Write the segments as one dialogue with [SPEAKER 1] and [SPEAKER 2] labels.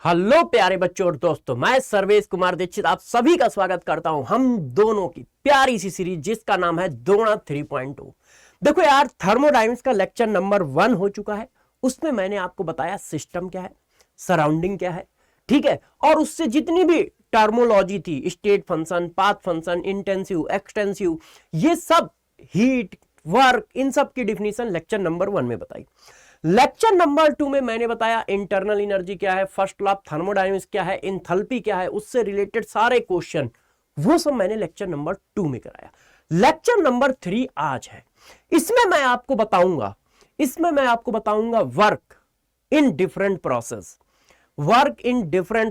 [SPEAKER 1] Hello प्यारे बच्चों और दोस्तों, मैं सर्वेश कुमार दीक्षित आप सभी का स्वागत करता हूं हम दोनों की प्यारी सी सीरीज जिसका नाम है द्रोणा 3.0। देखो यार, थर्मोडायनेमिक्स का लेक्चर नंबर 1 हो चुका है। उसमें मैंने आपको बताया सिस्टम क्या है, सराउंडिंग क्या है, ठीक है, और उससे जितनी भी टर्मोलॉजी थी, state function, path function, intensive, extensive, ये सब, हीट, वर्क, इन सब की डिफिनीशन लेक्चर नंबर 1 में बताई। लेक्चर नंबर 2 में मैंने बताया इंटरनल एनर्जी क्या है, फर्स्ट लॉ ऑफ थर्मोडायनेमिक्स क्या है, इंथैल्पी क्या है, उससे रिलेटेड सारे क्वेश्चन वो सब मैंने लेक्चर नंबर 2 में कराया। लेक्चर नंबर 3 आज है। इसमें मैं आपको बताऊंगा work in different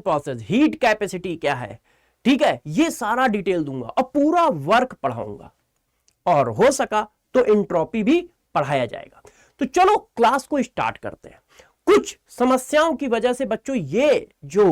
[SPEAKER 1] process, heat capacity क्या है, ठीक है, ये सारा डिटेल दूंगा और पूरा वर्क पढ़ाऊंगा, और हो सका तो एंट्रोपी भी पढ़ाया जाएगा। तो चलो क्लास को स्टार्ट करते हैं। कुछ समस्याओं की वजह से बच्चों ये जो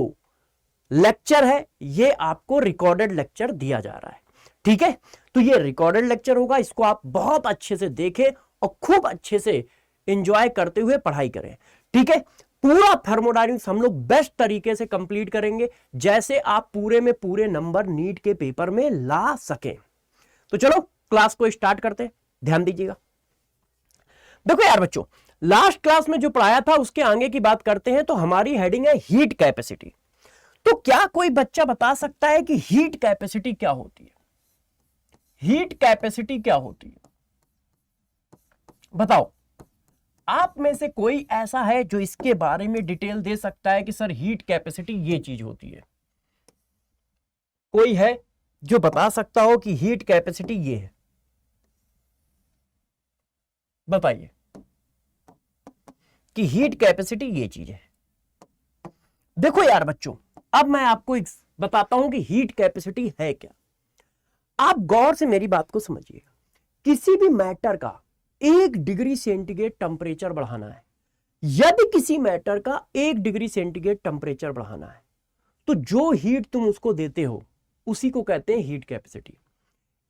[SPEAKER 1] लेक्चर है ये आपको रिकॉर्डेड लेक्चर दिया जा रहा है, ठीक है। तो ये रिकॉर्डेड लेक्चर होगा, इसको आप बहुत अच्छे से देखें और खूब अच्छे से एंजॉय करते हुए पढ़ाई करें, ठीक है। पूरा थर्मोडायनेमिक्स हम लोग बेस्ट तरीके से कंप्लीट करेंगे, जैसे आप पूरे में पूरे नंबर नीट के पेपर में ला सकें। तो चलो क्लास को स्टार्ट करते हैं, ध्यान दीजिएगा। देखो यार बच्चों, लास्ट क्लास में जो पढ़ाया था उसके आगे की बात करते हैं। तो हमारी हेडिंग है हीट कैपेसिटी। तो क्या कोई बच्चा बता सकता है कि हीट कैपेसिटी क्या होती है? हीट कैपेसिटी क्या होती है बताओ। आप में से कोई ऐसा है जो इसके बारे में डिटेल दे सकता है कि सर हीट कैपेसिटी ये चीज होती है? कोई है जो बता सकता हो कि हीट कैपेसिटी ये है? बताइए कि हीट कैपेसिटी ये चीज है। देखो यार बच्चों, अब मैं आपको एक बताता हूं कि हीट कैपेसिटी है क्या। आप गौर से मेरी बात को समझिएगा। किसी भी मैटर का 1 डिग्री सेंटीग्रेड टेम्परेचर बढ़ाना है, यदि किसी मैटर का 1 डिग्री सेंटीग्रेड टेम्परेचर बढ़ाना है, तो जो हीट तुम उसको देते हो उसी को कहते हैं heat capacity.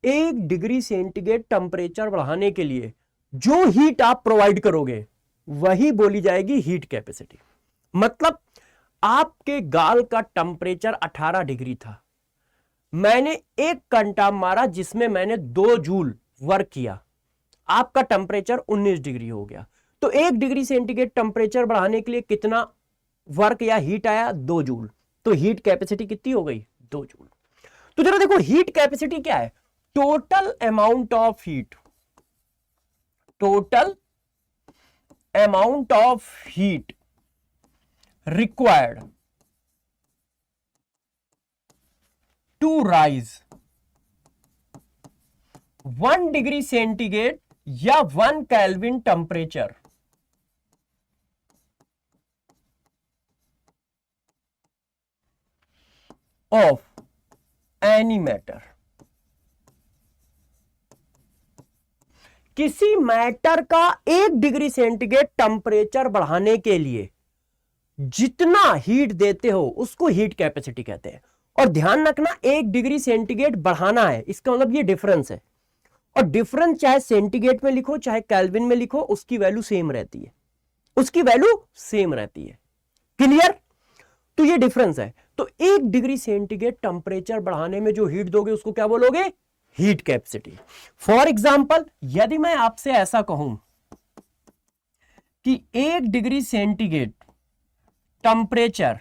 [SPEAKER 1] 1 degree centigrade temperature बढ़ाने के लिए जो हीट आप प्रोवाइड करोगे वही बोली जाएगी हीट कैपेसिटी। मतलब आपके गाल का टेम्परेचर 18 डिग्री था, मैंने 1 घंटा मारा जिसमें मैंने 2 जूल वर्क किया, आपका टेम्परेचर 19 डिग्री हो गया। तो 1 डिग्री सेंटीग्रेड टेम्परेचर बढ़ाने के लिए कितना वर्क या हीट आया? 2 जूल। तो हीट कैपेसिटी कितनी हो गई? 2 जूल। तो जरा देखो, हीट कैपेसिटी क्या है? Total amount of heat, total amount of heat required to raise 1 degree centigrade या 1 kelvin temperature of any matter. किसी मैटर का 1 डिग्री सेंटीग्रेड टेम्परेचर बढ़ाने के लिए जितना हीट देते हो उसको हीट कैपेसिटी कहते हैं। और ध्यान रखना, 1 डिग्री सेंटीग्रेड बढ़ाना है, इसका मतलब ये डिफरेंस है। और डिफरेंस चाहे सेंटीग्रेड में लिखो चाहे केल्विन में लिखो, उसकी वैल्यू सेम रहती है, उसकी वैल्यू सेम रहती है। क्लियर? तो ये डिफरेंस है। तो 1 डिग्री सेंटीग्रेड टेम्परेचर बढ़ाने में जो हीट दोगे उसको क्या बोलोगे? Heat capacity. फॉर एग्जाम्पल, यदि मैं आपसे ऐसा कहूं कि 1 डिग्री सेंटीग्रेड टेम्परेचर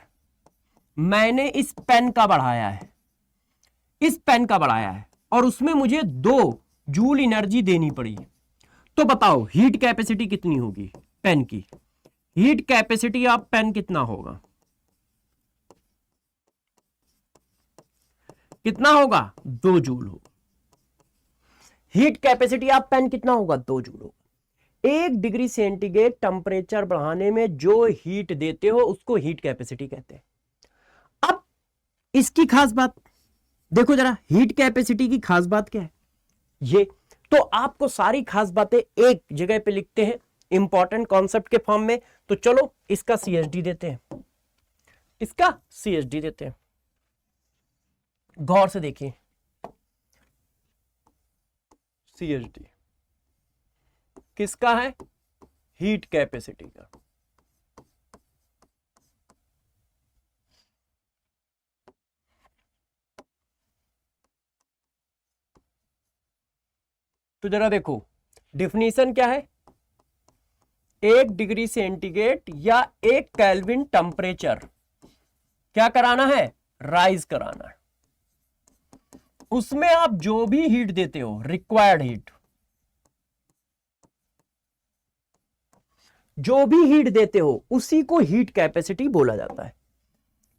[SPEAKER 1] मैंने इस पेन का बढ़ाया है, इस पेन का बढ़ाया है, और उसमें मुझे 2 जूल एनर्जी देनी पड़ी, तो बताओ हीट कैपेसिटी कितनी होगी पेन की? हीट कैपेसिटी ऑफ पेन कितना होगा? कितना होगा? 2 जूल होगा। हीट कैपेसिटी ऑफ पेन कितना होगा? 2 जूल होगा। 1 डिग्री सेंटीग्रेड टेम्परेचर बढ़ाने में जो हीट देते हो उसको हीट कैपेसिटी कहते हैं। अब इसकी खास बात देखो जरा, हीट कैपेसिटी की खास बात क्या है ये। तो आपको सारी खास बातें एक जगह पे लिखते हैं इंपॉर्टेंट कॉन्सेप्ट के फॉर्म में। तो चलो इसका सीएचडी देते हैं, इसका सीएचडी देते हैं। गौर से देखिए, सीएचडी किसका है? हीट कैपेसिटी का। तो जरा देखो डिफिनीशन क्या है, 1 डिग्री सेंटीग्रेड या 1 केल्विन टेम्परेचर क्या कराना है, राइज कराना है। उसमें आप जो भी हीट देते हो, रिक्वायर्ड हीट, जो भी हीट देते हो उसी को हीट कैपेसिटी बोला जाता है।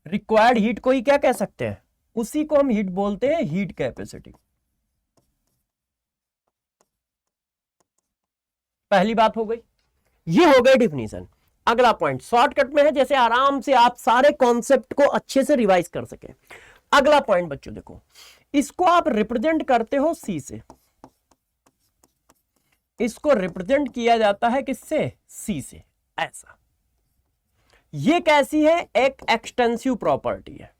[SPEAKER 1] रिक्वायर्ड हीट को ही क्या कह सकते हैं, उसी को हम हीट बोलते हैं, हीट कैपेसिटी। पहली बात हो गई, ये हो गई डिफिनीशन। अगला पॉइंट शॉर्टकट में है, जैसे आराम से आप सारे कॉन्सेप्ट को अच्छे से रिवाइज कर सके। अगला पॉइंट बच्चों देखो, इसको आप रिप्रेजेंट करते हो सी से, इसको रिप्रेजेंट किया जाता है किससे, सी से, ऐसा। ये कैसी है, एक एक्सटेंसिव प्रॉपर्टी है।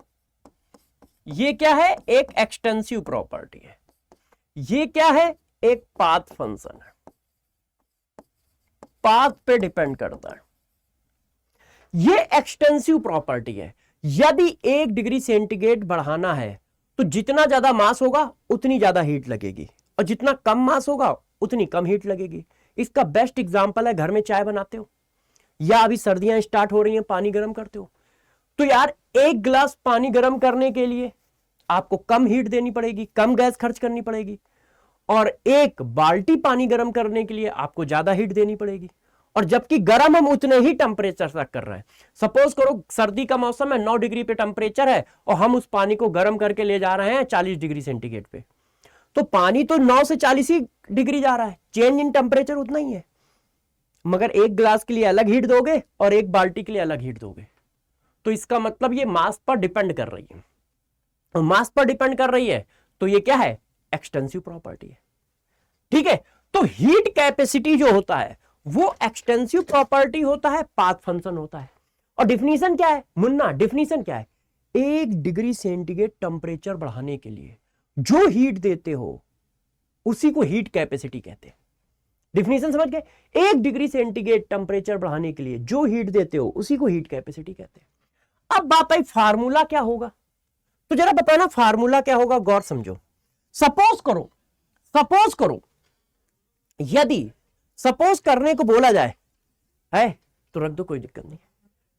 [SPEAKER 1] ये क्या है, एक एक्सटेंसिव प्रॉपर्टी है। ये क्या है, एक पाथ फंक्शन है, पाथ पे डिपेंड करता है। ये एक्सटेंसिव प्रॉपर्टी है। यदि 1 डिग्री सेंटीग्रेड बढ़ाना है तो जितना ज्यादा मास होगा उतनी ज्यादा हीट लगेगी, और जितना कम मास होगा उतनी कम हीट लगेगी। इसका बेस्ट एग्जांपल है, घर में चाय बनाते हो या अभी सर्दियां स्टार्ट हो रही हैं, पानी गर्म करते हो, तो यार 1 गिलास पानी गर्म करने के लिए आपको कम हीट देनी पड़ेगी, कम गैस खर्च करनी पड़ेगी, और 1 बाल्टी पानी गर्म करने के लिए आपको ज्यादा हीट देनी पड़ेगी। और जबकि गर्म हम उतने ही टेम्परेचर तक कर रहे हैं। सपोज करो सर्दी का मौसम है, 9 डिग्री पे टेम्परेचर है, और हम उस पानी को गर्म करके ले जा रहे हैं 40 डिग्री सेंटीग्रेड पे, तो पानी तो 9 से 40 ही डिग्री जा रहा है, चेंज इन टेम्परेचर उतना ही है, मगर 1 गिलास के लिए अलग हीट दोगे और 1 बाल्टी के लिए अलग हीट दोगे। तो इसका मतलब ये मास पर डिपेंड कर रही है, और मास पर डिपेंड कर रही है तो ये क्या है, एक्सटेंसिव प्रॉपर्टी है। ठीक है, तो हीट कैपेसिटी जो होता है वो एक्सटेंसिव प्रॉपर्टी होता है, पाथ फंक्शन होता है। और डिफिनीशन क्या है मुन्ना, डिफिनीशन क्या है, 1 डिग्री सेंटीग्रेड टेम्परेचर बढ़ाने के लिए जो हीट देते हो उसी को हीट कैपेसिटी कहते हैं। डिफिनीशन समझ गए, 1 डिग्री सेंटीग्रेड टेम्परेचर बढ़ाने के लिए जो हीट देते हो उसी को हीट कैपेसिटी कहते हैं। अब बात आई फार्मूला क्या होगा, तो जरा बताना फार्मूला क्या होगा, गौर समझो। सपोज करो यदि सपोज करने को बोला जाए है तो रख दो, कोई दिक्कत नहीं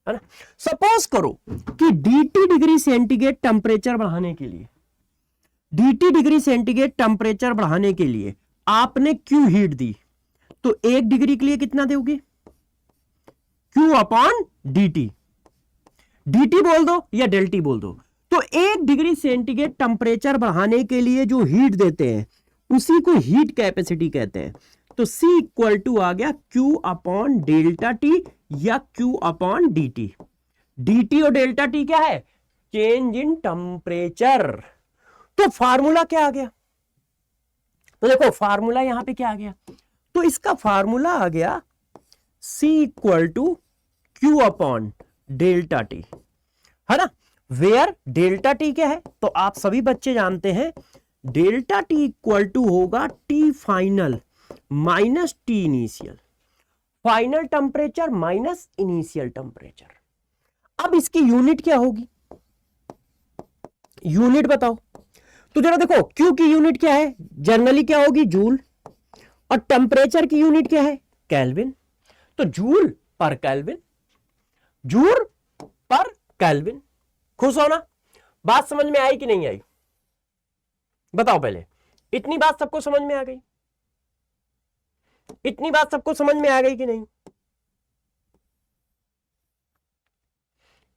[SPEAKER 1] है ना। सपोज करो कि dt डिग्री सेंटीग्रेड टेम्परेचर बढ़ाने के लिए, dt डिग्री सेंटीग्रेड टेम्परेचर बढ़ाने के लिए आपने Q हीट दी, तो 1 डिग्री के लिए कितना दोगे, Q अपॉन dt, dt बोल दो या डेल्टी बोल दो। तो 1 डिग्री सेंटीग्रेड टेम्परेचर बढ़ाने के लिए जो हीट देते हैं उसी को हीट कैपेसिटी कहते हैं। तो C इक्वल टू आ गया Q अपॉन डेल्टा टी या Q अपॉन dt। dt और डेल्टा टी क्या है, चेंज इन टेम्परेचर। तो फार्मूला क्या आ गया, तो देखो फार्मूला यहां पे क्या आ गया, तो इसका फार्मूला आ गया C equal to Q upon delta T, है ना। वेयर डेल्टा टी क्या है, तो आप सभी बच्चे जानते हैं डेल्टा टी इक्वल टू होगा T final minus T initial, final temperature minus initial temperature. अब इसकी यूनिट क्या होगी, यूनिट बताओ। तो जरा देखो Q की यूनिट क्या है, जनरली क्या होगी, जूल, और टेम्परेचर की यूनिट क्या है, केल्विन। तो जूल पर केल्विन, जूल पर केल्विन। खुश हो ना, बात समझ में आई कि नहीं आई, बताओ पहले। इतनी बात सबको समझ में आ गई, इतनी बात सबको समझ में आ गई कि नहीं,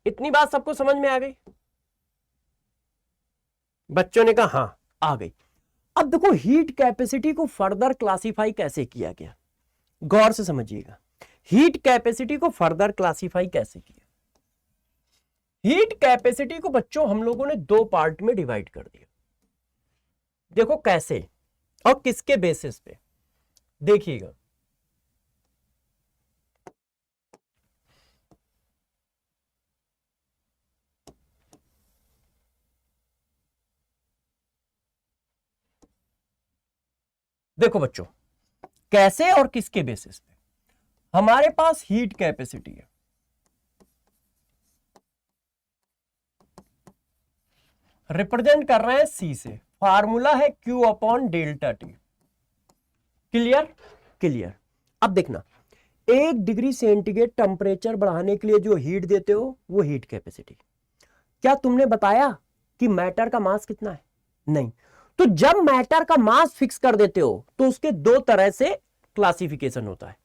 [SPEAKER 1] इतनी बात सबको समझ में आ गई, बच्चों ने कहा हाँ आ गई। अब देखो हीट कैपेसिटी को फर्दर क्लासिफाई कैसे किया गया, गौर से समझिएगा। हीट कैपेसिटी को फर्दर क्लासिफाई कैसे किया, हीट कैपेसिटी को बच्चों हम लोगों ने 2 पार्ट में डिवाइड कर दिया। देखो कैसे और किसके बेसिस पे, देखिएगा। देखो बच्चों कैसे और किसके बेसिस पे, हमारे पास हीट कैपेसिटी है, रिप्रेजेंट कर रहे हैं सी से, फार्मूला है Q upon delta T. Clear? Clear. अब देखना, 1 डिग्री सेंटीग्रेड टेम्परेचर बढ़ाने के लिए जो हीट देते हो वो हीट कैपेसिटी। क्या तुमने बताया कि मैटर का मास कितना है? नहीं। तो जब मैटर का मास फिक्स कर देते हो तो उसके 2 तरह से क्लासिफिकेशन होता है।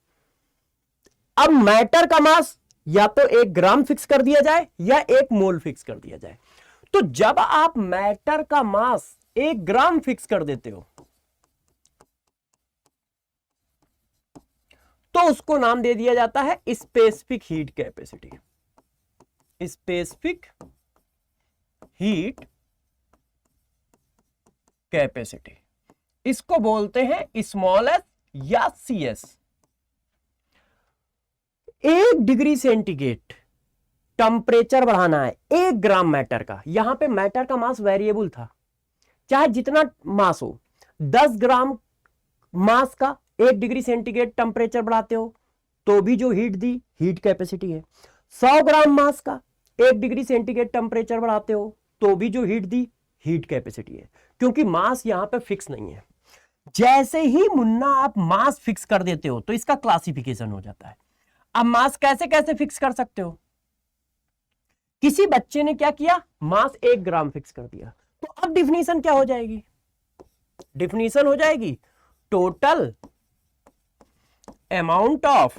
[SPEAKER 1] अब मैटर का मास या तो 1 ग्राम फिक्स कर दिया जाए या 1 मोल फिक्स कर दिया जाए। तो जब आप मैटर का मास 1 ग्राम फिक्स कर देते हो तो उसको नाम दे दिया जाता है specific heat capacity. Specific heat capacity, इसको बोलते हैं स्मॉल एस या C S. 1 degree centigrade temperature बढ़ाना है 1 ग्राम मैटर का। यहां पे मैटर का मास वेरिएबल था, चाहे जितना मास हो। 10 ग्राम मास का 1 डिग्री सेंटीग्रेड टेम्परेचर बढ़ाते हो तो भी जो हीट दी हीट कैपेसिटी है। 100 ग्राम मास का 1 डिग्री सेंटीग्रेड टेम्परेचर बढ़ाते हो तो भी जो हीट दी हीट कैपेसिटी है, क्योंकि मास यहां पे फिक्स नहीं है। जैसे ही मुन्ना आप मास फिक्स कर देते हो तो इसका क्लासिफिकेशन हो जाता है। अब मास कैसे कैसे फिक्स कर सकते हो? किसी बच्चे ने क्या किया, मास 1 ग्राम फिक्स कर दिया, तो अब डिफिनीशन क्या हो जाएगी? डिफिनीशन हो जाएगी total amount of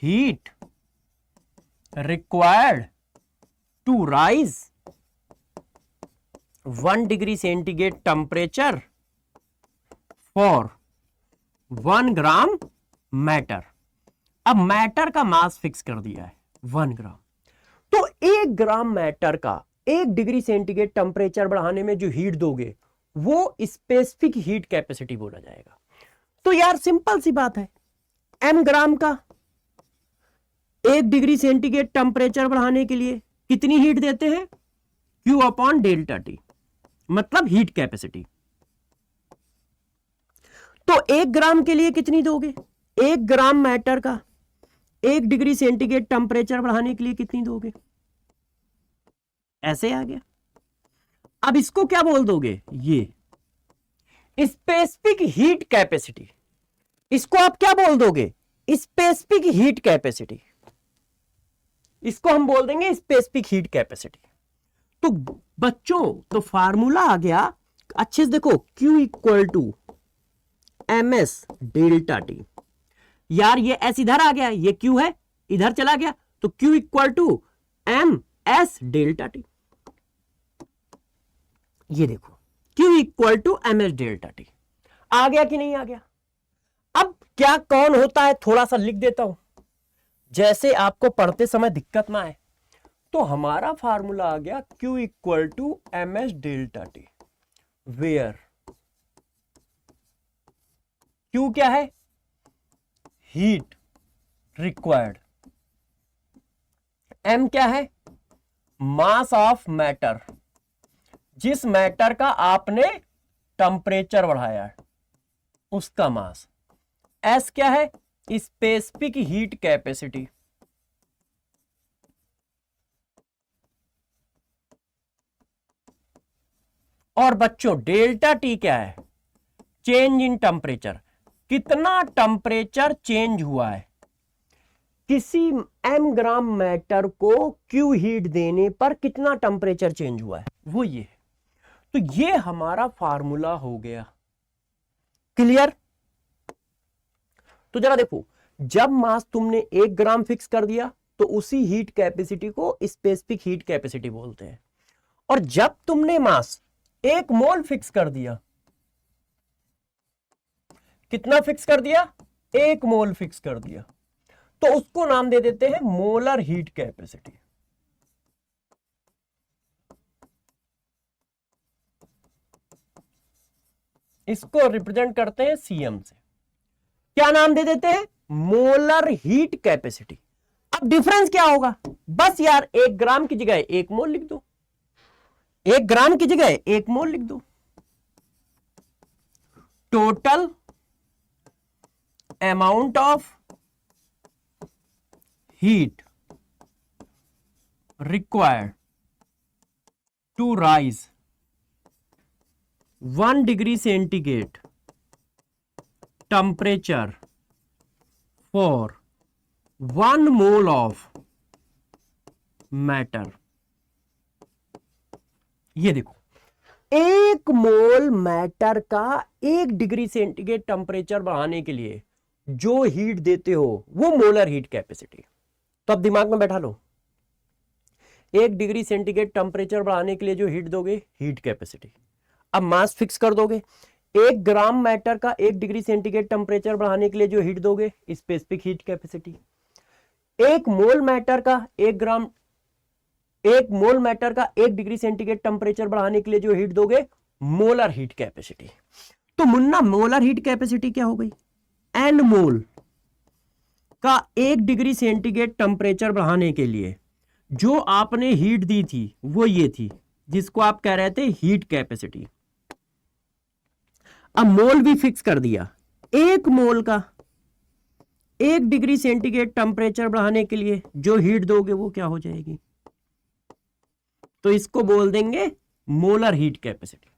[SPEAKER 1] heat required to raise 1 degree centigrade temperature for 1 gram matter. अब मैटर का मास फिक्स कर दिया है 1 ग्राम, तो 1 ग्राम मैटर का 1 डिग्री सेंटीग्रेड टेम्परेचर बढ़ाने में जो हीट दोगे वो स्पेसिफिक हीट कैपेसिटी बोला जाएगा। तो यार सिंपल सी बात है, m ग्राम का 1 डिग्री सेंटीग्रेड टेम्परेचर बढ़ाने के लिए कितनी हीट देते हैं? Q अपॉन डेल्टा टी, मतलब हीट कैपेसिटी। तो 1 ग्राम के लिए कितनी दोगे? 1 ग्राम मैटर का 1 डिग्री सेंटीग्रेड टेम्परेचर बढ़ाने के लिए कितनी दोगे? ऐसे आ गया। अब इसको क्या बोल दोगे? ये स्पेसिफिक हीट कैपेसिटी। इसको आप क्या बोल दोगे? Specific heat capacity. इसको हम बोल देंगे स्पेसिफिक हीट कैपेसिटी। तो बच्चों तो फार्मूला आ गया, अच्छे से देखो, Q equal to M S delta T. यार ये एस इधर आ गया, ये Q है इधर चला गया, तो Q equal to M S delta T. ये देखो Q equal to M S delta T. आ गया कि नहीं आ गया? अब क्या कौन होता है थोड़ा सा लिख देता हूं, जैसे आपको पढ़ते समय दिक्कत ना आए। तो हमारा फार्मूला आ गया Q equal to M S delta T, where Q क्या है? Heat required. M क्या है? मास ऑफ मैटर, जिस मैटर का आपने टेम्परेचर बढ़ाया है उसका मास। S क्या है? Specific heat capacity. और बच्चों डेल्टा टी क्या है? चेंज इन टेम्परेचर, कितना टेम्परेचर चेंज हुआ है किसी m ग्राम मैटर को Q हीट देने पर, कितना टेम्परेचर चेंज हुआ है, वो ये है। तो ये हमारा फार्मूला हो गया। क्लियर? तो जरा देखो, जब मास तुमने 1 ग्राम फिक्स कर दिया तो उसी हीट कैपेसिटी को स्पेसिफिक हीट कैपेसिटी बोलते हैं। और जब तुमने मास 1 मोल फिक्स कर दिया, कितना फिक्स कर दिया? 1 मोल फिक्स कर दिया, तो उसको नाम दे देते हैं मोलर हीट कैपेसिटी। इसको रिप्रेजेंट करते हैं सीएम से। क्या नाम दे देते हैं? Molar heat capacity. अब डिफरेंस क्या होगा? बस यार 1 ग्राम की जगह 1 मोल लिख दो, 1 ग्राम की जगह 1 मोल लिख दो। Total amount of heat required to raise 1 degree centigrade temperature for 1 mole of matter. ये देखो, 1 मोल मैटर का 1 डिग्री सेंटीग्रेड टेम्परेचर बढ़ाने के लिए जो हीट देते हो वो मोलर हीट कैपेसिटी। तो अब दिमाग में बैठा लो, 1 डिग्री सेंटीग्रेड टेम्परेचर बढ़ाने के लिए जो हीट दोगे हीट कैपेसिटी। अब मास फिक्स कर दोगे, 1 ग्राम मैटर का 1 डिग्री सेंटीग्रेड टेम्परेचर बढ़ाने के लिए जो हीट दोगे specific heat capacity. 1 mole matter का 1 मोल मैटर का 1 डिग्री सेंटीग्रेड टेम्परेचर बढ़ाने के लिए जो हीट दोगे मोलर हीट कैपेसिटी। तो मुन्ना मोलर हीट कैपेसिटी क्या हो गई? एन मोल का 1 डिग्री सेंटीग्रेड टेम्परेचर बढ़ाने के लिए जो आपने हीट दी थी वो ये थी, जिसको आप कह रहे थे हीट कैपेसिटी। अब मोल भी फिक्स कर दिया, 1 मोल का 1 डिग्री सेंटीग्रेड टेम्परेचर बढ़ाने के लिए जो हीट दोगे वो क्या हो जाएगी? तो इसको बोल देंगे मोलर हीट कैपेसिटी।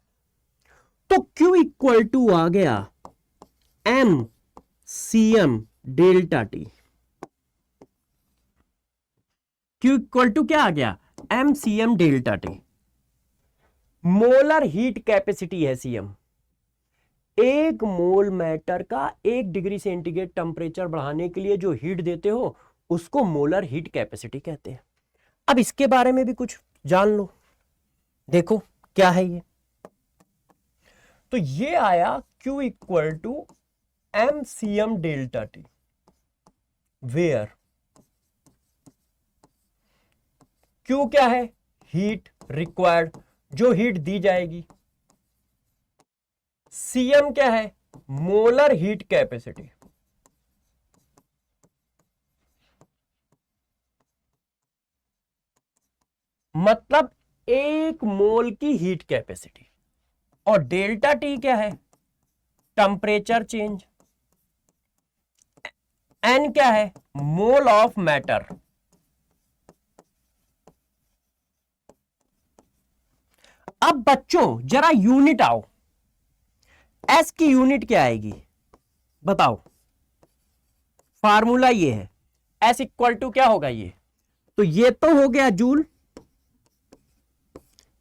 [SPEAKER 1] तो Q इक्वल टू आ गया M C M delta T. Q equal to क्या आ गया? M C M delta T. Molar heat capacity है सीएम। 1 मोल मैटर का 1 डिग्री सेंटीग्रेड टेम्परेचर बढ़ाने के लिए जो हीट देते हो उसको मोलर हीट कैपेसिटी कहते हैं। अब इसके बारे में भी कुछ जान लो, देखो क्या है ये। तो ये आया Q equal to M C M delta T, where Q क्या है? हीट रिक्वायर्ड, जो हीट दी जाएगी। Cm क्या है? Molar heat capacity. मतलब 1 मोल की हीट कैपेसिटी। और डेल्टा टी क्या है? Temperature change. एन क्या है? Mole of matter. अब बच्चों जरा यूनिट आओ, एस की यूनिट क्या आएगी बताओ? फार्मूला ये है, एस इक्वल टू क्या होगा ये? तो ये तो हो गया जूल,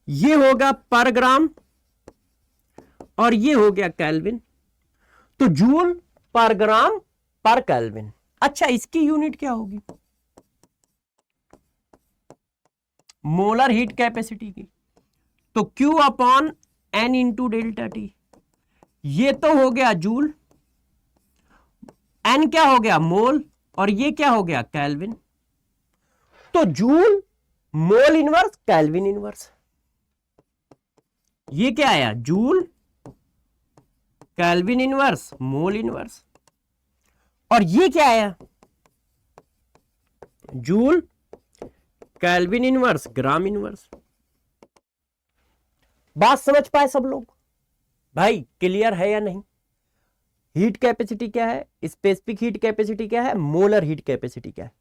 [SPEAKER 1] ये होगा पर ग्राम, और ये हो गया केल्विन। तो जूल पर ग्राम पर केल्विन। अच्छा, इसकी यूनिट क्या होगी? मोलर हीट कैपेसिटी की। तो Q upon N into delta T. ये तो हो गया जूल, एन क्या हो गया? मोल, और ये क्या हो गया? केल्विन। तो joule mole inverse kelvin inverse. ये क्या आया? Joule kelvin inverse mole inverse. और ये क्या आया? जूल केल्विन इनवर्स ग्राम इनवर्स। बात समझ पाए सब लोग? भाई क्लियर है या नहीं? हीट कैपेसिटी क्या है, स्पेसिफिक हीट कैपेसिटी क्या है, मोलर हीट कैपेसिटी क्या है?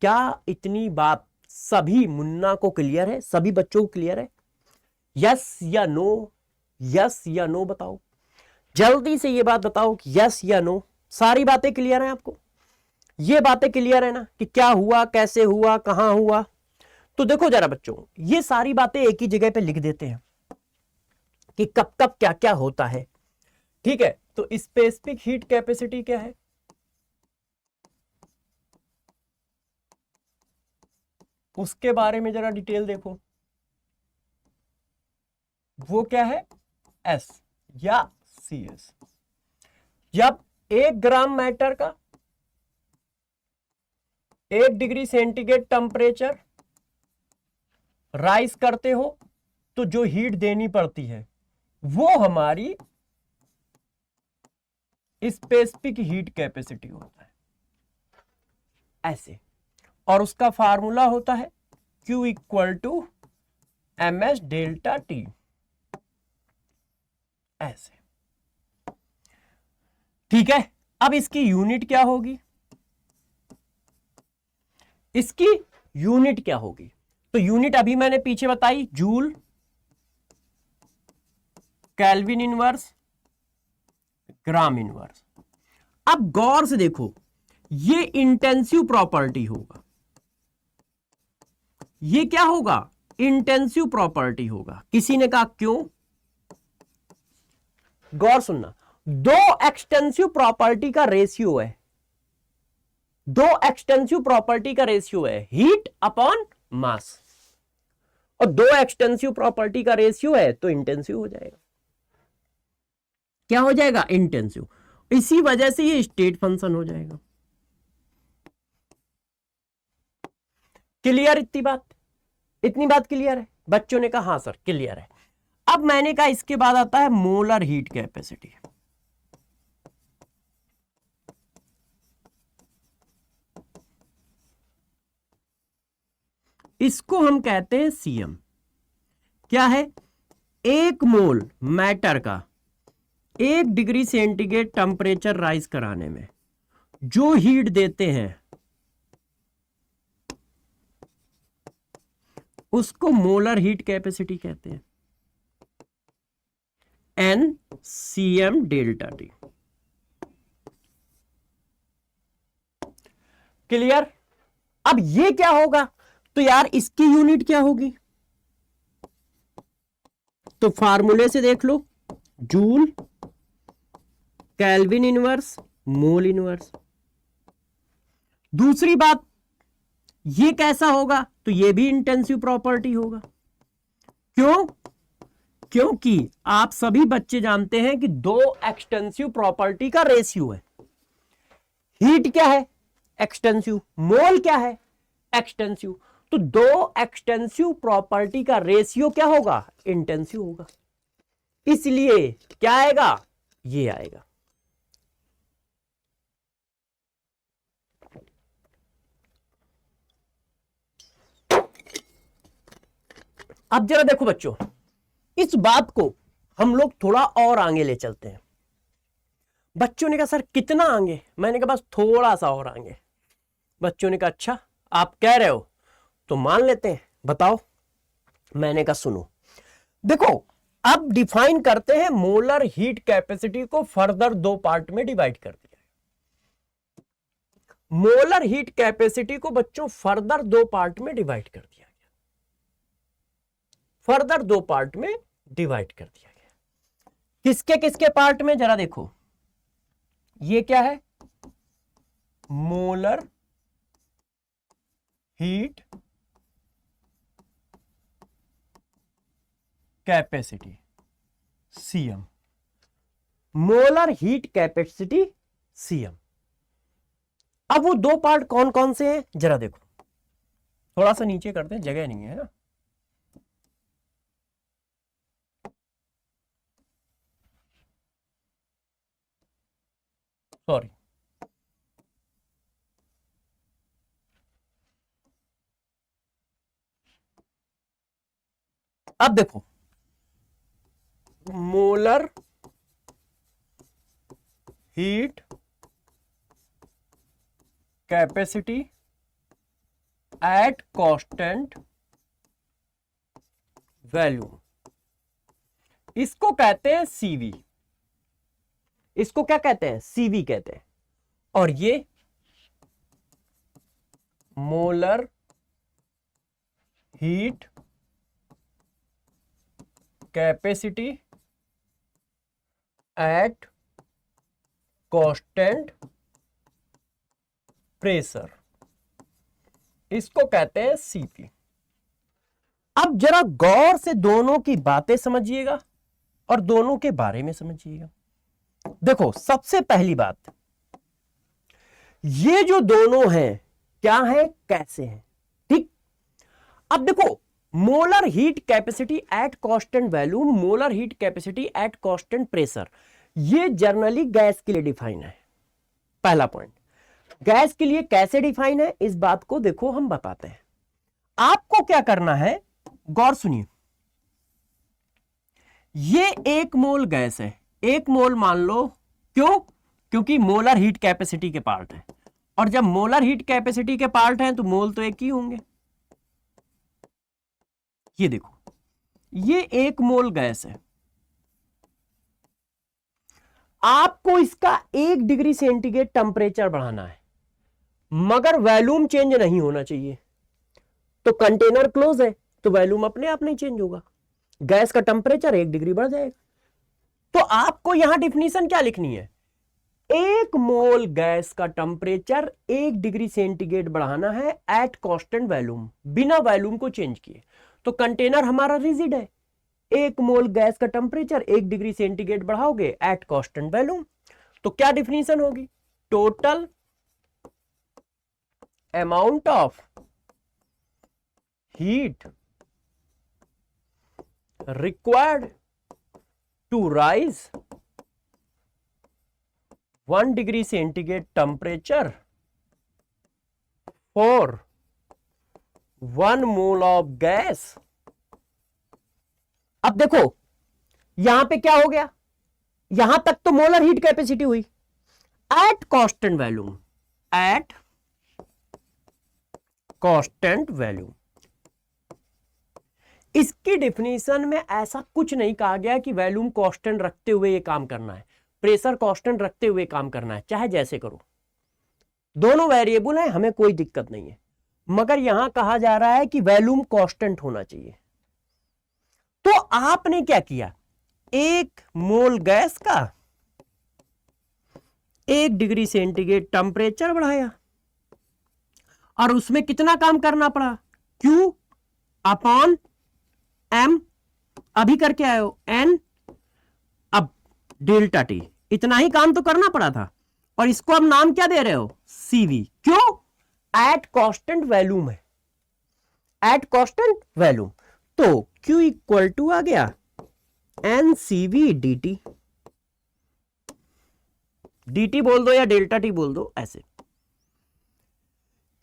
[SPEAKER 1] क्या इतनी बात सभी मुन्ना को क्लियर है? सभी बच्चों को क्लियर है? यस या नो? यस या नो बताओ, जल्दी से ये बात बताओ कि यस या नो। सारी बातें क्लियर हैं आपको? ये बातें क्लियर है ना कि क्या हुआ, कैसे हुआ, कहां हुआ? तो देखो जरा बच्चों, ये सारी बातें एक ही जगह पे लिख देते हैं कि कब कब क्या क्या होता है। ठीक है, तो स्पेसिफिक हीट कैपेसिटी क्या है? उसके बारे में जरा डिटेल देखो। वो क्या है? एस या सी एस। जब 1 ग्राम मैटर का 1 डिग्री सेंटीग्रेड टेम्परेचर राइज करते हो तो जो हीट देनी पड़ती है वो हमारी स्पेसिफिक हीट कैपेसिटी होता है, ऐसे। और उसका फार्मूला होता है Q equal to M S delta T, ऐसे। ठीक है, अब इसकी यूनिट क्या होगी? इसकी यूनिट क्या होगी? तो यूनिट अभी मैंने पीछे बताई, जूल केल्विन इनवर्स ग्राम इनवर्स। अब गौर से देखो, ये इंटेंसिव प्रॉपर्टी होगा, ये क्या होगा, इंटेंसिव प्रॉपर्टी होगा। किसी ने कहा क्यों, गौर सुनना, दो एक्सटेंसिव प्रॉपर्टी का रेशियो है, दो एक्सटेंसिव प्रॉपर्टी का रेशियो है हीट अपॉन मास, और दो एक्सटेंसिव प्रॉपर्टी का रेशियो है तो इंटेंसिव हो जाएगा। क्या हो जाएगा, इंटेंसिव। इसी वजह से ये स्टेट फंक्शन हो जाएगा। क्लियर, इतनी बात क्लियर है? बच्चों ने कहा हाँ सर क्लियर है। अब मैंने कहा इसके बाद आता है मोलर हीट कैपेसिटी। इसको हम कहते हैं सीएम। क्या है, एक मोल मैटर का 1 डिग्री सेंटीग्रेड टेम्परेचर राइज कराने में जो हीट देते हैं उसको मोलर हीट कैपेसिटी कहते हैं, NCM डेल्टा टी। क्लियर? अब ये क्या होगा, तो यार इसकी यूनिट क्या होगी, तो फार्मूले से देख लो, joule, kelvin inverse, mole inverse. दूसरी बात, ये कैसा होगा, तो ये भी इंटेंसिव प्रॉपर्टी होगा। क्यों? क्योंकि आप सभी बच्चे जानते हैं कि दो एक्सटेंसिव प्रॉपर्टी का रेशियो है। हीट क्या है, एक्सटेंसिव, मोल क्या है, एक्सटेंसिव। तो दो एक्सटेंसिव प्रॉपर्टी का रेशियो क्या होगा, इंटेंसिव होगा। इसलिए क्या आएगा, ये आएगा। अब जरा देखो बच्चों, इस बात को हम लोग थोड़ा और आगे ले चलते हैं। बच्चों ने कहा सर कितना आगे, मैंने कहा बस थोड़ा सा और आगे। बच्चों ने कहा अच्छा आप कह रहे हो तो मान लेते हैं, बताओ। मैंने कहा सुनो, देखो अब डिफाइन करते हैं मोलर हीट कैपेसिटी को, फर्दर दो पार्ट में डिवाइड कर दिया। मोलर हीट कैपेसिटी को बच्चों फर्दर दो पार्ट में डिवाइड कर दिया गया, फर्दर दो पार्ट में डिवाइड कर दिया गया। किसके किसके पार्ट में, जरा देखो, ये क्या है, molar heat capacity CM, molar heat capacity CM. अब वो दो पार्ट कौन कौन से हैं, जरा देखो, थोड़ा सा नीचे करते हैं, जगह नहीं है ना। सॉरी, अब देखो, molar heat capacity at constant value, इसको कहते हैं सीवी। इसको क्या कहते हैं, सीवी कहते हैं। और ये molar heat capacity at constant pressure, इसको कहते हैं सीपी। अब जरा गौर से दोनों की बातें समझिएगा और दोनों के बारे में समझिएगा। देखो सबसे पहली बात, ये जो दोनों हैं क्या है, कैसे हैं, ठीक। अब देखो, molar heat capacity at constant value, molar heat capacity at constant pressure, ये जनरली गैस के लिए डिफाइन है। पहला पॉइंट, गैस के लिए कैसे डिफाइन है, इस बात को देखो हम बताते हैं। आपको क्या करना है, गौर सुनिए, ये 1 मोल गैस है, 1 मोल मान लो, क्यों, क्योंकि मोलर हीट कैपेसिटी के पार्ट है, और जब मोलर हीट कैपेसिटी के पार्ट हैं तो मोल तो एक ही होंगे। ये देखो, ये 1 मोल गैस है। आपको इसका 1 डिग्री सेंटीग्रेड टेम्परेचर बढ़ाना है मगर वॉल्यूम चेंज नहीं होना चाहिए। तो कंटेनर क्लोज है तो वॉल्यूम अपने आप नहीं चेंज होगा, गैस का टेम्परेचर 1 डिग्री बढ़ जाएगा। तो आपको यहां डिफिनीशन क्या लिखनी है, 1 मोल गैस का टेम्परेचर 1 डिग्री सेंटीग्रेड बढ़ाना है एट कांस्टेंट वॉल्यूम, बिना वॉल्यूम को चेंज किए। तो कंटेनर हमारा रिजिड है, 1 मोल गैस का टेम्परेचर 1 डिग्री सेंटीग्रेड बढ़ाओगे एट कांस्टेंट वॉल्यूम। तो क्या डिफिनीशन होगी, total amount of heat required to rise 1 degree centigrade temperature for 1 mole of gas। अब देखो यहां पे क्या हो गया, यहां तक तो मोलर हीट कैपेसिटी हुई eight constant volume, eight constant volume. इसकी डेफिनेशन में ऐसा कुछ नहीं कहा गया कि वॉल्यूम कांस्टेंट रखते हुए ये काम करना है, प्रेशर कांस्टेंट रखते हुए काम करना है, चाहे जैसे करो, दोनों वेरिएबल है, हमें कोई दिक्कत नहीं है। मगर यहां कहा जा रहा है कि वॉल्यूम कांस्टेंट होना चाहिए। तो आपने क्या किया, 1 मोल गैस का 1 डिग्री सेंटीग्रेड टेम्परेचर बढ़ाया और उसमें कितना काम करना पड़ा, Q अपॉन M, अभी करके आए हो N, अब डेल्टा T, इतना ही काम तो करना पड़ा था। और इसको अब नाम क्या दे रहे हो, CV, क्यों, एट कांस्टेंट वॉल्यूम है, एट कांस्टेंट वॉल्यूम। तो Q इक्वल टू आ गया NCV dt, dt बोल दो या डेल्टा T बोल दो, ऐसे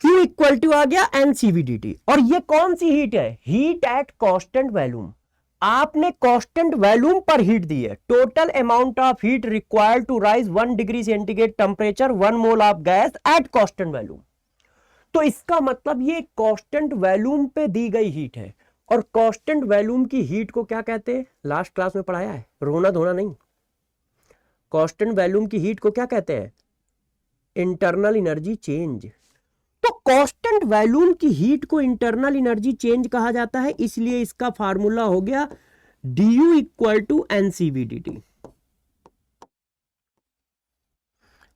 [SPEAKER 1] Q इक्वल टू आ गया NCV dt। और ये कौन सी हीट है, हीट एट कांस्टेंट वॉल्यूम। आपने कांस्टेंट वॉल्यूम पर हीट दी है, total amount of heat required to raise 1 degree centigrade temperature 1 mole of gas at constant volume. तो इसका मतलब ये कांस्टेंट वॉल्यूम पे दी गई हीट है। और कांस्टेंट वॉल्यूम की हीट को क्या कहते हैं, लास्ट क्लास में पढ़ाया है, रोना धोना नहीं। कांस्टेंट वॉल्यूम की हीट को क्या कहते हैं, इंटरनल एनर्जी चेंज। तो कांस्टेंट वॉल्यूम की हीट को इंटरनल एनर्जी चेंज कहा जाता है, इसलिए इसका फार्मूला हो गया du equal to N C V dt।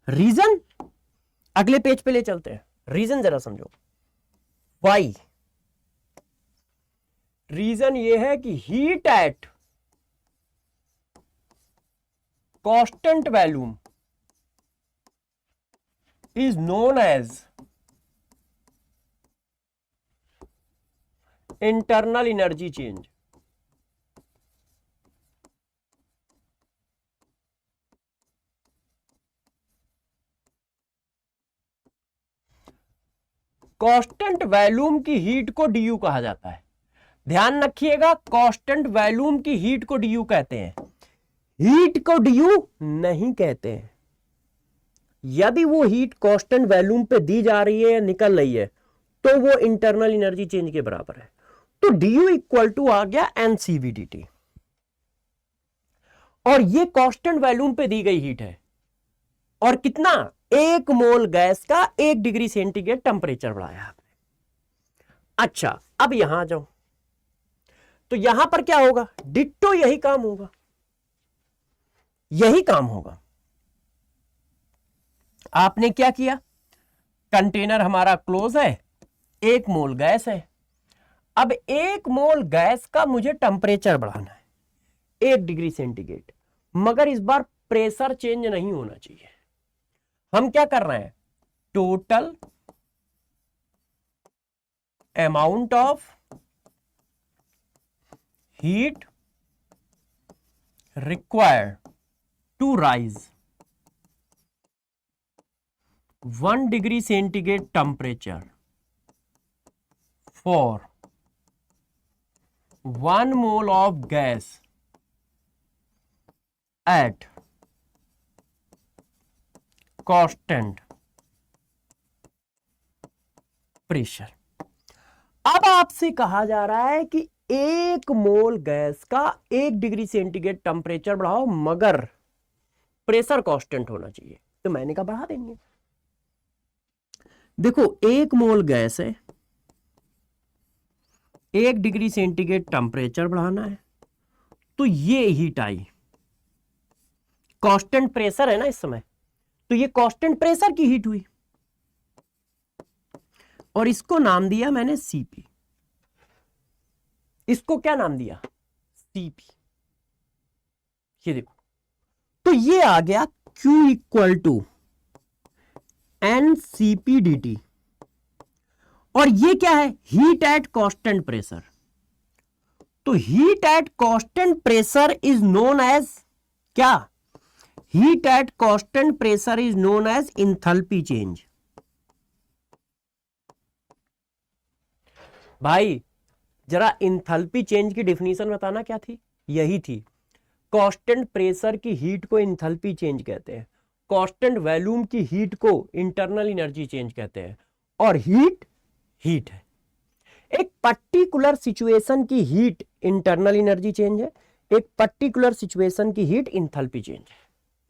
[SPEAKER 1] Reason अगले पेज पे ले चलते हैं, रीजन जरा समझो। वाई, रीजन ये है कि heat at constant volume is known as internal energy change. Constant volume की हीट को du कहा जाता है, ध्यान रखिएगा, कांस्टेंट वॉल्यूम की हीट को du कहते हैं, हीट को du नहीं कहते हैं। यदि वो हीट कांस्टेंट वॉल्यूम पे दी जा रही है या निकल रही है तो वो इंटरनल एनर्जी चेंज के बराबर है। तो du इक्वल टू आ गया एनसीवी dt। और ये कांस्टेंट वॉल्यूम पे दी गई हीट है, और कितना, 1 मोल गैस का 1 डिग्री सेंटीग्रेड टेम्परेचर बढ़ाया आपने। अच्छा, अब यहां आ जाओ, तो यहां पर क्या होगा, डिट्टो यही काम होगा, यही काम होगा। आपने क्या किया, कंटेनर हमारा क्लोज है, 1 मोल गैस है। अब 1 मोल गैस का मुझे टेम्परेचर बढ़ाना है 1 डिग्री सेंटीग्रेड, मगर इस बार प्रेशर चेंज नहीं होना चाहिए। हम क्या कर रहे हैं, total amount of heat required to raise 1 degree centigrade temperature for 1 mole of gas at constant pressure. अब आपसे कहा जा रहा है कि 1 मोल गैस का 1 डिग्री सेंटीग्रेड टेम्परेचर बढ़ाओ मगर प्रेशर कांस्टेंट होना चाहिए, तो मैंने कहा बढ़ा देंगे। देखो 1 मोल गैस है, 1 डिग्री सेंटीग्रेड टेम्परेचर बढ़ाना है, तो ये हीट आई, कांस्टेंट प्रेशर है ना इस समय, तो ये कांस्टेंट प्रेशर की हीट हुई, और इसको नाम दिया मैंने सीपी। इसको क्या नाम दिया? सीपी। ये देखो, तो ये आ गया Q equal to N CP D T, और ये क्या है? Heat at constant pressure. तो heat at constant pressure is known as क्या? Heat at constant pressure is known as enthalpy change. भाई जरा इंथैल्पी चेंज की डेफिनेशन बताना क्या थी? यही थी, कांस्टेंट प्रेशर की हीट को इंथैल्पी चेंज कहते हैं, कांस्टेंट वॉल्यूम की हीट को इंटरनल एनर्जी चेंज कहते हैं, और हीट हीट है। एक पर्टिकुलर सिचुएशन की हीट इंटरनल एनर्जी चेंज है, एक पर्टिकुलर सिचुएशन की हीट इंथैल्पी चेंज है।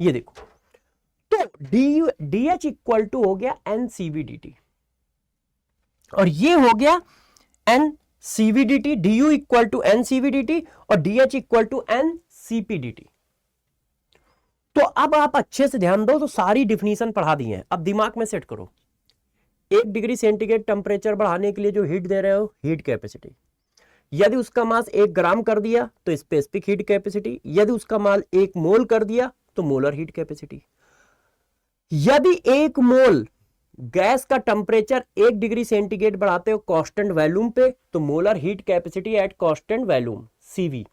[SPEAKER 1] ये देखो, तो डी एच इक्वल टू हो गया एन सीवी डी टी, और ये हो गया N CV D T, D U equal to N CV D T, और D H equal to N CP D T. तो अब आप अच्छे से ध्यान दो, तो सारी डिफिनीशन पढ़ा दी है, अब दिमाग में सेट करो। 1 डिग्री सेंटीग्रेड टेम्परेचर बढ़ाने के लिए जो हीट दे रहे हो, हीट कैपेसिटी, यदि उसका मास 1 ग्राम कर दिया तो स्पेसिफिक हीट कैपेसिटी, यदि उसका मास 1 मोल कर दिया तो मोलर हीट कैपेसिटी। यदि 1 मोल गैस का टेम्परेचर 1 डिग्री सेंटीग्रेड बढ़ाते हो कांस्टेंट वॉल्यूम पे, तो molar heat capacity at constant volume CV,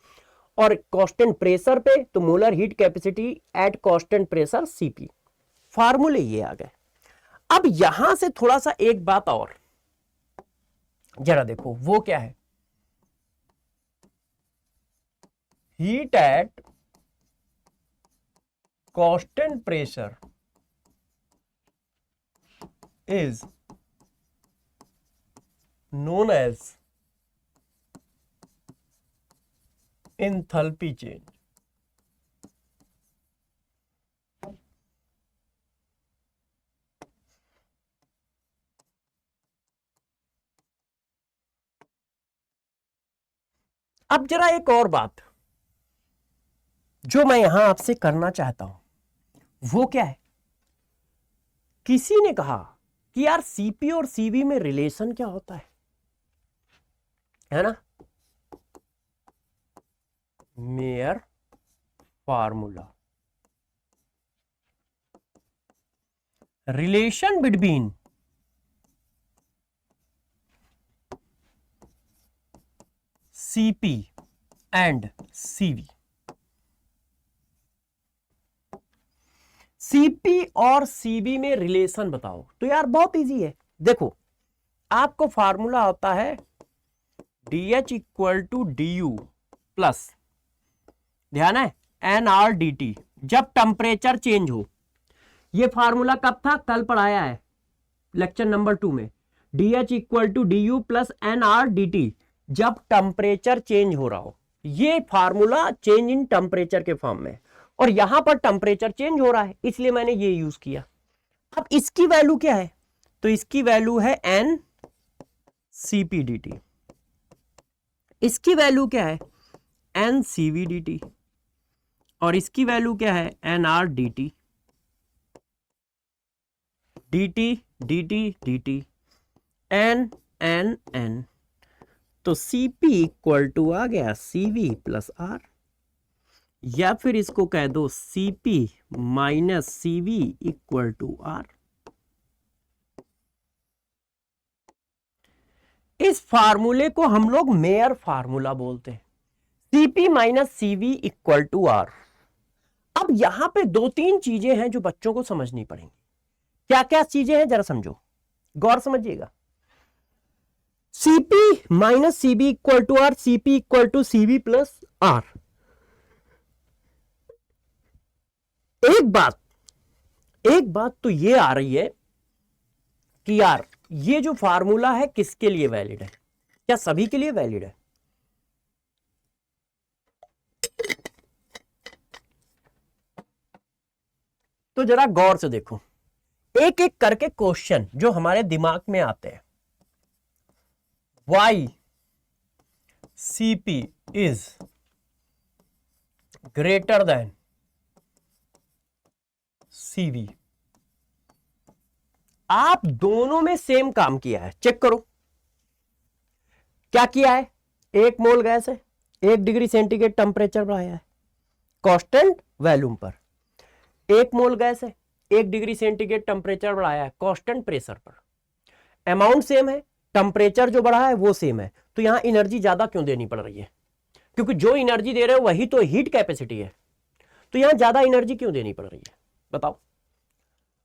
[SPEAKER 1] और कांस्टेंट प्रेशर पे तो molar heat capacity at constant pressure CP. फार्मूले ये आ गए। अब यहां से थोड़ा सा एक बात और जरा देखो, वो क्या है? Heat at constant pressure is known as enthalpy change। अब जरा एक और बात जो मैं यहां आपसे करना चाहता हूं, वो क्या है? किसी ने कहा कि यार सीपी और सीवी में रिलेशन क्या होता है ना? Mayor formula, relation between CP and CV. CP और सीबी में रिलेशन बताओ, तो यार बहुत इजी है। देखो आपको फार्मूला होता है D H equal to D U plus, ध्यान है, एन आर डी टी, जब टेम्परेचर चेंज हो। ये फार्मूला कब था? कल पढ़ाया है लेक्चर नंबर 2 में। D H equal to D U plus N R D T, जब टेम्परेचर चेंज हो रहा हो। ये फार्मूला चेंज इन टेम्परेचर के फॉर्म में, और यहां पर टेम्परेचर चेंज हो रहा है, इसलिए मैंने ये यूज किया। अब इसकी वैल्यू क्या है? तो इसकी वैल्यू है एन सीपी डी टी, इसकी वैल्यू क्या है? एन सीवी डी टी, और इसकी वैल्यू क्या है? N R D T, D T D T D T, N N N. तो सीपी इक्वल टू आ गया सीवी प्लस आर, या फिर इसको कह दो C P minus C V equal to R. इस फार्मूले को हम लोग मेयर फार्मूला बोलते हैं, C P minus C V equal to R. अब यहां पे 2-3 चीजें हैं जो बच्चों को समझनी पड़ेंगी। क्या क्या चीजें हैं जरा समझो, गौर समझिएगा। C P minus C B equal to R, C P equal to C V plus R. एक बात तो ये आ रही है कि यार ये जो फार्मूला है किसके लिए वैलिड है? क्या सभी के लिए वैलिड है? तो जरा गौर से देखो, एक एक करके क्वेश्चन जो हमारे दिमाग में आते हैं। Why C P is greater than C V. आप दोनों में सेम काम किया है, चेक करो क्या किया है। 1 मोल गैस है, 1 डिग्री सेंटीग्रेड टेम्परेचर बढ़ाया है कांस्टेंट वॉल्यूम पर। 1 मोल गैस है, 1 डिग्री सेंटीग्रेड टेम्परेचर बढ़ाया है कांस्टेंट प्रेशर पर। अमाउंट सेम है, टेम्परेचर जो बढ़ा है वो सेम है, तो यहां एनर्जी ज्यादा क्यों देनी पड़ रही है? क्योंकि जो एनर्जी दे रहे हो वही तो हीट कैपेसिटी है, तो यहां ज्यादा एनर्जी क्यों देनी पड़ रही है बताओ?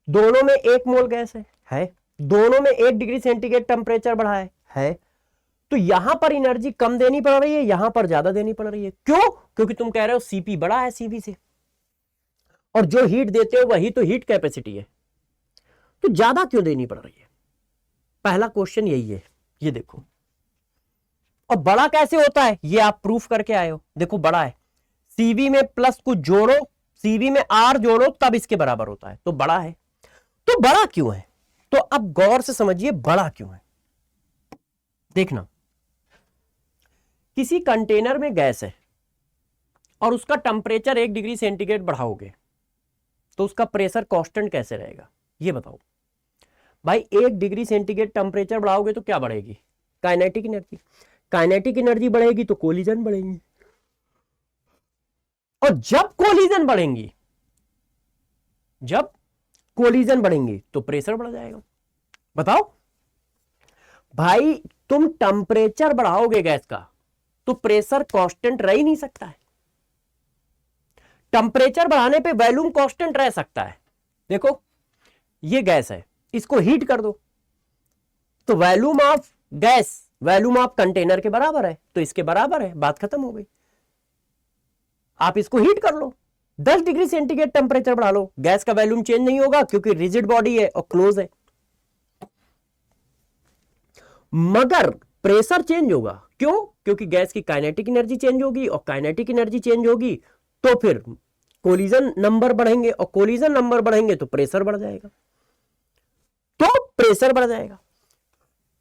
[SPEAKER 1] दोनों में 1 मोल गैस है, दोनों में 1 डिग्री सेंटीग्रेड टेम्परेचर बढ़ा है, तो यहां पर एनर्जी कम देनी पड़ रही है, यहां पर ज्यादा देनी पड़ रही है। क्यों? क्योंकि तुम कह रहे हो सीपी बड़ा है सीवी से, और जो हीट देते हो वही तो हीट कैपेसिटी है, तो ज्यादा क्यों देनी पड़ रही है? पहला क्वेश्चन यही है, ये देखो। और बड़ा कैसे होता है ये आप प्रूफ करके आए हो। देखो बड़ा है, सीवी में प्लस कुछ जोड़ो, सीवी में आर जोड़ो तब इसके बराबर होता है, तो बड़ा है। तो बड़ा क्यों है? तो अब गौर से समझिए बड़ा क्यों है। देखना, किसी कंटेनर में गैस है और उसका टेम्परेचर 1 डिग्री सेंटीग्रेड बढ़ाओगे तो उसका प्रेशर कांस्टेंट कैसे रहेगा ये बताओ भाई। 1 डिग्री सेंटीग्रेड टेम्परेचर बढ़ाओगे तो क्या बढ़ेगी? Kinetic energy. काइनेटिक एनर्जी बढ़ेगी तो कोलिजन बढ़ेंगी, और जब कोलिजन बढ़ेंगी तो प्रेशर बढ़ जाएगा। बताओ भाई, तुम टेम्परेचर बढ़ाओगे गैस का तो प्रेशर कांस्टेंट रह ही नहीं सकता है। टेम्परेचर बढ़ाने पे वॉल्यूम कांस्टेंट रह सकता है। देखो ये गैस है, इसको हीट कर दो तो volume of gas volume of container के बराबर है, तो इसके बराबर है, बात खत्म हो गई। आप इसको हीट कर लो, 10 डिग्री सेंटीग्रेड टेम्परेचर बढ़ा लो, गैस का वॉल्यूम चेंज नहीं होगा क्योंकि रिजिड बॉडी है और क्लोज है। मगर प्रेशर चेंज होगा, क्यों? क्योंकि गैस की काइनेटिक एनर्जी चेंज होगी, और काइनेटिक एनर्जी चेंज होगी तो फिर कोलिजन नंबर बढ़ेंगे, और कोलिजन नंबर बढ़ेंगे तो प्रेशर बढ़ जाएगा,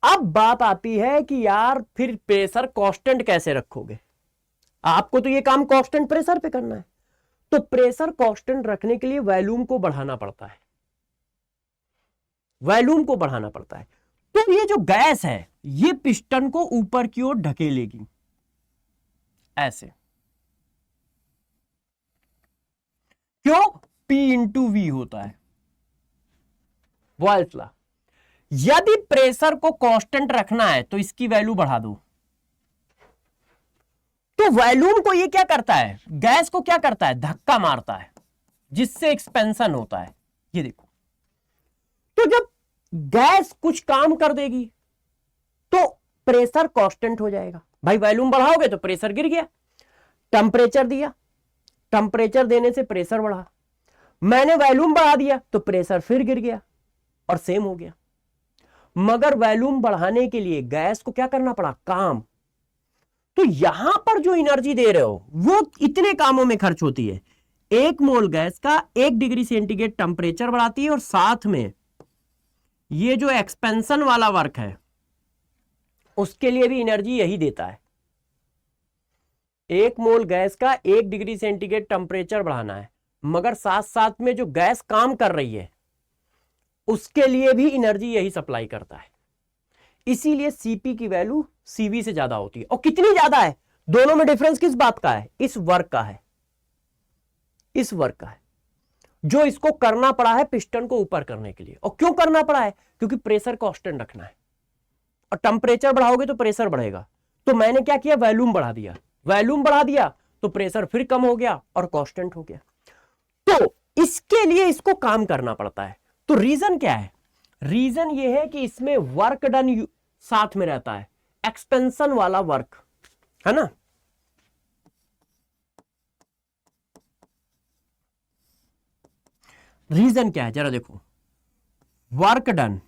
[SPEAKER 1] अब बात आती है कि यार फिर प्रेशर कांस्टेंट कैसे रखोगे? आपको तो ये काम कांस्टेंट प्रेशर पे करना है, तो प्रेशर कांस्टेंट रखने के लिए वॉल्यूम को बढ़ाना पड़ता है, तो ये जो गैस है ये पिस्टन को ऊपर की ओर ढकेलेगी ऐसे। क्यों? P इंटू वी होता है बॉयल्स लॉ। यदि प्रेशर को कांस्टेंट रखना है तो इसकी वैल्यू बढ़ा दो, तो वॉल्यूम को ये क्या करता है, गैस को क्या करता है, धक्का मारता है, जिससे एक्सपेंशन होता है। ये देखो, तो जब गैस कुछ काम कर देगी तो प्रेशर कांस्टेंट हो जाएगा। भाई वॉल्यूम बढ़ाओगे तो प्रेशर गिर गया, टेम्परेचर दिया, टेम्परेचर देने से प्रेशर बढ़ा, मैंने वॉल्यूम बढ़ा दिया तो प्रेशर फिर गिर गया और सेम हो गया। मगर वॉल्यूम बढ़ाने के लिए गैस को क्या करना पड़ा, काम। तो यहां पर जो एनर्जी दे रहे हो वो इतने कामों में खर्च होती है। 1 मोल गैस का 1 डिग्री सेंटीग्रेड टेम्परेचर बढ़ाती है, और साथ में ये जो एक्सपेंशन वाला वर्क है उसके लिए भी एनर्जी यही देता है। 1 मोल गैस का 1 डिग्री सेंटीग्रेड टेम्परेचर बढ़ाना है, मगर साथ साथ में जो गैस काम कर रही है उसके लिए भी एनर्जी यही सप्लाई करता है। इसीलिए सीपी की वैल्यू सीवी से ज्यादा होती है। और कितनी ज्यादा है? दोनों में डिफरेंस किस बात का है? इस वर्क का है, जो इसको करना पड़ा है पिस्टन को ऊपर करने के लिए। और क्यों करना पड़ा है? क्योंकि प्रेशर कांस्टेंट रखना है, और टेम्परेचर बढ़ाओगे तो प्रेशर बढ़ेगा। तो मैंने क्या किया, वॉल्यूम बढ़ा दिया, तो प्रेशर फिर कम हो गया और कांस्टेंट हो गया। तो इसके लिए इसको काम करना पड़ता है। तो रीजन क्या है? रीजन ये है कि इसमें वर्क डन साथ में रहता है, एक्सपेंशन वाला वर्क, है ना। रीजन क्या है जरा देखो, work done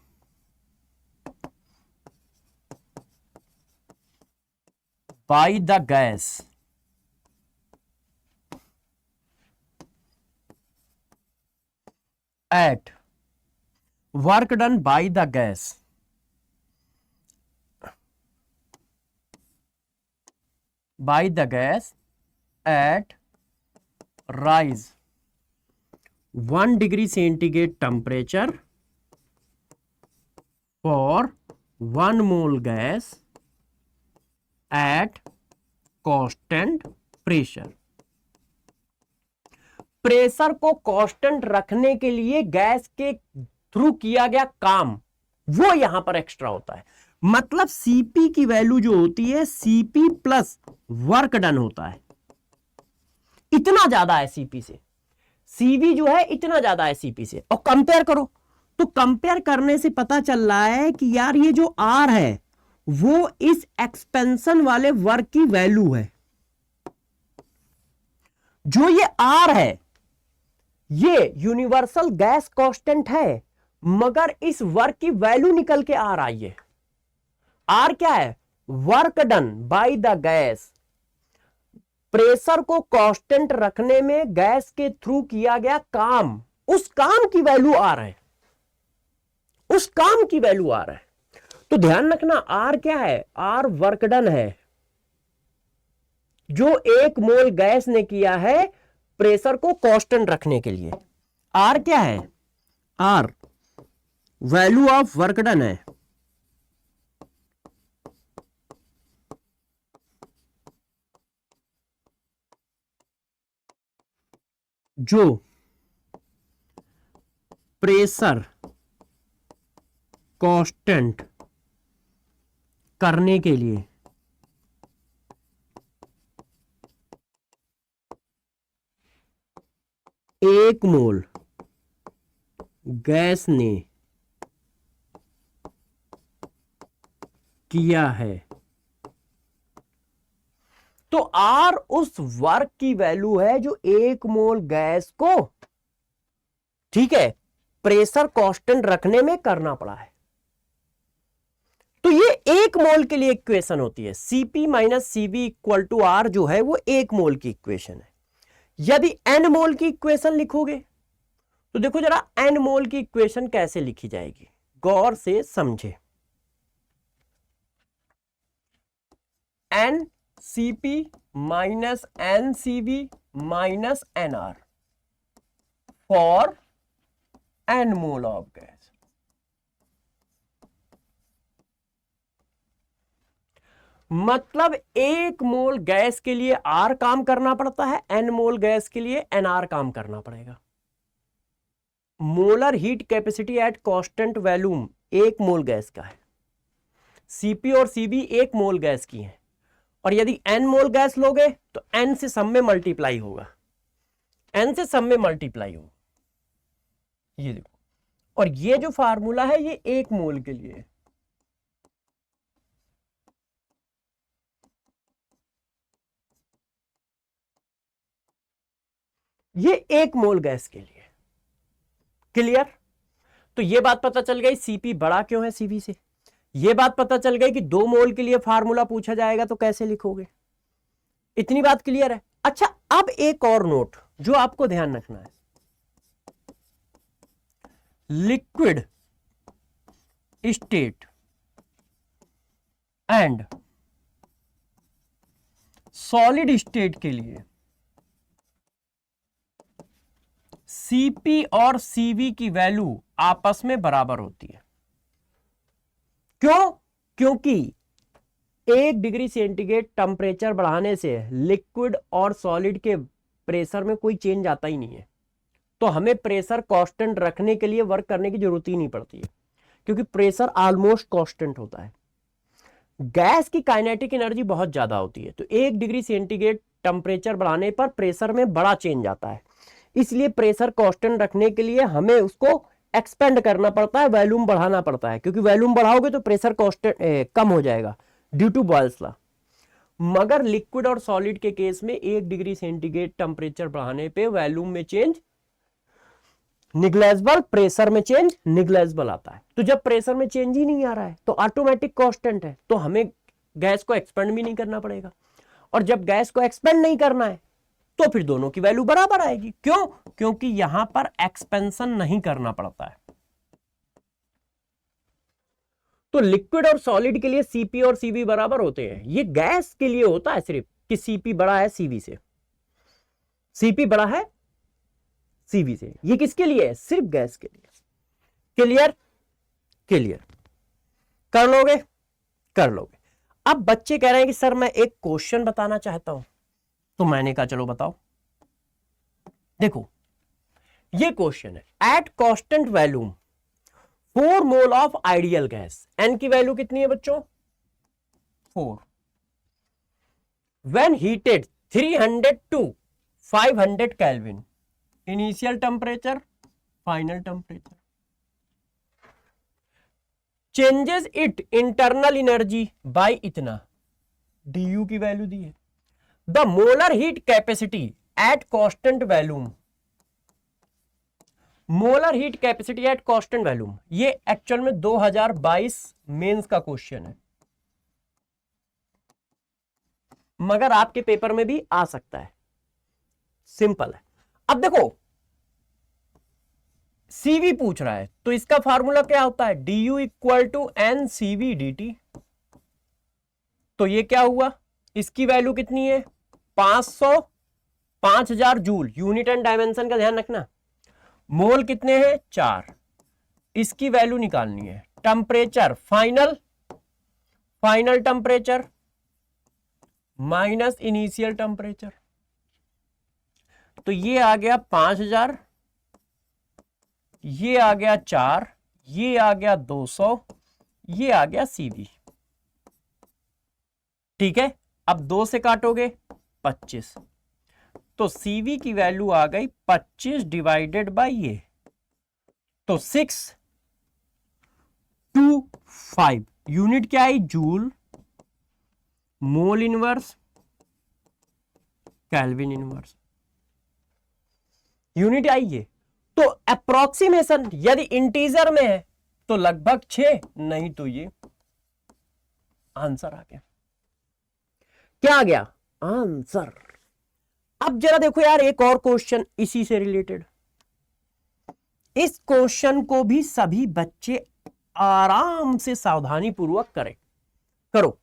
[SPEAKER 1] by the gas at work done by the gas at rise 1 degree centigrade temperature for 1 mole gas at constant pressure। Pressure को कांस्टेंट रखने के लिए गैस के थ्रू किया गया काम वो यहां पर एक्स्ट्रा होता है। मतलब सीपी की वैल्यू जो होती है सीपी प्लस वर्क डन होता है, इतना ज्यादा है सीपी से। सीवी जो है इतना ज्यादा है सीपी से। और कंपेयर करो तो कंपेयर करने से पता चल रहा है कि यार ये जो आर है वो इस एक्सपेंशन वाले वर्क की वैल्यू है। जो ये आर है ये यूनिवर्सल गैस कांस्टेंट है, मगर इस वर्क की वैल्यू निकल के आ रही है। आर क्या है? Work done by the gas. Pressure को कांस्टेंट रखने में गैस के थ्रू किया गया काम, उस काम की वैल्यू आर है, उस काम की वैल्यू आर है। तो ध्यान रखना आर क्या है? आर वर्क डन है जो 1 मोल गैस ने किया है प्रेशर को कांस्टेंट रखने के लिए। आर क्या है? R value of work done है जो प्रेशर कांस्टेंट करने के लिए 1 मोल गैस ने किया है। तो आर उस वर्क की वैल्यू है जो 1 मोल गैस को, ठीक है, प्रेशर कांस्टेंट रखने में करना पड़ा है। तो ये 1 मोल के लिए इक्वेशन होती है। C P minus C V equal to R जो है वो 1 मोल की इक्वेशन है। यदि n मोल की इक्वेशन लिखोगे तो देखो जरा n मोल की इक्वेशन कैसे लिखी जाएगी, गौर से समझे। n C P minus N C V minus N R for n mole of gas. मतलब 1 मोल गैस के लिए R काम करना पड़ता है, n मोल गैस के लिए NR काम करना पड़ेगा। Molar heat capacity at constant volume 1 mole gas का है। सीपी और सीबी 1 मोल गैस की है, और यदि n मोल गैस लोगे तो n से सम में मल्टीप्लाई होगा, n से सम में मल्टीप्लाई होगा। ये देखो, और ये जो फार्मूला है ये 1 मोल के लिए है। ये 1 मोल गैस के लिए। क्लियर? तो ये बात पता चल गई सीपी बड़ा क्यों है सीवी से। ये बात पता चल गई कि 2 मोल के लिए फार्मूला पूछा जाएगा तो कैसे लिखोगे। इतनी बात क्लियर है। अच्छा, अब एक और नोट जो आपको ध्यान रखना है। Liquid state and solid state के लिए सीपी और सीवी की वैल्यू आपस में बराबर होती है। क्यों? क्योंकि 1 डिग्री सेंटीग्रेड टेम्परेचर बढ़ाने से लिक्विड और सॉलिड के प्रेशर में कोई चेंज आता ही नहीं है। तो हमें प्रेशर कांस्टेंट रखने के लिए वर्क करने की जरूरत ही नहीं पड़ती है, क्योंकि प्रेशर ऑलमोस्ट कांस्टेंट होता है। गैस की काइनेटिक एनर्जी बहुत ज्यादा होती है, तो 1 डिग्री सेंटीग्रेड टेम्परेचर बढ़ाने पर प्रेशर में बड़ा चेंज आता है। इसलिए प्रेशर कांस्टेंट रखने के लिए हमें उसको एक्सपेंड करना पड़ता है, वॉल्यूम बढ़ाना पड़ता है, क्योंकि वॉल्यूम बढ़ाओगे तो प्रेशर कांस्टेंट कम हो जाएगा ड्यू टू बॉयल्स लॉ। मगर लिक्विड और सॉलिड के केस में 1 डिग्री सेंटीग्रेड टेम्परेचर बढ़ाने पे वॉल्यूम में चेंज निग्लेजिबल, प्रेशर में चेंज निग्लेजिबल आता है। तो जब प्रेशर में चेंज ही नहीं आ रहा है तो ऑटोमेटिक कांस्टेंट है, तो हमें गैस को एक्सपेंड भी नहीं करना पड़ेगा। और जब गैस को एक्सपेंड नहीं करना है तो फिर दोनों की वैल्यू बराबर आएगी। क्यों? क्योंकि यहां पर एक्सपेंशन नहीं करना पड़ता है। तो लिक्विड और सॉलिड के लिए सीपी और सीवी बराबर होते हैं। ये गैस के लिए होता है सिर्फ कि सीपी बड़ा है सीवी से, सीपी बड़ा है सीवी से। ये किसके लिए है? सिर्फ गैस के लिए। क्लियर? क्लियर? कर लोगे? कर लोगे। अब बच्चे कह रहे हैं कि सर मैं एक क्वेश्चन बताना चाहता हूं, तो मैंने कहा चलो बताओ। देखो ये क्वेश्चन है, at constant volume 4 mole of ideal gas, N की वैल्यू कितनी है बच्चों? 4, when heated 300 to 500 kelvin, initial temperature, final temperature, changes it internal energy by इतना, du की वैल्यू दी है। The molar heat capacity at constant volume, molar heat capacity at constant volume, ये एक्चुअल में 2022 मेंस का क्वेश्चन है, मगर आपके पेपर में भी आ सकता है। सिंपल है। अब देखो सीवी पूछ रहा है, तो इसका फार्मूला क्या होता है? du equal to N CV D T. तो ये क्या हुआ? इसकी वैल्यू कितनी है? 5000 जूल। यूनिट एंड डायमेंशन का ध्यान रखना। मोल कितने हैं? 4। इसकी वैल्यू निकालनी है। Temperature final, final temperature minus initial temperature, तो ये आ गया 5000, ये आ गया 4, ये आ गया 200, ये आ गया सीवी। ठीक है, अब 2 से काटोगे 25, तो सीवी की वैल्यू आ गई 25 डिवाइडेड बाय ये, तो 625। यूनिट क्या है? Joule, mole inverse, kelvin inverse, unit आई है। तो अप्रोक्सीमेशन यदि इंटीजर में है तो लगभग 6, नहीं तो ये आंसर आ गया। क्या आ गया? आंसर। अब जरा देखो यार एक और क्वेश्चन इसी से रिलेटेड। इस क्वेश्चन को भी सभी बच्चे आराम से सावधानी पूर्वक करें। करो।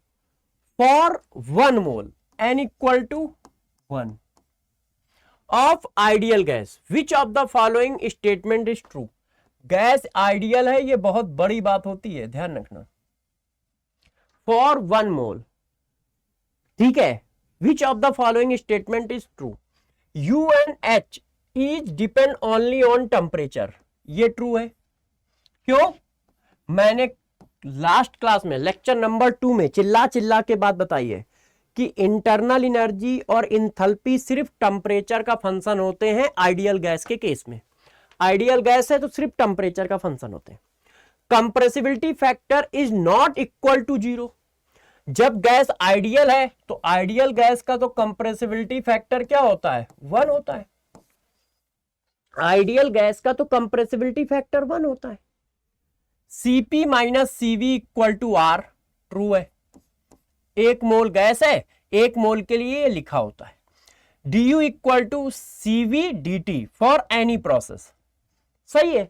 [SPEAKER 1] For 1 mole n equal to 1 of ideal gas, which of the following statement is true? Gas ideal है, ये बहुत बड़ी बात होती है, ध्यान रखना। फॉर 1 मोल, ठीक है, which of the following statement is true? U and H is depend only on temperature, ये ट्रू है। क्यों? मैंने लास्ट क्लास में लेक्चर नंबर 2 में चिल्ला चिल्ला के बात बताई है कि इंटरनल एनर्जी और इंथैल्पी सिर्फ टेम्परेचर का फंक्शन होते हैं आइडियल गैस के केस में। आइडियल गैस है तो सिर्फ टेम्परेचर का फंक्शन होते हैं। Compressibility factor is not equal to 0। जब गैस आइडियल है तो आइडियल गैस का तो कंप्रेसिबिलिटी फैक्टर क्या होता है? 1 होता है। आइडियल गैस का तो कंप्रेसिबिलिटी फैक्टर 1 होता है। Cp minus C V equal to R, true है। 1 मोल गैस है, 1 मोल के लिए लिखा होता है। du equal to C V D T for any process, सही है।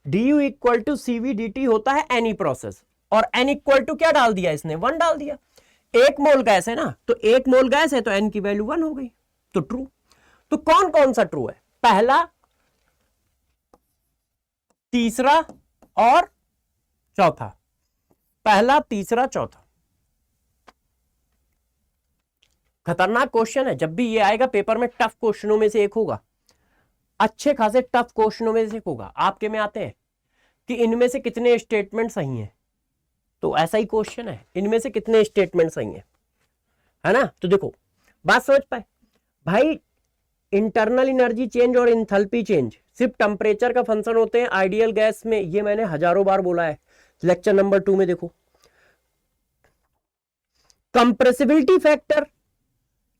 [SPEAKER 1] du equal to C V D T होता है एनी प्रोसेस, और n इक्वल टू क्या डाल दिया इसने? 1 डाल दिया। 1 मोल गैस है ना, तो 1 मोल गैस है तो n की वैल्यू 1 हो गई, तो ट्रू। तो कौन कौन सा ट्रू है? पहला, तीसरा और चौथा। पहला, तीसरा, चौथा। खतरनाक क्वेश्चन है। जब भी ये आएगा पेपर में टफ क्वेश्चनों में से एक होगा, अच्छे खासे टफ क्वेश्चनों में से एक होगा। आपके में आते हैं कि इनमें से कितने स्टेटमेंट सही हैं, तो ऐसा ही क्वेश्चन है, इनमें से कितने स्टेटमेंट सही हैं, है ना? तो देखो बात समझ पाए भाई। इंटरनल एनर्जी चेंज और इंथैल्पी चेंज सिर्फ टेम्परेचर का फंक्शन होते हैं आइडियल गैस में, ये मैंने हजारों बार बोला है। लेक्चर नंबर 2 में देखो। कंप्रेसिबिलिटी फैक्टर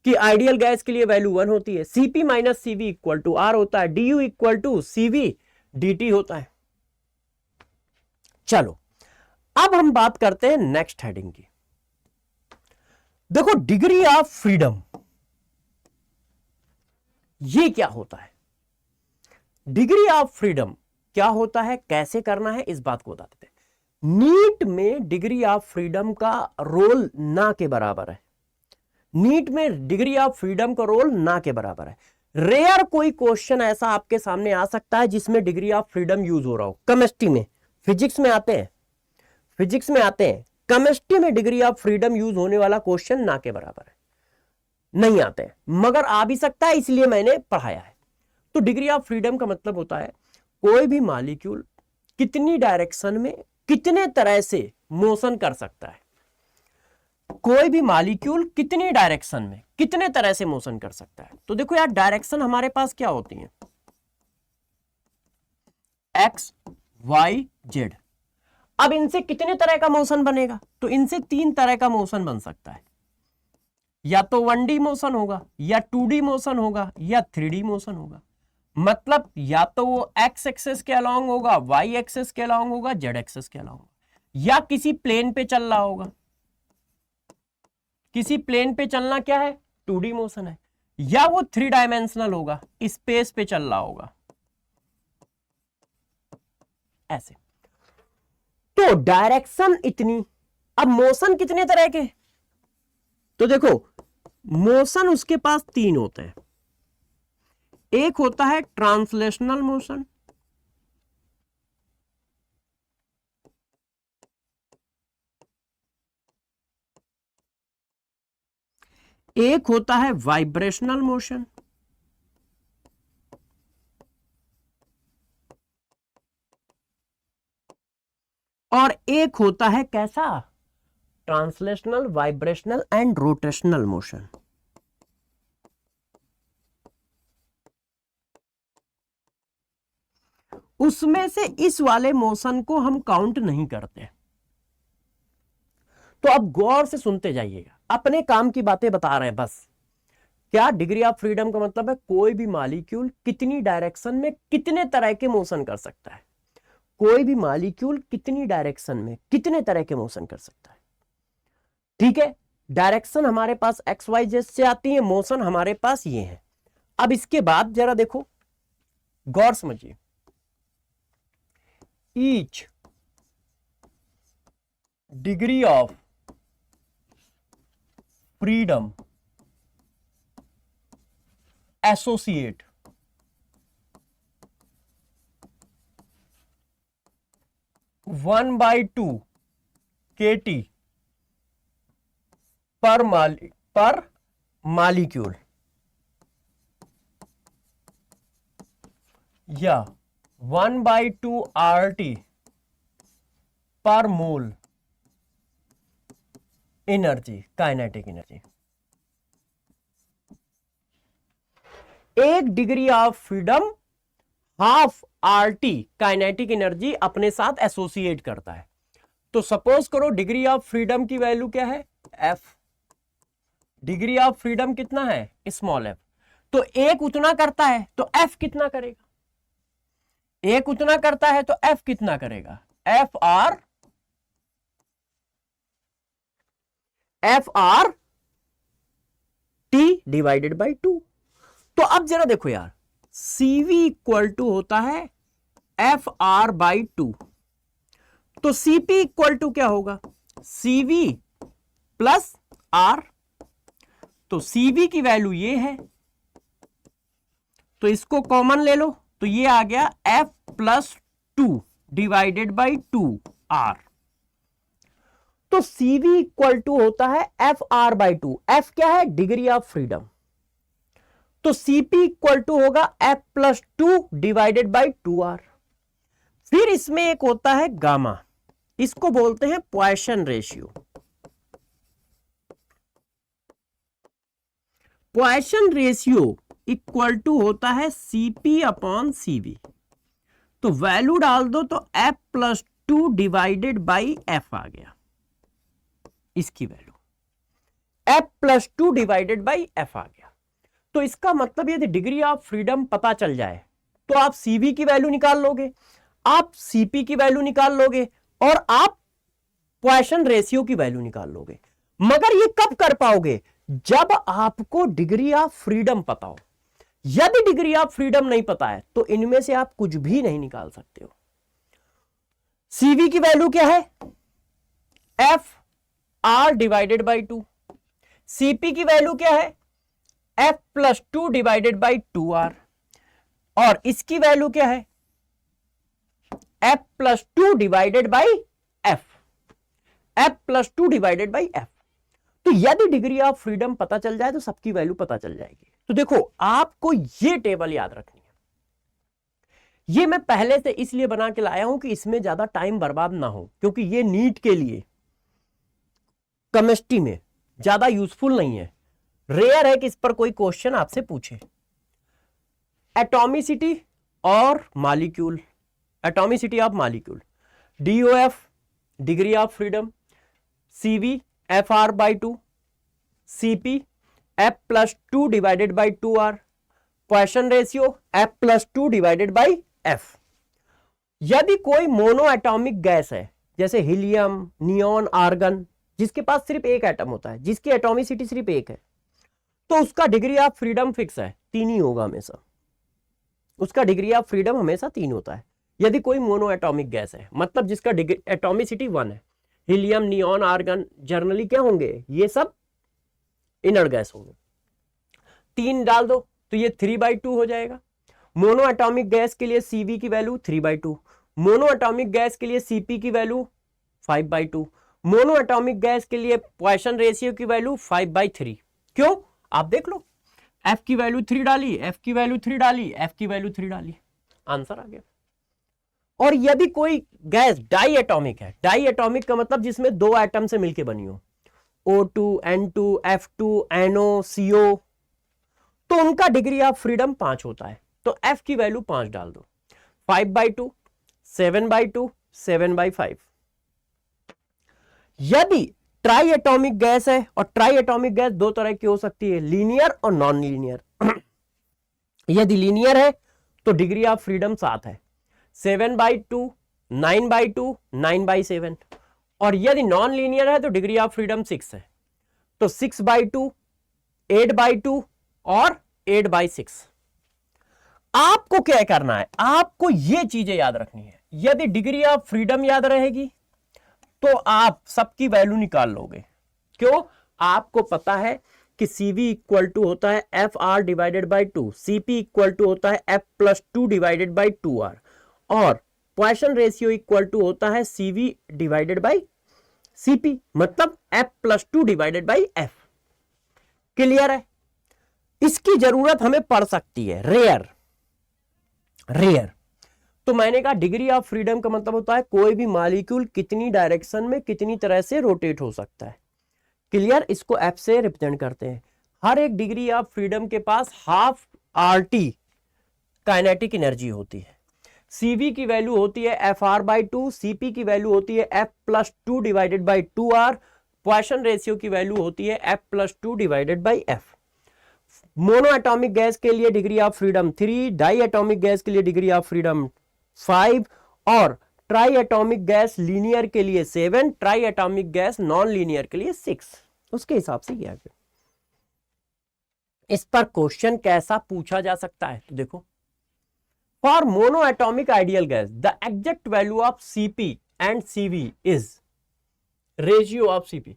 [SPEAKER 1] कि आइडियल गैस के लिए वैल्यू 1 होती है। Cp minus C V equal to R होता है। du equal to C V dt होता है। चलो अब हम बात करते हैं नेक्स्ट हेडिंग की। देखो डिग्री ऑफ फ्रीडम, ये क्या होता है, डिग्री ऑफ फ्रीडम क्या होता है, कैसे करना है, इस बात को बता देते हैं। नीट में डिग्री ऑफ फ्रीडम का रोल ना के बराबर है। नीट में डिग्री ऑफ फ्रीडम का रोल ना के बराबर है। रेयर कोई क्वेश्चन ऐसा आपके सामने आ सकता है जिसमें डिग्री ऑफ फ्रीडम यूज हो रहा हो। केमिस्ट्री में, फिजिक्स में आते हैं, केमिस्ट्री में डिग्री ऑफ फ्रीडम यूज होने वाला क्वेश्चन ना के बराबर है, नहीं आते हैं, मगर आ भी सकता है, इसलिए मैंने पढ़ाया है। तो डिग्री ऑफ फ्रीडम का मतलब होता है कोई भी मॉलिक्यूल कितनी डायरेक्शन में कितने तरह से मोशन कर सकता है, कोई भी मॉलिक्यूल कितनी डायरेक्शन में कितने तरह से मोशन कर सकता है। तो देखो यार, डायरेक्शन हमारे पास क्या होती है, एक्स वाई जेड। अब इनसे कितने तरह का मोशन बनेगा, तो इनसे 3 तरह का मोशन बन सकता है, या तो 1D मोशन होगा, या 2D मोशन होगा, या 3D मोशन होगा। मतलब या तो वो एक्स एक्सेस के अलोंग होगा, वाई एक्सेस के अलोंग होगा, जेड एक्सेस के अलोंग होगा, या किसी प्लेन पे चल रहा होगा। किसी प्लेन पे चलना क्या है, 2D मोशन है, या वो 3 डायमेंशनल होगा, स्पेस पे चल रहा होगा, ऐसे। तो डायरेक्शन इतनी, अब मोशन कितने तरह के, तो देखो मोशन उसके पास 3 होते हैं। एक होता है ट्रांसलेशनल मोशन, एक होता है वाइब्रेशनल मोशन, और एक होता है कैसा, translational, vibrational and rotational motion. उसमें से इस वाले मोशन को हम काउंट नहीं करते। तो अब गौर से सुनते जाइएगा, अपने काम की बातें बता रहे हैं बस। क्या डिग्री ऑफ फ्रीडम का मतलब है कोई भी मॉलिक्यूल कितनी डायरेक्शन में कितने तरह के मोशन कर सकता है, कोई भी मॉलिक्यूल कितनी डायरेक्शन में कितने तरह के मोशन कर सकता है। ठीक है, डायरेक्शन हमारे पास एक्स वाई जेड से आती है, मोशन हमारे पास ये है। अब इसके बाद जरा देखो, गौर समझिए, each degree of freedom associate one by two KT पर मॉलिक्यूल, या 1/2 RT पर मोल एनर्जी, काइनेटिक एनर्जी। एक degree of freedom half RT kinetic energy अपने साथ एसोसिएट करता है। तो सपोज करो डिग्री ऑफ फ्रीडम की वैल्यू क्या है, F। डिग्री ऑफ फ्रीडम कितना है, स्मॉल f। तो एक उतना करता है तो F कितना करेगा, एक उतना करता है तो F कितना करेगा, FR T डिवाइडेड बाई 2। तो अब जरा देखो यार, CV इक्वल टू होता है FR बाई 2। तो CP इक्वल टू क्या होगा, CV प्लस R। तो CV की वैल्यू ये है, तो इसको कॉमन ले लो, तो ये आ गया F plus 2 divided by 2R। तो CV इक्वल टू होता है FR बाई 2। F क्या है, डिग्री ऑफ फ्रीडम। तो CP इक्वल टू होगा F plus 2 divided by 2R। फिर इसमें एक होता है गामा, इसको बोलते हैं Poisson ratio. Poisson ratio equal to होता है CP अपॉन CV। तो वैल्यू डाल दो तो F plus 2 divided by F आ गया, इसकी value F plus 2 divided by F आ गया। तो इसका मतलब यदि डिग्री ऑफ फ्रीडम पता चल जाए तो आप CV की वैल्यू निकाल लोगे, आप CP की वैल्यू निकाल लोगे, और आप पॉइसन रेशियो की वैल्यू निकाल लोगे। मगर ये कब कर पाओगे, जब आपको डिग्री ऑफ फ्रीडम पता हो। यदि डिग्री ऑफ फ्रीडम नहीं पता है तो इनमें से आप कुछ भी नहीं निकाल सकते हो। सीवी की वैल्यू क्या है? F R divided by 2। CP की वैल्यू क्या है? F plus 2 divided by 2r। और इसकी वैल्यू क्या है? F plus 2 divided by F. F plus 2 divided by F. तो यदि डिग्री ऑफ फ्रीडम पता चल जाए तो सबकी वैल्यू पता चल जाएगी। तो देखो, आपको ये टेबल याद रखनी है। ये मैं पहले से इसलिए बना के लाया हूं कि इसमें ज्यादा टाइम बर्बाद ना हो, क्योंकि ये नीट के लिए केमिस्ट्री में ज्यादा यूजफुल नहीं है। रेयर है कि इस पर कोई क्वेश्चन आपसे पूछे। एटॉमिसिटी और molecule, atomicity of molecule, DOF degree of freedom, CV F R by 2, CP F plus 2 divided by 2r, Poisson ratio F plus 2 divided by F. यदि कोई मोनो एटॉमिक गैस है, जैसे हीलियम, नियॉन, आर्गन, जिसके पास सिर्फ एक atom होता है, जिसकी एटॉमिसिटी सिर्फ एक है, तो उसका डिग्री ऑफ फ्रीडम फिक्स है, 3 ही होगा हमेशा। उसका डिग्री ऑफ फ्रीडम हमेशा 3 होता है यदि कोई मोनो एटॉमिक गैस है, मतलब जिसका एटॉमिसिटी 1 है। हीलियम, नियॉन, आर्गन जनरली क्या होंगे? ये सब इनर गैस होंगे। 3 डाल दो तो ये 3/2 हो जाएगा। मोनो एटॉमिक गैस के लिए सीवी की वैल्यू 3/2, मोनो एटॉमिक गैस के लिए सीपी की वैल्यू 5/2, मोनो एटॉमिक गैस के लिए पॉइसन रेशियो की वैल्यू 5/3। क्यों? आप देख लो, एफ की वैल्यू 3 डाली, एफ की वैल्यू 3 डाली, एफ की वैल्यू 3 डाली, आंसर आ गया। और यदि कोई गैस डाई एटॉमिक है, डाई एटॉमिक का मतलब जिसमें 2 एटम से मिलके बनी हो, O2, N2, F2, NO, CO, तो उनका डिग्री ऑफ फ्रीडम 5 होता है। तो F की वैल्यू 5 डाल दो, 5/2, 7/2, 7/5। यदि ट्राई एटॉमिक गैस है, और ट्राई एटॉमिक गैस 2 तरह की हो सकती है, लीनियर और नॉन लीनियर। यदि लीनियर है तो डिग्री ऑफ फ्रीडम 7 है, 7/2, 9/2, 9/7। और यदि नॉन लीनियर है तो डिग्री ऑफ फ्रीडम 6 है, तो 6/2, 8/2 और 8/6। आपको क्या करना है? आपको ये चीजें याद रखनी है। यदि डिग्री ऑफ फ्रीडम याद रहेगी तो आप सबकी वैल्यू निकाल लोगे। क्यों? आपको पता है कि CV इक्वल टू होता है F R divided by 2, CP equal to होता है F plus 2 divided by 2r, और पॉइसन रेशियो इक्वल टू होता है CV डिवाइडेड बाई CP, मतलब F plus 2 divided by F। Clear है? इसकी जरूरत हमें पड़ सकती है, रेयर। तो मैंने कहा डिग्री ऑफ फ्रीडम का मतलब होता है कोई भी मॉलिक्यूल कितनी डायरेक्शन में कितनी तरह से रोटेट हो सकता है। क्लियर? इसको F से रिप्रेजेंट करते हैं। हर एक डिग्री ऑफ फ्रीडम के पास हाफ RT काइनेटिक एनर्जी होती है। CV की वैल्यू होती है FR/2, CP की वैल्यू होती है F plus 2 divided by 2r, Poisson ratio की वैल्यू होती है F plus 2 divided by F। Monoatomic gas के लिए degree of freedom 3, diatomic gas के लिए डिग्री ऑफ फ्रीडम 5, और ट्राई एटॉमिक गैस लीनियर के लिए 7, try atomic gas non linear के लिए 6। उसके हिसाब से किया गया। इस पर क्वेश्चन कैसा पूछा जा सकता है? तो देखो, for mono atomic ideal gas the exact value of CP and CV is ratio of CP।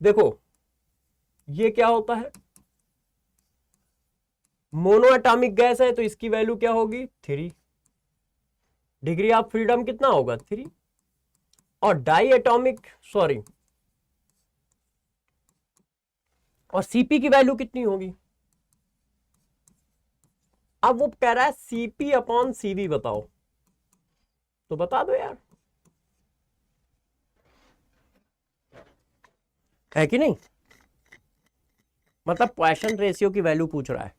[SPEAKER 1] देखो, ये क्या होता है? मोनो एटॉमिक गैस है तो इसकी वैल्यू क्या होगी? 3। डिग्री ऑफ फ्रीडम कितना होगा? 3। और डाई एटॉमिक और CP की वैल्यू कितनी होगी? अब वो कह रहा है CP अपॉन CV बताओ, तो बता दो यार, है कि नहीं? मतलब पॉइसन रेशियो की वैल्यू पूछ रहा है।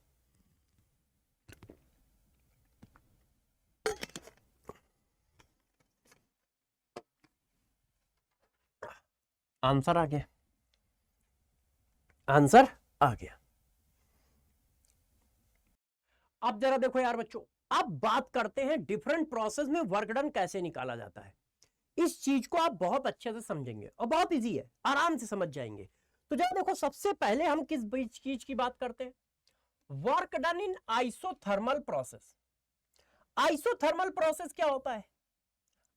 [SPEAKER 1] आंसर आ गया, आंसर आ गया। अब जरा देखो यार बच्चों, अब बात करते हैं डिफरेंट प्रोसेस में वर्क डन कैसे निकाला जाता है। इस चीज को आप बहुत अच्छे से समझेंगे और बहुत इजी है, आराम से समझ जाएंगे। तो जरा देखो, सबसे पहले हम किस चीज की बात करते हैं? Work done in isothermal process. Isothermal process क्या होता है?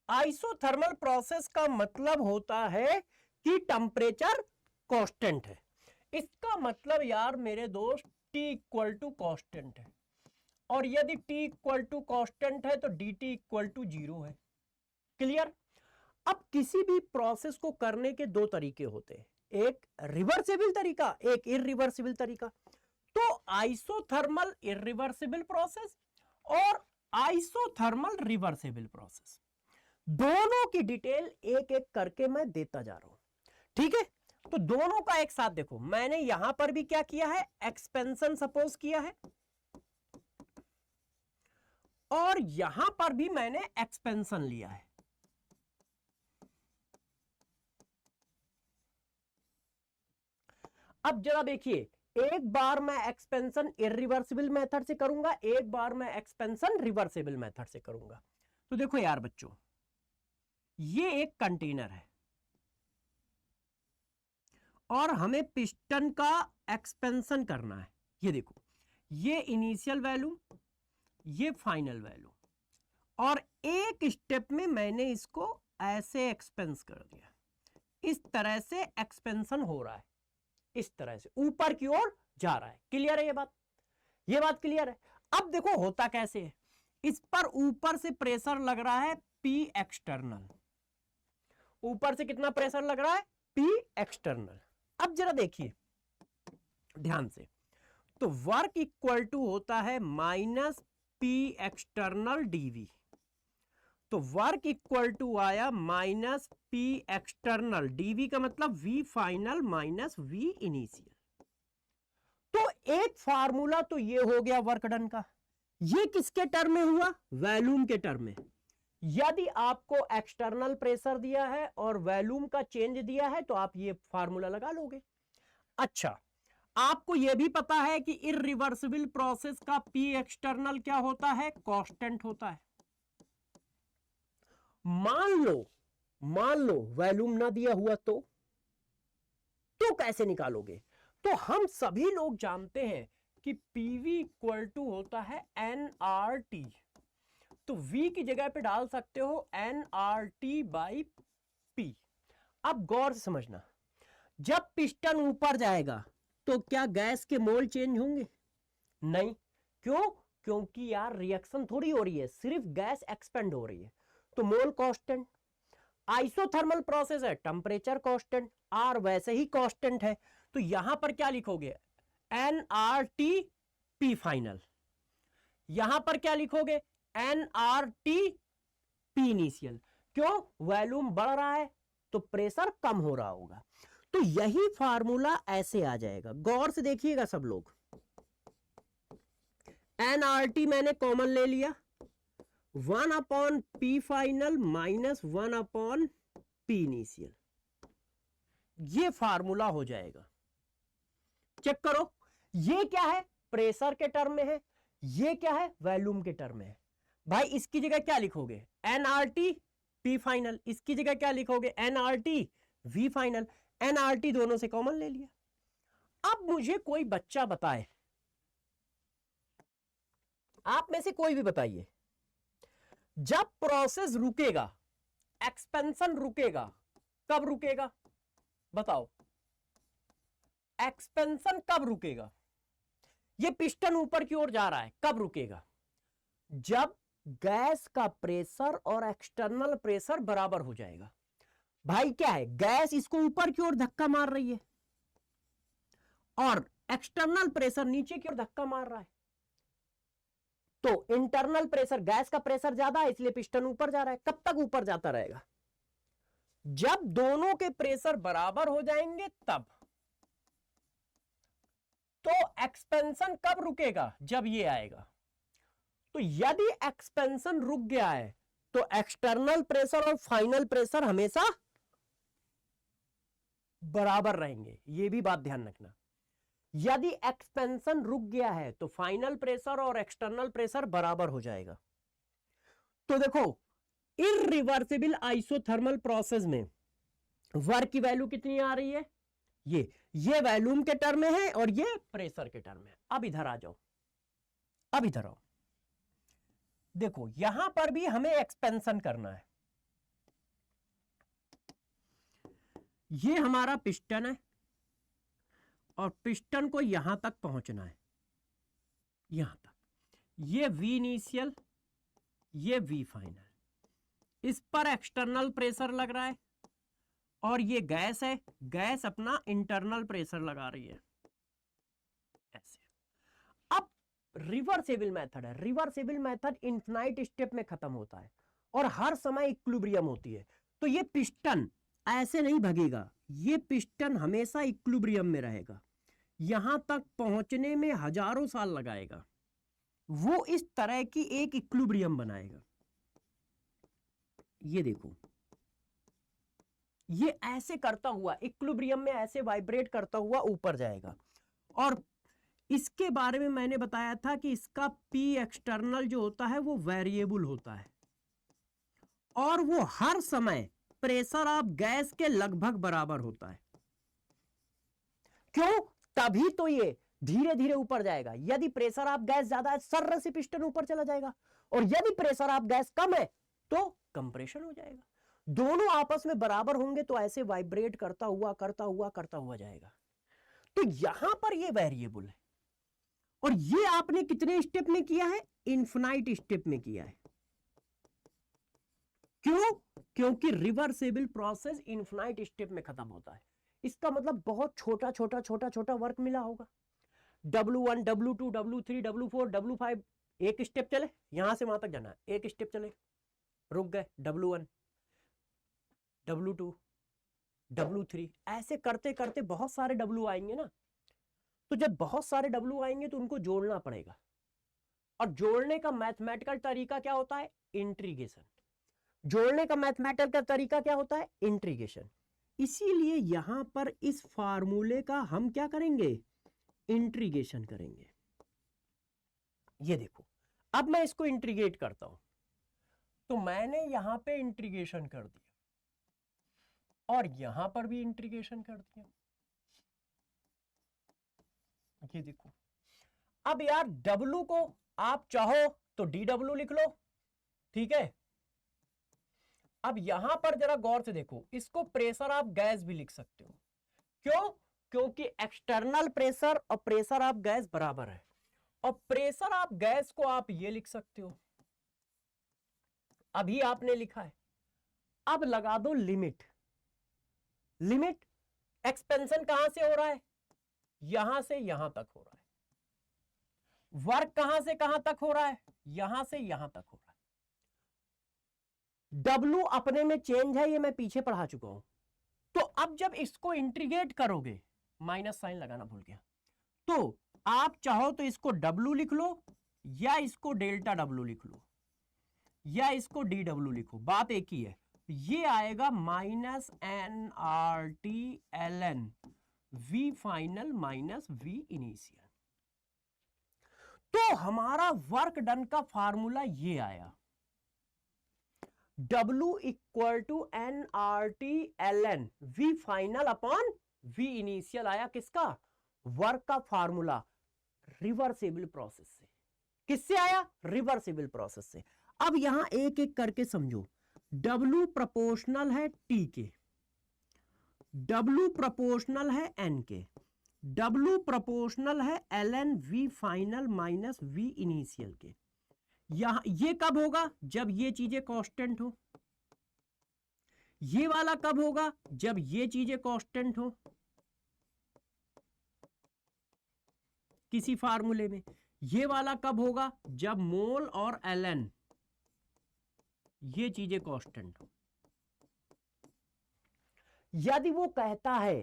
[SPEAKER 1] आइसोथर्मल प्रोसेस का मतलब होता है कि टेंपरेचर कांस्टेंट है। इसका मतलब यार मेरे दोस्त T इक्वल टू कांस्टेंट है, और यदि T इक्वल टू कांस्टेंट है तो dt इक्वल टू 0 है। क्लियर? अब किसी भी प्रोसेस को करने के दो तरीके होते हैं, एक रिवर्सिबल तरीका, एक इरिवर्सिबल तरीका। तो आइसोथर्मल इरिवर्सिबल प्रोसेस और आइसोथर्मल रिवर्सिबल प्रोसेस, दोनों की डिटेल एक एक करके मैं देता जा रहा हूं। ठीक है, तो दोनों का एक साथ देखो। मैंने यहां पर भी क्या किया है, एक्सपेंशन सपोज किया है, और यहां पर भी मैंने एक्सपेंशन लिया है। अब जरा देखिए, एक बार मैं एक्सपेंशन इरिवर्सिबल मेथड से करूंगा, एक बार मैं एक्सपेंशन रिवर्सिबल मेथड से करूंगा। तो देखो यार बच्चों, ये एक कंटेनर है और हमें पिस्टन का एक्सपेंशन करना है। ये देखो, ये इनिशियल वैल्यू, ये फाइनल वैल्यू, और एक स्टेप में मैंने इसको ऐसे एक्सपेंस कर दिया। इस तरह से एक्सपेंशन हो रहा है, इस तरह से ऊपर की ओर जा रहा है। क्लियर है ये बात? ये बात क्लियर है। अब देखो होता कैसे है, इस पर ऊपर से प्रेशर लग रहा है P एक्सटर्नल। ऊपर से कितना प्रेशर लग रहा है? P external. अब जरा देखिए ध्यान से, तो वर्क इक्वल टू होता है माइनस P एक्सटर्नल dV। तो वर्क इक्वल टू आया माइनस P एक्सटर्नल dV का मतलब V final minus V initial. तो एक फार्मूला तो ये हो गया वर्क डन का। ये किसके टर्म में हुआ? वॉल्यूम के टर्म में। यदि आपको एक्सटर्नल प्रेशर दिया है और वॉल्यूम का चेंज दिया है तो आप ये फार्मूला लगा लोगे। अच्छा, आपको यह भी पता है कि इरिवर्सिबल प्रोसेस का P एक्सटर्नल क्या होता है? कांस्टेंट होता है। मान लो वॉल्यूम ना दिया हुआ तो कैसे निकालोगे? तो हम सभी लोग जानते हैं कि PV इक्वल टू होता है nRT। तो V की जगह पे डाल सकते हो nRT बाई P। अब गौर से समझना, जब पिस्टन ऊपर जाएगा तो क्या गैस के मोल चेंज होंगे? नहीं। क्यों? क्योंकि यार रिएक्शन थोड़ी हो रही है, सिर्फ गैस एक्सपेंड हो रही है, तो मोल कांस्टेंट। आइसोथर्मल प्रोसेस है, टेंपरेचर कांस्टेंट, R वैसे ही कांस्टेंट है, तो यहां पर क्या लिखोगे? nRT P final. यहां पर क्या लिखोगे? nRT P initial. क्यों? वॉल्यूम बढ़ रहा है तो प्रेशर कम हो रहा होगा। तो यही फार्मूला ऐसे आ जाएगा। गौर से देखिएगा सब लोग, nRT मैंने कॉमन ले लिया, 1 upon P final minus 1 upon P initial, ये फार्मूला हो जाएगा। चेक करो, ये क्या है? प्रेशर के टर्म में है, ये क्या है? वॉल्यूम के टर्म में है। भाई इसकी जगह क्या लिखोगे? nRT P final. इसकी जगह क्या लिखोगे? nRT V final. nRT दोनों से कॉमन ले लिया। अब मुझे कोई बच्चा बताए, आप में से कोई भी बताइए, जब प्रोसेस रुकेगा, एक्सपेंशन रुकेगा, कब रुकेगा? बताओ, एक्सपेंशन कब रुकेगा? ये पिस्टन ऊपर की ओर जा रहा है, कब रुकेगा? जब गैस का प्रेशर और एक्सटर्नल प्रेशर बराबर हो जाएगा। भाई क्या है, गैस इसको ऊपर की ओर धक्का मार रही है और एक्सटर्नल प्रेशर नीचे की ओर धक्का मार रहा है, तो इंटरनल प्रेशर, गैस का प्रेशर ज्यादा है इसलिए पिस्टन ऊपर जा रहा है। कब तक ऊपर जाता रहेगा? जब दोनों के प्रेशर बराबर हो जाएंगे तब। तो एक्सपेंशन कब रुकेगा? जब ये आएगा। तो यदि एक्सपेंशन रुक गया है तो एक्सटर्नल प्रेशर और फाइनल प्रेशर हमेशा बराबर रहेंगे, ये भी बात ध्यान रखना। यदि एक्सपेंशन रुक गया है तो फाइनल प्रेशर और एक्सटर्नल प्रेशर बराबर हो जाएगा। तो देखो, इरिवर्सिबल आइसोथर्मल प्रोसेस में वर्क की वैल्यू कितनी आ रही है? ये वॉल्यूम के टर्म में है और ये प्रेशर के टर्म में है। अब इधर आ जाओ, अब इधर आओ, देखो यहां पर भी हमें एक्सपेंशन करना है। ये हमारा पिस्टन है और पिस्टन को यहां तक पहुंचना है, यहां तक। ये वी इनिशियल, ये वी फाइनल। इस पर एक्सटर्नल प्रेशर लग रहा है और ये गैस है, गैस अपना इंटरनल प्रेशर लगा रही है ऐसे। अब रिवर्सेबल मेथड है। रिवर्सेबल मेथड इनफिनाइट स्टेप में खत्म होता है और हर समय इक्विलिब्रियम होती है। तो ये पिस्टन ऐसे नहीं भगेगा, ये पिस्टन हमेशा इक्विलिब्रियम में रहेगा। यहां तक पहुंचने में हजारों साल लगाएगा, वो इस तरह की एक इक्विलिब्रियम बनाएगा। ये देखो, ये ऐसे करता हुआ इक्विलिब्रियम में ऐसे वाइब्रेट करता हुआ ऊपर जाएगा। और इसके बारे में मैंने बताया था कि इसका पी एक्सटर्नल जो होता है वो वेरिएबल होता है और वो हर समय प्रेशर ऑफ गैस के लगभग बराबर होता है। क्यों? तभी तो ये धीरे धीरे ऊपर जाएगा। यदि प्रेशर ऑफ गैस ज्यादा है, सर्र से पिस्टन ऊपर चला जाएगा, और यदि प्रेशर ऑफ गैस कम है तो कंप्रेशन हो जाएगा। दोनों आपस में बराबर होंगे तो ऐसे वाइब्रेट करता हुआ करता हुआ करता हुआ जाएगा। तो यहां पर ये वेरिएबल है और ये आपने कितने स्टेप में किया है? इनफिनाइट स्टेप में किया है। क्यों? क्योंकि रिवर्सेबल प्रोसेस इनफिनाइट स्टेप में खत्म होता है। इसका मतलब बहुत छोटा छोटा छोटा छोटा वर्क मिला होगा। W1, W2, W3, W4, W5, एक स्टेप चले, यहां से वहां तक जाना है, एक स्टेप चले, रुक गए, W1, W2, W3, ऐसे करते करते बहुत सारे W आएंगे ना। तो जब बहुत सारे W आएंगे तो उनको जोड़ना पड़ेगा, और जोड़ने का मैथमेटिकल तरीका क्या होता है? इंट्रीगेशन। जोड़ने का मैथमेटिकल तरीका क्या होता है? इंट्रीगेशन। इसीलिए यहां पर इस फार्मूले का हम क्या करेंगे? इंट्रीगेशन करेंगे। ये देखो, अब मैं इसको इंट्रीगेट करता हूं, तो मैंने यहां पे इंट्रीगेशन कर दिया और यहां पर भी इंट्रीगेशन कर दिया। ये देखो, अब यार W को आप चाहो तो DW लिख लो, ठीक है। अब यहां पर जरा गौर से देखो, इसको प्रेशर ऑफ गैस भी लिख सकते हो। क्यों? क्योंकि एक्सटर्नल प्रेशर और प्रेशर ऑफ गैस बराबर है, और प्रेशर ऑफ गैस को आप ये लिख सकते हो, अभी आपने लिखा है। अब लगा दो लिमिट। लिमिट एक्सपेंशन कहां से हो रहा है? यहां से यहां तक हो रहा है। वर्क कहां से कहां तक हो रहा है? यहां से यहां तक हो रहा है। W अपने में चेंज है, ये मैं पीछे पढ़ा चुका हूं। तो अब जब इसको इंटीग्रेट करोगे, माइनस साइन लगाना भूल गया, तो आप चाहो तो इसको W लिख लो, या इसको डेल्टा W लिख लो, या इसको DW लिखो, बात एक ही है। ये आएगा -nRT/ln V final minus V initial. तो हमारा वर्क डन का फार्मूला ये आया, W equal to nRT/ln V final upon V initial आया। किसका? वर्क का फार्मूला, रिवर्सेबल प्रोसेस से। किससे आया? रिवर्सेबल प्रोसेस से। अब यहां एक एक करके समझो। W प्रोपोर्शनल है T के, W प्रोपोर्शनल है N के, W प्रोपोर्शनल है ln V final minus V initial के। यहां ये कब होगा? जब ये चीजें कांस्टेंट हो। ये वाला कब होगा? जब ये चीजें कांस्टेंट हो किसी फार्मूले में। ये वाला कब होगा? जब मोल और ln ये चीजें कांस्टेंट हो। यदि वो कहता है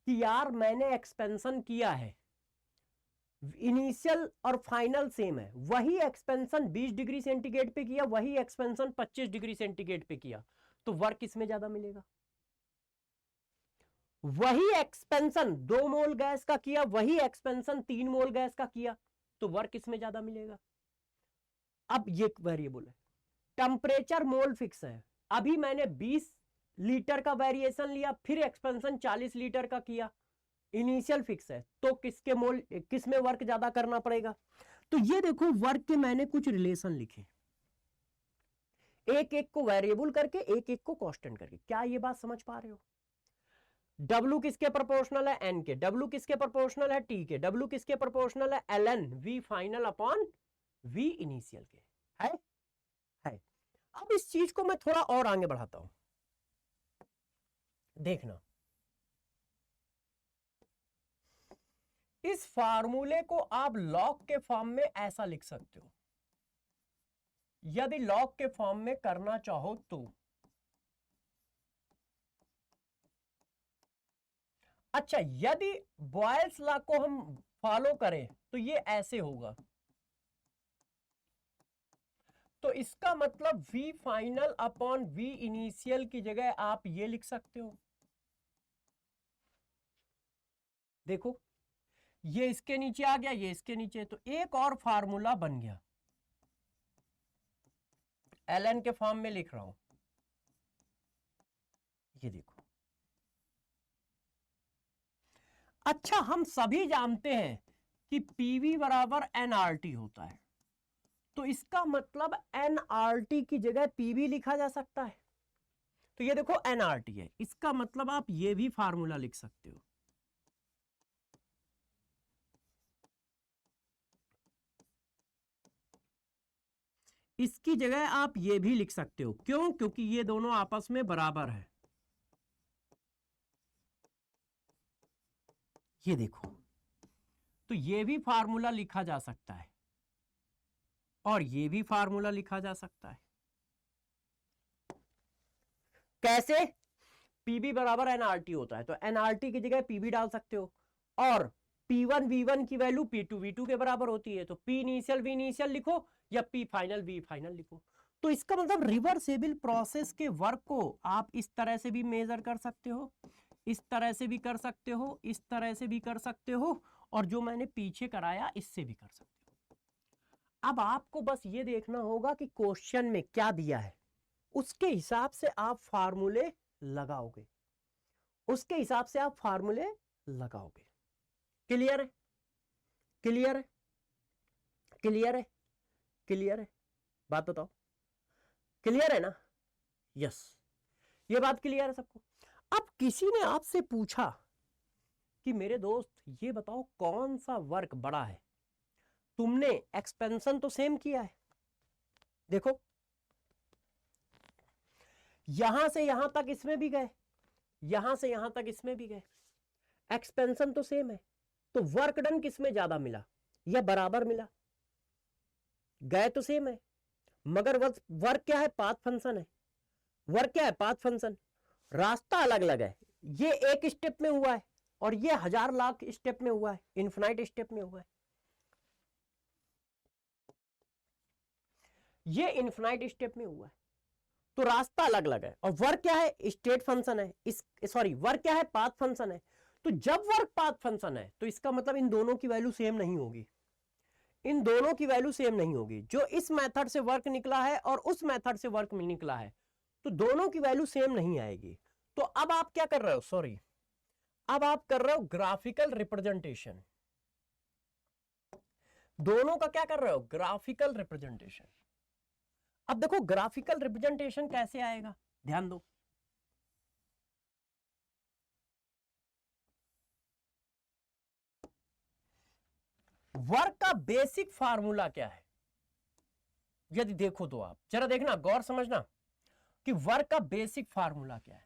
[SPEAKER 1] कि यार मैंने एक्सपेंशन किया है, इनिशियल और फाइनल सेम है, वही एक्सपेंशन 20 डिग्री सेंटीग्रेड पे किया, वही एक्सपेंशन 25 डिग्री सेंटीग्रेड पे किया, तो वर्क किसमें ज्यादा मिलेगा? वही एक्सपेंशन 2 मोल गैस का किया, वही एक्सपेंशन 3 मोल गैस का किया, तो वर्क किसमें ज्यादा मिलेगा? अब ये वेरिएबल है। टेम्परेचर मोल फिक्स है। अभी मैंने 20 लीटर का वेरिएशन लिया, फिर एक्सपेंशन 40 लीटर का किया, इनिशियल फिक्स है, तो किस में वर्क ज्यादा करना पड़ेगा। तो ये देखो वर्क के मैंने कुछ रिलेशन लिखे, एक एक को वेरिएबल करके, एक एक को कांस्टेंट करके। क्या ये बात समझ पा रहे हो? W किसके प्रोपोर्शनल है? N के। W किसके प्रोपोर्शनल है? T के। W किसके प्रोपोर्शनल है? ln V final upon V initial के। है। अब इस चीज को मैं थोड़ा और आगे बढ़ाता हूं, देखना। इस फार्मूले को आप लॉग के फॉर्म में ऐसा लिख सकते हो, यदि लॉग के फॉर्म में करना चाहो तो। अच्छा, यदि बॉयल्स लॉ को हम फॉलो करें तो ये ऐसे होगा, तो इसका मतलब V final upon V initial की जगह आप ये लिख सकते हो। देखो ये इसके नीचे आ गया, ये इसके नीचे, तो एक और फार्मूला बन गया। ln के फॉर्म में लिख रहा हूं, ये देखो। अच्छा, हम सभी जानते हैं कि PV बराबर nRT होता है, तो इसका मतलब nRT की जगह PV लिखा जा सकता है। तो ये देखो nRT है, इसका मतलब आप ये भी फार्मूला लिख सकते हो। इसकी जगह आप ये भी लिख सकते हो। क्यों? क्योंकि ये दोनों आपस में बराबर है। ये देखो, तो ये भी फार्मूला लिखा जा सकता है और ये भी फार्मूला लिखा जा सकता है। कैसे? PB बराबर nRT होता है, तो nRT की जगह PB डाल सकते हो, और P1 V1 की वैल्यू P2 V2 के बराबर होती है, तो P इनिशियल V इनिशियल लिखो या P फाइनल V फाइनल लिखो। तो इसका मतलब रिवर्सेबल प्रोसेस के वर्क को आप इस तरह से भी मेजर कर सकते हो, इस तरह से भी कर सकते हो, इस तरह से भी कर सकते हो, और जो मैंने पीछे कराया इससे भी कर सकते हो। अब आपको बस ये देखना होगा कि क्वेश्चन में क्या दिया है, उसके हिसाब से आप फार्मूले लगाओगे, उसके हिसाब से आप फार्मूले लगाओगे। क्लियर है? क्लियर है? क्लियर है? क्लियर है? बात बताओ, क्लियर है ना? यस, ये बात क्लियर है सबको। अब किसी ने आपसे पूछा कि मेरे दोस्त ये बताओ कौन सा वर्क बड़ा है, तुमने एक्सपेंशन तो सेम किया है। देखो यहां से यहां तक इसमें भी गए, यहां से यहां तक इसमें भी गए, एक्सपेंशन तो सेम है, तो वर्क डन किसमें ज्यादा मिला या बराबर मिला? गए तो सेम है, मगर वर्क क्या है? पाथ फंक्शन है। वर्क क्या है? Path function. रास्ता अलग अलग है, ये एक स्टेप में हुआ है और ये हजार लाख स्टेप में हुआ है, इन्फिनाइट स्टेप में हुआ है। ये इन्फिनाइट स्टेप में हुआ है, तो रास्ता अलग अलग है। और वर्क क्या है? स्टेट फंक्शन है, वर्क क्या है? पाथ फंक्शन है। तो जब वर्क पाथ फंक्शन है तो इसका मतलब इन दोनों की वैल्यू सेम नहीं होगी, इन दोनों की वैल्यू सेम नहीं होगी। जो इस मेथड से वर्क निकला है और उस मेथड से वर्क निकला है, तो दोनों की वैल्यू सेम नहीं आएगी। तो अब आप क्या कर रहे हो? अब आप कर रहे हो ग्राफिकल रिप्रेजेंटेशन। दोनों का क्या कर रहे हो? Graphical representation. अब देखो ग्राफिकल रिप्रेजेंटेशन कैसे आएगा, ध्यान दो। वर्क का बेसिक फार्मूला क्या है? यदि देखो तो आप जरा देखना, गौर समझना कि वर्क का बेसिक फार्मूला क्या है।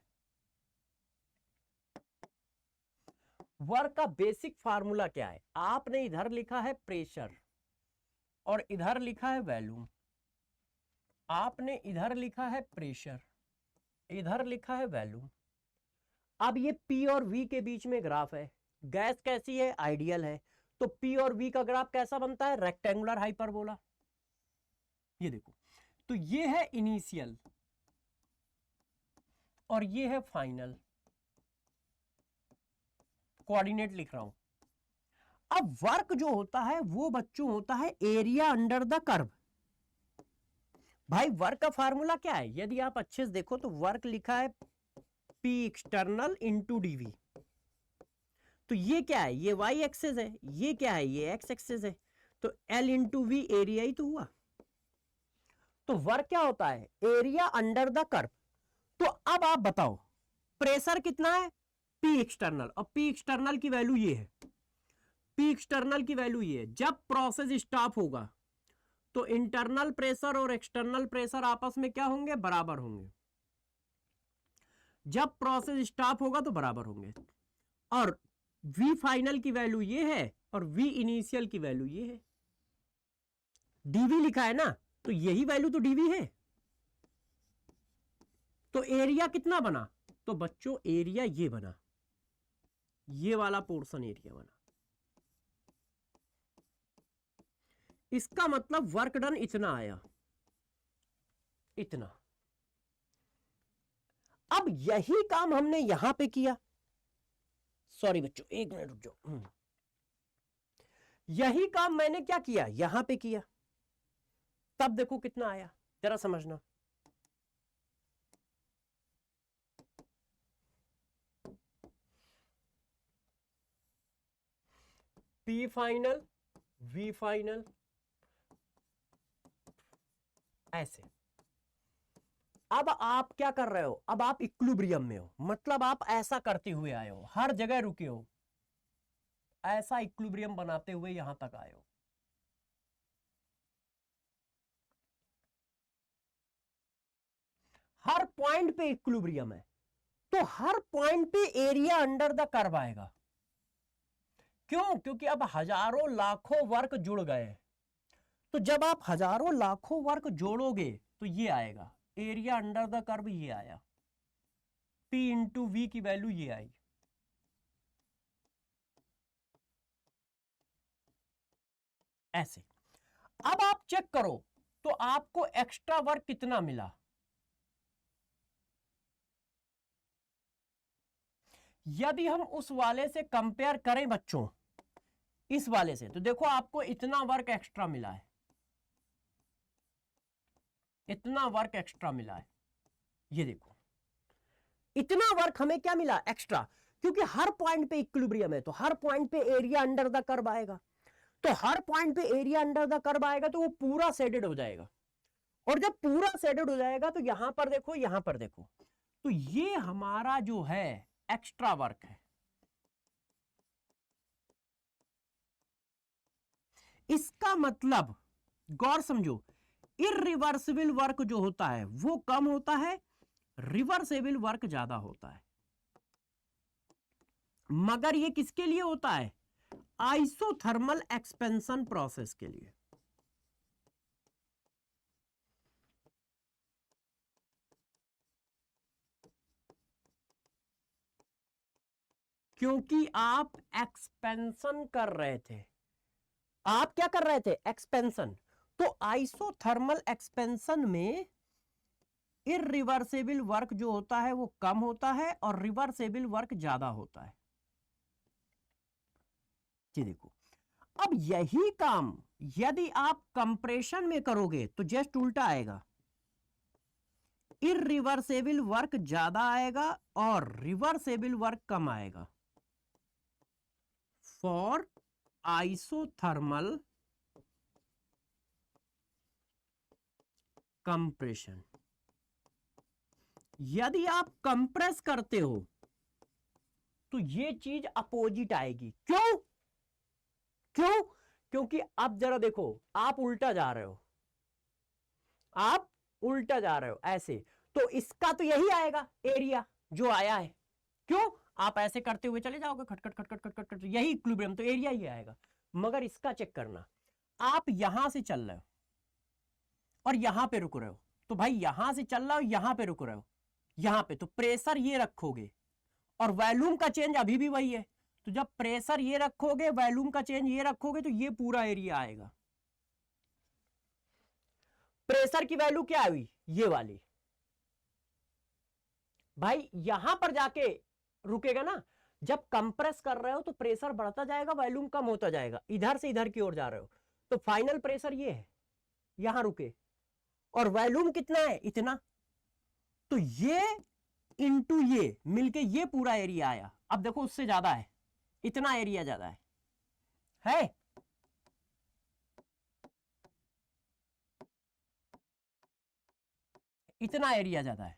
[SPEAKER 1] वर्क का बेसिक फार्मूला क्या है? आपने इधर लिखा है प्रेशर और इधर लिखा है वॉल्यूम। आपने इधर लिखा है प्रेशर, इधर लिखा है वॉल्यूम। अब ये P और V के बीच में ग्राफ है। गैस कैसी है? आइडियल है। तो P और V का ग्राफ कैसा बनता है? Rectangular hyperbola. ये देखो, तो ये है इनिशियल और ये है फाइनल। कोऑर्डिनेट लिख रहा हूं। अब वर्क जो होता है वो बच्चों होता है एरिया अंडर द कर्व। भाई वर्क का फार्मूला क्या है? यदि आप अच्छे से देखो तो वर्क लिखा है P एक्सटर्नल इंटू dV। तो ये क्या है, ये y एक्सेस है, ये क्या है, ये x एक्सेस है, तो L इंटू वी एरिया ही तो हुआ। तो वर्क क्या होता है, एरिया अंडर द कर्व। तो अब आप बताओ प्रेशर कितना है, P एक्सटर्नल, और P एक्सटर्नल की वैल्यू ये है, P एक्सटर्नल की वैल्यू ये है। जब प्रोसेस स्टॉप होगा तो इंटरनल प्रेशर और एक्सटर्नल प्रेशर आपस में क्या होंगे, बराबर होंगे। जब प्रोसेस स्टॉप होगा तो बराबर होंगे। और V फाइनल की वैल्यू ये है और V इनिशियल की वैल्यू ये है। dV लिखा है ना, तो यही वैल्यू तो dV है। तो एरिया कितना बना, तो बच्चों एरिया ये बना, ये वाला पोर्शन एरिया बना। इसका मतलब वर्क डन इतना आया, इतना। अब यही काम हमने यहां पे किया, सॉरी बच्चों एक मिनट रुक जाओ, यही काम मैंने क्या किया, यहां पे किया, तब देखो कितना आया, जरा समझना। P फाइनल, V फाइनल, ऐसे। अब आप क्या कर रहे हो, अब आप इक्विलिब्रियम में हो, मतलब आप ऐसा करते हुए आए हो, हर जगह रुके हो, ऐसा इक्विलिब्रियम बनाते हुए यहां तक आए हो। हर पॉइंट पे इक्विलिब्रियम है, तो हर पॉइंट पे एरिया अंडर द कर्व आएगा। क्यों, क्योंकि अब हजारों लाखों वर्क जुड़ गए। तो जब आप हजारों लाखों वर्क जोड़ोगे तो ये आएगा, एरिया अंडर द कर्व ये आया, P इंटू वी की वैल्यू ये आई। ऐसे। अब आप चेक करो तो आपको एक्स्ट्रा वर्क कितना मिला। यदि हम उस वाले से कंपेयर करें बच्चों, इस वाले से, तो देखो आपको इतना वर्क एक्स्ट्रा मिला है, इतना वर्क एक्स्ट्रा मिला है। ये देखो इतना वर्क हमें क्या मिला, एक्स्ट्रा, क्योंकि हर पॉइंट पे इक्विलिब्रियम है, तो हर पॉइंट पे एरिया अंडर द कर्व आएगा। तो हर पॉइंट पे एरिया अंडर द कर्व आएगा तो वो पूरा शेडेड हो जाएगा। और जब पूरा शेडेड हो जाएगा तो यहां पर देखो, यहां पर देखो, तो ये हमारा जो है एक्स्ट्रा वर्क है। इसका मतलब गौर समझो, इरिवर्सिबल वर्क जो होता है वो कम होता है, रिवर्सेबल वर्क ज्यादा होता है। मगर ये किसके लिए होता है, आइसोथर्मल एक्सपेंशन प्रोसेस के लिए। क्योंकि आप एक्सपेंशन कर रहे थे, आप क्या कर रहे थे, एक्सपेंशन। तो आइसोथर्मल एक्सपेंशन में इरिवर्सेबल वर्क जो होता है वो कम होता है और रिवर्सेबल वर्क ज्यादा होता है। जी देखो, अब यही काम यदि आप कंप्रेशन में करोगे तो जस्ट उल्टा आएगा, इरिवर्सेबल वर्क ज्यादा आएगा और रिवर्सेबल वर्क कम आएगा। फॉर आइसोथर्मल कंप्रेशन, यदि आप कंप्रेस करते हो तो ये चीज अपोजिट आएगी। क्यों, क्यों, क्योंकि अब जरा देखो, आप उल्टा जा रहे हो, आप उल्टा जा रहे हो ऐसे, तो इसका तो यही आएगा एरिया जो आया है। क्यों, आप ऐसे करते हुए चले जाओगे, खटखट खटखट खटखट खट, यही इक्विलिब्रियम, तो एरिया ही आएगा। मगर इसका चेक करना, आप यहां से चल रहे हो और यहां पे रुक रहे हो, तो भाई यहां से चल रहा हो, यहां पे रुक रहे हो, यहां पे तो प्रेशर ये रखोगे और वॉल्यूम का चेंज अभी भी वही है। तो जब प्रेशर ये रखोगे, वॉल्यूम का चेंज ये रखोगे, तो ये पूरा एरिया आएगा। प्रेशर की वैल्यू क्या हुई, ये वाली, भाई यहां पर जाके रुकेगा ना। जब कंप्रेस कर रहे हो तो प्रेशर बढ़ता जाएगा, वॉल्यूम कम होता जाएगा, इधर से इधर की ओर जा रहे हो, तो फाइनल प्रेशर ये है, यहां रुके, और वॉल्यूम कितना है, इतना। तो ये इंटू ये मिलके ये पूरा एरिया आया। अब देखो उससे ज्यादा है, इतना एरिया ज्यादा है? इतना एरिया ज्यादा है।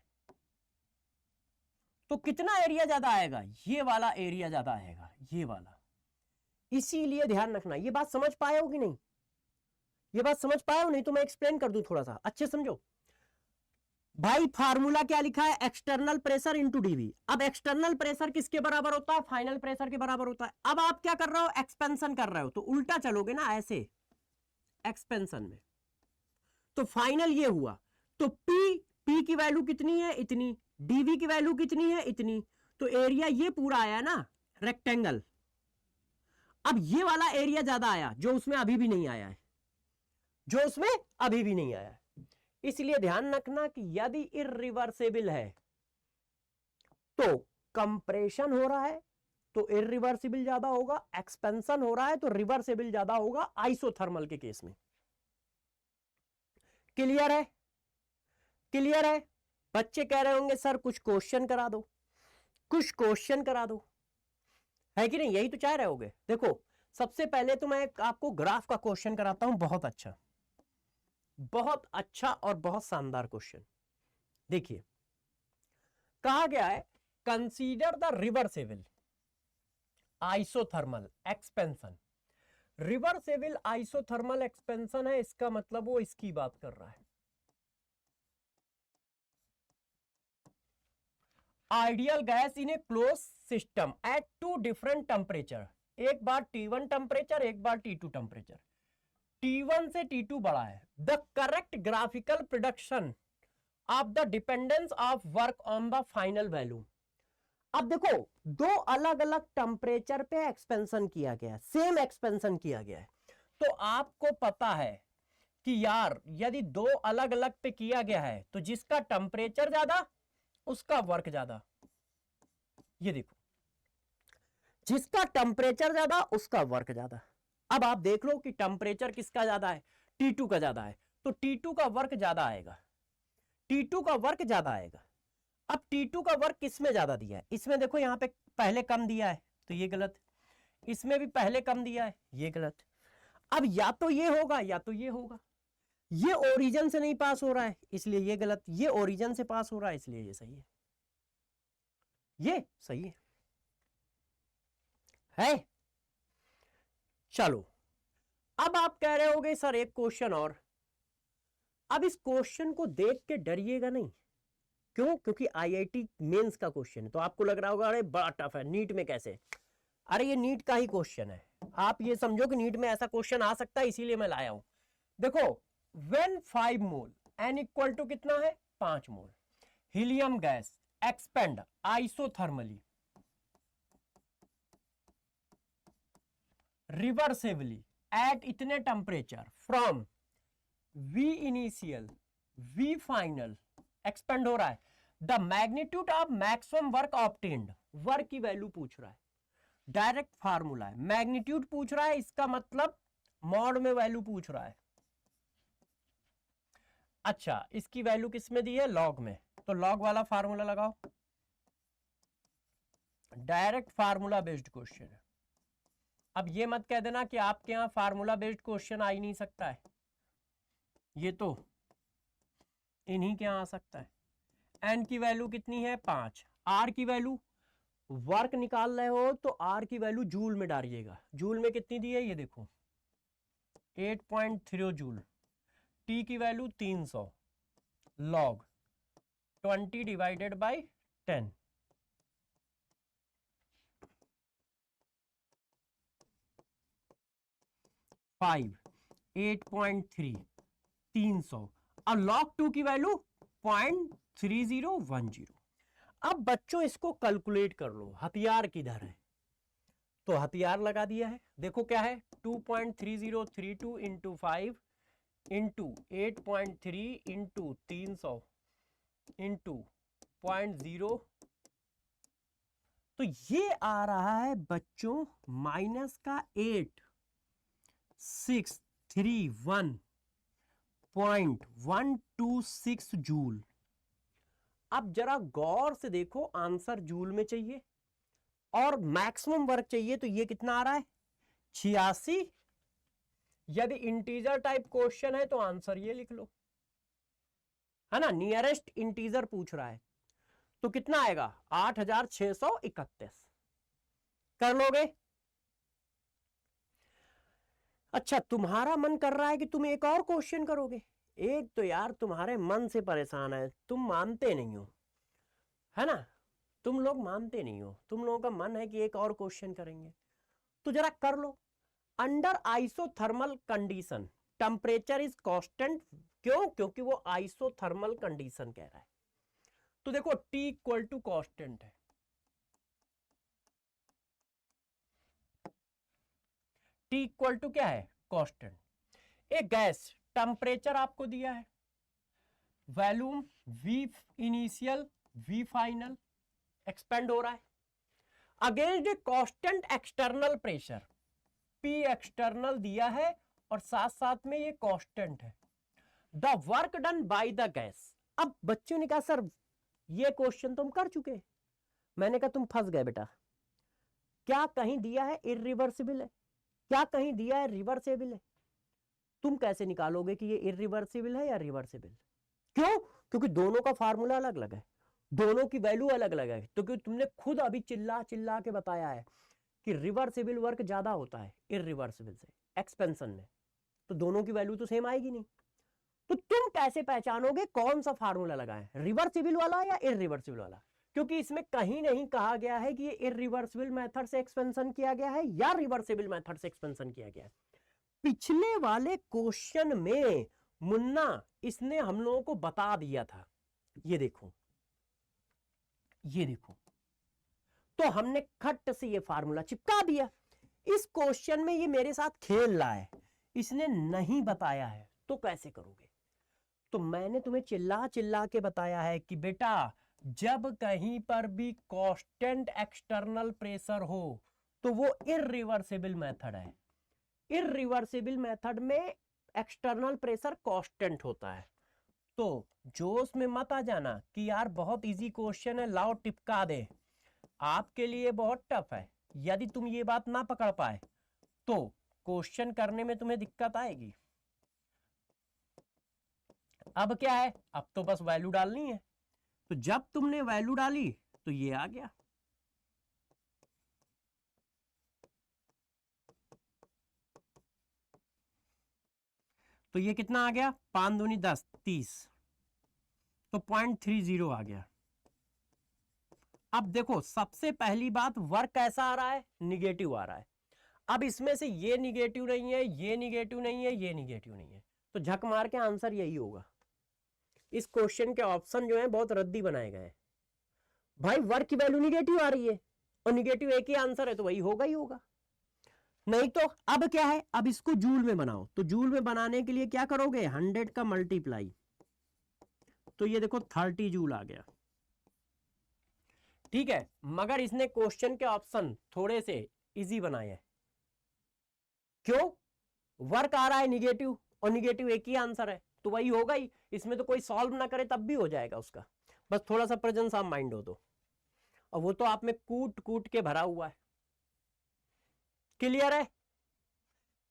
[SPEAKER 1] तो कितना एरिया ज्यादा आएगा? ये वाला एरिया ज्यादा आएगा, ये वाला। इसीलिए ध्यान रखना। ये बात समझ पाए हो कि नहीं? ये बात समझ पाए हो? नहीं तो मैं एक्सप्लेन कर दूं, थोड़ा सा अच्छे समझो भाई। फार्मूला क्या लिखा है? External pressure into D V. अब एक्सटर्नल प्रेशर किसके बराबर होता है? फाइनल प्रेशर के बराबर होता है। अब आप क्या कर रहे हो? एक्सपेंशन कर रहे हो, तो उल्टा चलोगे ना, ऐसे एक्सपेंशन में। तो फाइनल ये हुआ। तो पी की वैल्यू कितनी है? इतनी। डीवी की वैल्यू कितनी है? इतनी। तो एरिया ये पूरा आया ना, रेक्टेंगल। अब ये वाला एरिया ज्यादा आया, जो उसमें अभी भी नहीं आया है, जो उसमें अभी भी नहीं आया है। इसलिए ध्यान रखना कि यदि इरिवर्सेबल है तो कंप्रेशन हो रहा है तो इरिवर्सिबल ज्यादा होगा, एक्सपेंशन हो रहा है तो रिवर्सेबल ज्यादा होगा आइसोथर्मल के केस में। क्लियर है? क्लियर है? बच्चे कह रहे होंगे सर कुछ क्वेश्चन करा दो, कुछ क्वेश्चन करा दो, है कि नहीं? यही तो चाह रहे होगे। देखो सबसे पहले तो मैं आपको ग्राफ का क्वेश्चन कराता हूं, बहुत अच्छा, बहुत अच्छा और बहुत शानदार क्वेश्चन। देखिए कहा गया है consider the reversible isothermal expansion. Reversible isothermal expansion है, इसका मतलब वो इसकी बात कर रहा है। Ideal gas in a close system at two different temperature. एक बार T1 टेम्परेचर, एक बार T2 टेम्परेचर। T1 से T2 बड़ा है। The correct graphical production of the dependence of work on the final value. अब देखो दो अलग अलग टेम्परेचर पे एक्सपेंशन किया गया है, सेम एक्सपेंशन किया गया है। तो आपको पता है कि यार यदि दो अलग अलग पे किया गया है तो जिसका टेम्परेचर ज्यादा उसका वर्क ज्यादा। ये देखो जिसका टेम्परेचर ज्यादा उसका वर्क ज्यादा। अब आप देख लो कि टेम्परेचर किसका ज्यादा है? T2 का ज्यादा है, तो T2 का वर्क ज्यादा आएगा, T2 का वर्क ज्यादा आएगा। अब T2 का वर्क किसमें ज्यादा दिया है? इसमें देखो यहां पे पहले कम दिया है तो ये गलत, इसमें भी पहले कम दिया है, ये गलत। अब या तो ये होगा या तो ये होगा। ये ओरिजिन से नहीं पास हो रहा है इसलिए ये गलत, ये ओरिजिन से पास हो रहा है इसलिए ये सही है, ये सही है? चलो अब आप कह रहे होगे सर एक क्वेश्चन और। अब इस क्वेश्चन को देख के डरिएगा नहीं। क्यों? क्योंकि आईआईटी मेंस का क्वेश्चन है, तो आपको लग रहा होगा अरे बड़ा टफ है, नीट में कैसे? अरे ये नीट का ही क्वेश्चन है। आप ये समझो कि नीट में ऐसा क्वेश्चन आ सकता है, इसीलिए मैं लाया हूं। देखो when 5 mole N equal to कितना है? 5 mole helium gas expand isothermally reversibly at इतने temperature from V initial V final expand हो रहा है। The magnitude of maximum work obtained, work की वैल्यू पूछ रहा है, डायरेक्ट फार्मूला है। मैग्नीट्यूड पूछ रहा है, इसका मतलब मॉड में वैल्यू पूछ रहा है। अच्छा इसकी वैल्यू किस में दी है? लॉग में, तो लॉग वाला फार्मूला लगाओ। डायरेक्ट फार्मूला बेस्ड क्वेश्चन है। अब ये मत कह देना कि आपके यहां फार्मूला बेस्ड क्वेश्चन आ ही नहीं सकता है, ये तो इन्हीं के यहां आ सकता है। एन की वैल्यू कितनी है? 5। आर की वैल्यू, वर्क निकाल रहे हो तो आर की वैल्यू जूल में डालिएगा। जूल में कितनी दी है? ये देखो 8.3 जूल। टी की वैल्यू 300 लॉग 20 डिवाइडेड बाय 10। 5 8.3 300 और log 2 की वैल्यू 0.3010। अब बच्चों इसको कैलकुलेट कर लो, हथियार किधर है? तो हथियार लगा दिया है। देखो क्या है? 2.3032 इंटू 5 इंटू 8.3 इंटू 300 इंटू 0.0, तो ये आ रहा है बच्चों माइनस का 8631.126 जूल। अब जरा गौर से देखो, आंसर जूल में चाहिए और मैक्सिमम वर्क चाहिए तो ये कितना आ रहा है 86। यदि इंटीजर टाइप क्वेश्चन है तो आंसर ये लिख लो, है ना, नियरेस्ट इंटीजर पूछ रहा है तो कितना आएगा 8631। कर लोगे? अच्छा, तुम्हारा मन कर रहा है कि तुम एक और क्वेश्चन करोगे। एक तो यार तुम्हारे मन से परेशान है, तुम मानते नहीं हो, है ना, तुम लोग मानते नहीं हो, तुम लोगों का मन है कि एक और क्वेश्चन करेंगे, तो जरा कर लो। Under isothermal condition temperature is constant, क्यों? क्योंकि वो आइसोथर्मल कंडीशन कह रहा है। तो देखो T इक्वल टू कांस्टेंट है, T इक्वल टू क्या है कांस्टेंट। एक गैस टेम्परेचर आपको दिया है, volume V initial V final expand हो रहा है against a constant external pressure, P external दिया है और साथ साथ में ये कांस्टेंट है। The work done by the gas. अब बच्चों ने कहा सर ये क्वेश्चन तुम कर चुके। मैंने कहा तुम फंस गए बेटा। क्या कहीं दिया है इरिवर्सिबल है, क्या कहीं दिया है रिवर्सेबल है? तुम कैसे निकालोगे कि ये इरिवर्सिबल है या रिवर्सेबल? क्यों? क्योंकि दोनों का फार्मूला अलग अलग है, दोनों की वैल्यू अलग अलग है। तो क्योंकि तुमने खुद अभी चिल्ला चिल्ला के बताया है कि रिवर्सिबल वर्क ज्यादा होता है इरिवर्सिबल से एक्सपेंशन में, तो दोनों की वैल्यू तो सेम आएगी नहीं। तो तुम कैसे पहचानोगे कौन सा फार्मूला लगाएं, रिवर्सिबल वाला या इरिवर्सिबल वाला? क्योंकि इसमें कहीं नहीं कहा गया है कि ये इरिवर्सिबल मेथड से एक्सपेंशन किया गया है या रिवर्सिबल मेथड से एक्सपेंशन किया गया है। पिछले वाले क्वेश्चन में मुन्ना इसने हम लोगों को बता दिया था, ये देखो, ये देखो, तो हमने खट से ये फार्मूला चिपका दिया। इस क्वेश्चन में ये मेरे साथ खेल रहा है, इसने नहीं बताया है, तो कैसे करोगे? तो मैंने तुम्हें चिल्ला चिल्ला के बताया है कि बेटा जब कहीं पर भी कांस्टेंट एक्सटर्नल प्रेशर हो तो वो इरिवर्सिबल मेथड है। इरिवर्सिबल मेथड में एक्सटर्नल प्रेशर कांस्टेंट होता है। तो जोश में मत आ जाना कि यार बहुत इजी क्वेश्चन है, लाओ टिपका दे। आपके लिए बहुत टफ है, यदि तुम ये बात ना पकड़ पाए तो क्वेश्चन करने में तुम्हें दिक्कत आएगी। अब क्या है, अब तो बस वैल्यू डालनी है। तो जब तुमने वैल्यू डाली तो ये आ गया, तो ये कितना आ गया 5 दूनी 10 30, तो 0.30 आ गया। अब देखो सबसे पहली बात वर्क कैसा आ रहा है, निगेटिव आ रहा है। अब इसमें से ये निगेटिव नहीं है, ये निगेटिव नहीं है, ये निगेटिव नहीं है, तो झक मार के आंसर यही होगा। इस क्वेश्चन के ऑप्शन जो है बहुत रद्दी बनाए गए हैं। भाई वर्क की वैल्यू निगेटिव आ रही है और निगेटिव एक ही आंसर है, तो वही होगा ही होगा। नहीं तो अब क्या है, अब इसको जूल में बनाओ। तो जूल में बनाने के लिए क्या करोगे, 100 का मल्टीप्लाई, तो ये देखो 30 जूल आ गया। ठीक है, मगर इसने क्वेश्चन के ऑप्शन थोड़े से इजी बनाए हैं। क्यों? वर्क आ रहा है निगेटिव और निगेटिव एक ही आंसर है, तो वही होगा ही। इसमें तो कोई सॉल्व ना करे तब भी हो जाएगा उसका, बस थोड़ा सा प्रेजेंस ऑफ माइंड हो तो। और वो तो आप में कूट कूट के भरा हुआ है। क्लियर है?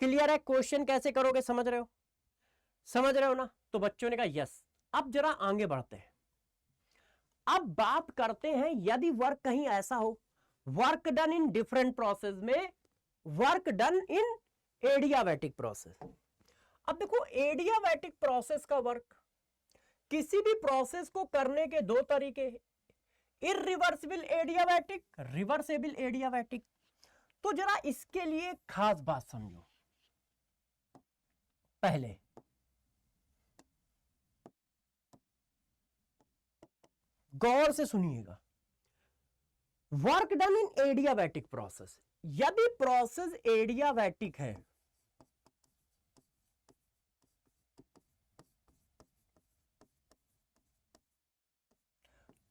[SPEAKER 1] क्लियर है? क्वेश्चन कैसे करोगे समझ रहे हो? समझ रहे हो ना? तो बच्चों ने कहा यस। अब जरा आगे बढ़ते हैं। अब बात करते हैं यदि वर्क कहीं ऐसा हो, work done in different process में work done in adiabatic process. अब देखो एडियाबैटिक प्रोसेस का वर्क, किसी भी प्रोसेस को करने के दो तरीके, इरिवर्सिबल एडियाबैटिक, रिवर्सेबल एडियाबैटिक। तो जरा इसके लिए खास बात समझो। पहले गौर से सुनिएगा, work done in adiabatic process, यदि प्रोसेस एडियाबैटिक है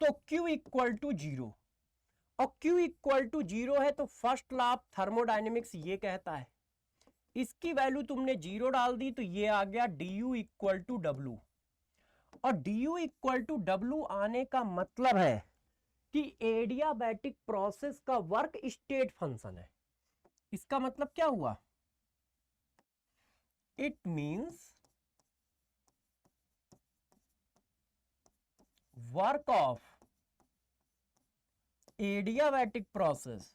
[SPEAKER 1] तो Q इक्वल टू 0, और Q इक्वल टू 0 है तो फर्स्ट लॉ ऑफ थर्मोडायनेमिक्स ये कहता है, इसकी वैल्यू तुमने 0 डाल दी तो ये आ गया du इक्वल टू W। और du इक्वल टू W आने का मतलब है कि एडियाबैटिक प्रोसेस का वर्क स्टेट फंक्शन है। इसका मतलब क्या हुआ? It means work of adiabatic process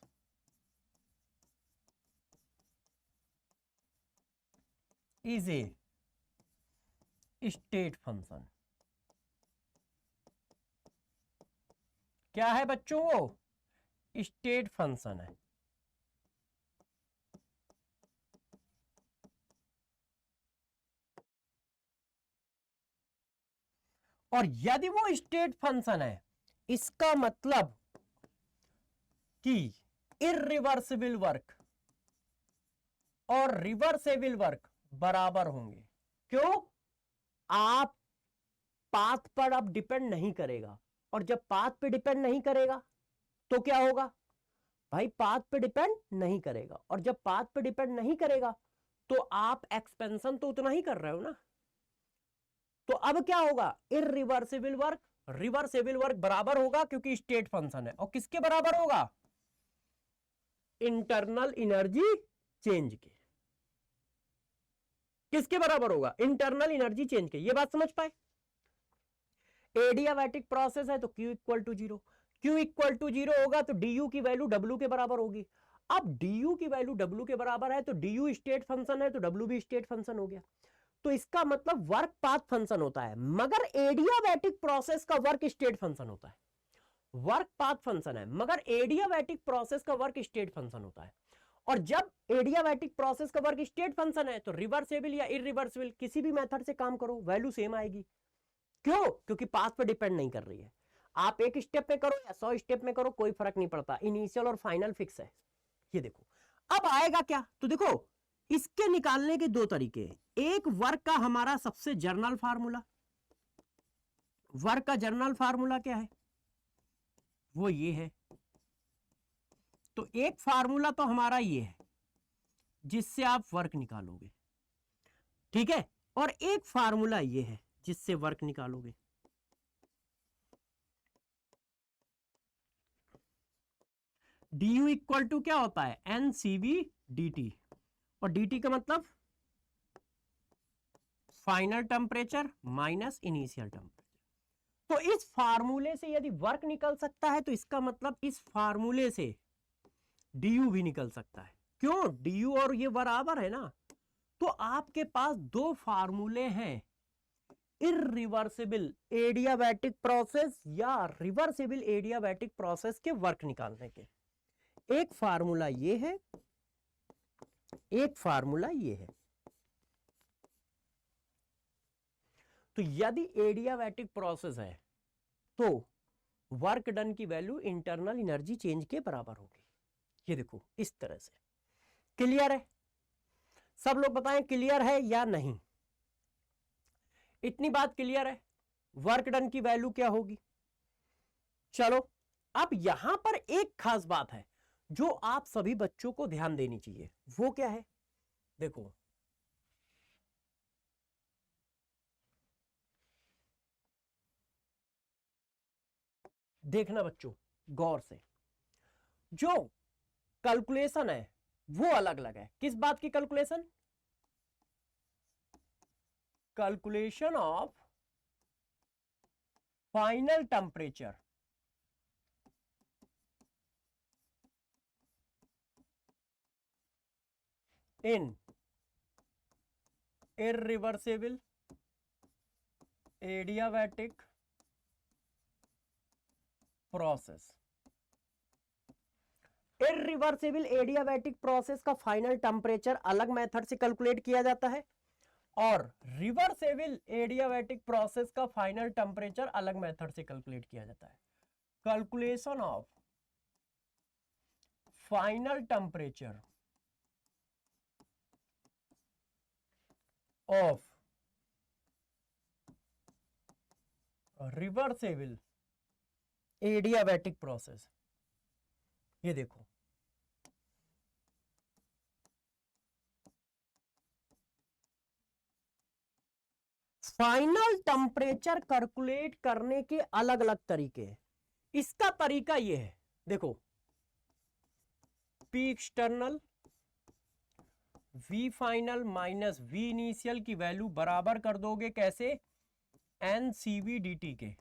[SPEAKER 1] is a state function. क्या है बच्चों? वो स्टेट फंक्शन है। और यदि वो स्टेट फंक्शन है, इसका मतलब कि इर्रिवर्सिबल वर्क और रिवर्सेबल वर्क बराबर होंगे। क्यों? आप पाथ पर अब डिपेंड नहीं करेगा, और जब पाथ पे डिपेंड नहीं करेगा तो क्या होगा भाई? पाथ पे डिपेंड नहीं करेगा, और जब पाथ पे डिपेंड नहीं करेगा तो आप एक्सपेंशन तो उतना ही कर रहे हो ना। तो अब क्या होगा? इर्रिवर्सिबल वर्क रिवर्सेबल वर्क बराबर होगा, क्योंकि स्टेट फंक्शन है। और किसके बराबर होगा? इंटरनल एनर्जी चेंज के। किसके बराबर होगा? इंटरनल एनर्जी चेंज के। ये बात समझ पाए? एडियाबैटिक प्रोसेस है तो Q equal to zero. Q equal to zero होगा तो du की वैल्यू W के बराबर होगी। अब du की वैल्यू W के बराबर है तो du स्टेट फंक्शन है तो W भी स्टेट फंक्शन हो गया। तो इसका मतलब वर्क पाथ फंक्शन होता है, मगर एडियाबैटिक प्रोसेस का वर्क स्टेट फंक्शन होता है। वर्क पाथ फंक्शन है, मगर एडियाबैटिक प्रोसेस का वर्क स्टेट फंक्शन होता है। और जब एडियाबैटिक प्रोसेस का वर्क स्टेट फंक्शन है तो रिवर्सेबल या इरिवर्सिबल किसी भी मेथड से काम करो, वैल्यू सेम आएगी। क्यों? क्योंकि पाथ पे डिपेंड नहीं कर रही है। आप एक स्टेप में करो या 100 स्टेप में करो, कोई फर्क नहीं पड़ता। इनिशियल और फाइनल फिक्स है। ये देखो अब आएगा क्या, तो देखो इसके निकालने के दो तरीके हैं। एक वर्क का हमारा सबसे जर्नल फार्मूला, वर्क का जर्नल फार्मूला क्या है? वो ये है। तो एक फार्मूला तो हमारा ये है जिससे आप वर्क निकालोगे, ठीक है, और एक फार्मूला ये है जिससे वर्क निकालोगे। du इक्वल टू क्या होता है? NCV dt, और dt का मतलब final temperature minus initial temperature. तो इस फार्मूले से यदि वर्क निकल सकता है तो इसका मतलब इस फार्मूले से du भी निकल सकता है। क्यों? du और ये बराबर है ना। तो आपके पास दो फार्मूले हैं, इरिवर्सिबल एडियाबैटिक प्रोसेस या रिवर्सिबल एडियाबैटिक प्रोसेस के वर्क निकालने के। एक फार्मूला ये है, एक फार्मूला ये है। तो यदि एडियाबैटिक प्रोसेस है तो वर्क डन की वैल्यू इंटरनल एनर्जी चेंज के बराबर होगी। ये देखो इस तरह से। क्लियर है? सब लोग बताएं क्लियर है या नहीं? इतनी बात क्लियर है? वर्क डन की वैल्यू क्या होगी? चलो अब यहां पर एक खास बात है जो आप सभी बच्चों को ध्यान देनी चाहिए। वो क्या है? देखो देखना बच्चों गौर से, जो कैलकुलेशन है वो अलग अलग है। किस बात की calculation? Calculation of final temperature in irreversible adiabatic process. Irreversible adiabatic process का फाइनल टेम्परेचर अलग मेथड से कैलकुलेट किया जाता है, और रिवर्सेबल एडियाबैटिक प्रोसेस का फाइनल टेम्परेचर अलग मेथड से कैलकुलेट किया जाता है। Calculation of final temperature of reversible adiabatic process. ये देखो फाइनल टेम्परेचर कैलकुलेट करने के अलग अलग तरीके हैं। इसका तरीका ये है, देखो P external V final minus V initial की वैल्यू बराबर कर दोगे कैसे, N C V D T के।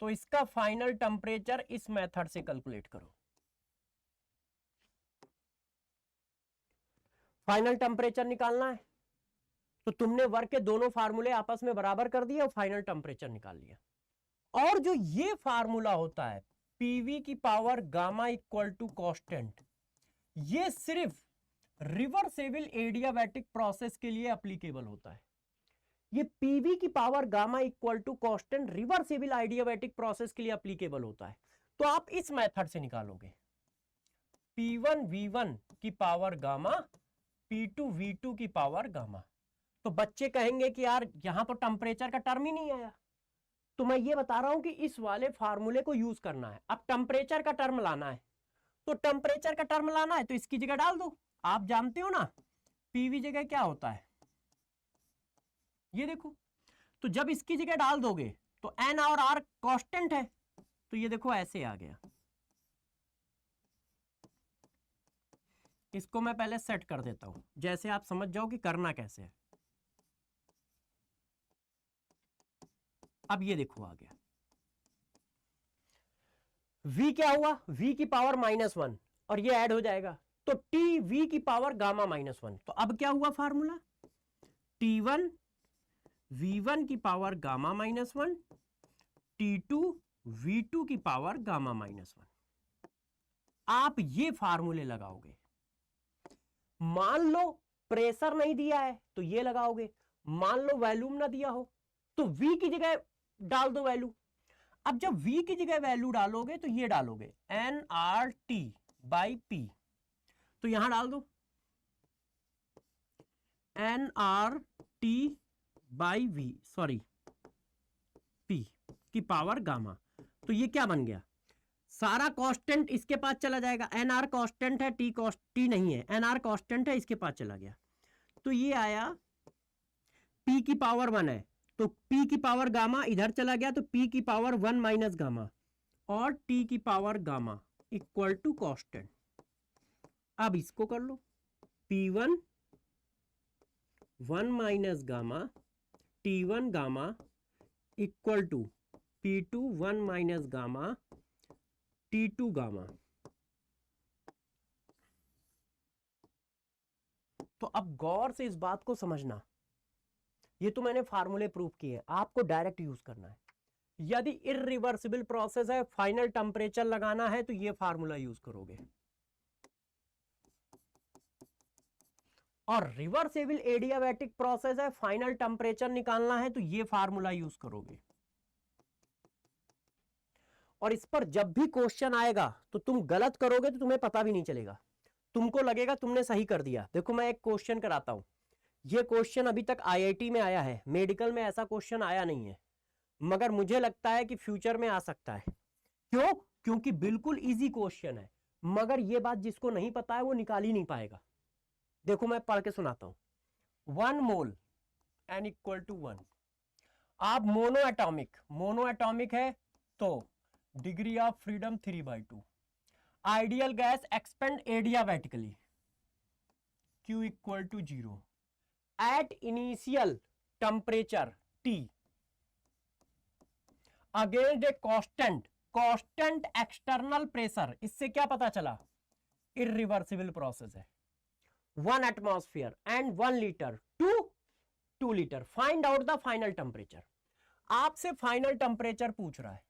[SPEAKER 1] तो इसका फाइनल टेम्परेचर इस मेथड से कैलकुलेट करो। फाइनल टेम्परेचर निकालना है तो तुमने वर्क के दोनों फार्मूले आपस में बराबर कर दिए और फाइनल टेम्परेचर निकाल लिया। और जो ये फार्मूला होता है पीवी की power gamma equal to constant, ये सिर्फ रिवर्सेबल एडियाबैटिक प्रोसेस के लिए एप्लीकेबल होता है। ये पीवी की power gamma equal to constant reversible adiabatic process के लिए एप्लीकेबल होता है। तो आप इस मेथड से निकालोगे, P1 V1 की पावर गामा, P2 V2 की पावर गामा। तो बच्चे कहेंगे कि यार यहां तो टेम्परेचर का टर्म ही नहीं आया। तो मैं ये बता रहा हूं कि इस वाले फार्मूले को यूज करना है। अब टेम्परेचर का टर्म लाना है, तो टेम्परेचर का टर्म लाना है तो इसकी जगह डाल दो। आप जानते हो ना पीवी जगह क्या होता है, ये देखो। तो जब इसकी जगह डाल दोगे तो एन और आर कांस्टेंट है, तो ये देखो ऐसे आ गया। इसको मैं पहले सेट कर देता हूं, जैसे आप समझ जाओ कि करना कैसे है। अब ये देखो आ गया, v क्या हुआ, v की पावर -1 और ये ऐड हो जाएगा तो t v की पावर गामा -1। तो अब क्या हुआ फार्मूला, T1 V1 की पावर गामा -1, T2 V2 की पावर गामा -1। आप ये फार्मूले लगाओगे। मान लो प्रेशर नहीं दिया है तो ये लगाओगे, मान लो वॉल्यूम ना दिया हो तो v की जगह डाल दो वैल्यू। अब जब v की जगह वैल्यू डालोगे तो ये डालोगे nRT बाई P, तो यहां डाल दो nRT बाई P की पावर गामा। तो ये क्या बन गया, सारा कांस्टेंट इसके पास चला जाएगा। nr कांस्टेंट है, t नहीं है, nr कांस्टेंट है, इसके पास चला गया। तो ये आया p की पावर 1 है तो p की पावर गामा इधर चला गया तो p की पावर 1 माइनस गामा और t की power gamma equal to constant. अब इसको कर लो, p1 1 minus gamma t1 gamma equal to p2 1 minus gamma T2 gamma. तो अब गौर से इस बात को समझना, ये तो मैंने फार्मूले प्रूव किए, आपको डायरेक्ट यूज करना है। यदि इरिवर्सिबल प्रोसेस है, फाइनल टेम्परेचर लगाना है तो ये फार्मूला यूज करोगे, और रिवर्सेबल एडियाबैटिक प्रोसेस है, फाइनल टेम्परेचर निकालना है तो ये फार्मूला यूज करोगे। और इस पर जब भी क्वेश्चन आएगा तो तुम गलत करोगे तो तुम्हें पता भी नहीं चलेगा, तुमको लगेगा तुमने सही कर दिया। देखो मैं एक क्वेश्चन कराता हूं, ये क्वेश्चन अभी तक आईआईटी में आया है, मेडिकल में ऐसा क्वेश्चन आया नहीं है, मगर मुझे लगता है कि फ्यूचर में आ सकता है। क्यों, क्योंकि बिल्कुल इजी क्वेश्चन है, मगर ये बात जिसको नहीं पता है वो निकाल ही नहीं पाएगा। देखो मैं पढ़ के सुनाता हूं, 1 मोल n इक्वल टू 1। आप मोनो एटॉमिक है तो degree of freedom 3/2। Ideal gas expand adiabatically Q equal to 0 at initial temperature T against a constant external pressure. इससे क्या पता चला, इरिवर्सिबल प्रोसेस है। 1 atmosphere and 1 litre to 2 litre. Find out the final temperature. आपसे final temperature पूछ रहा है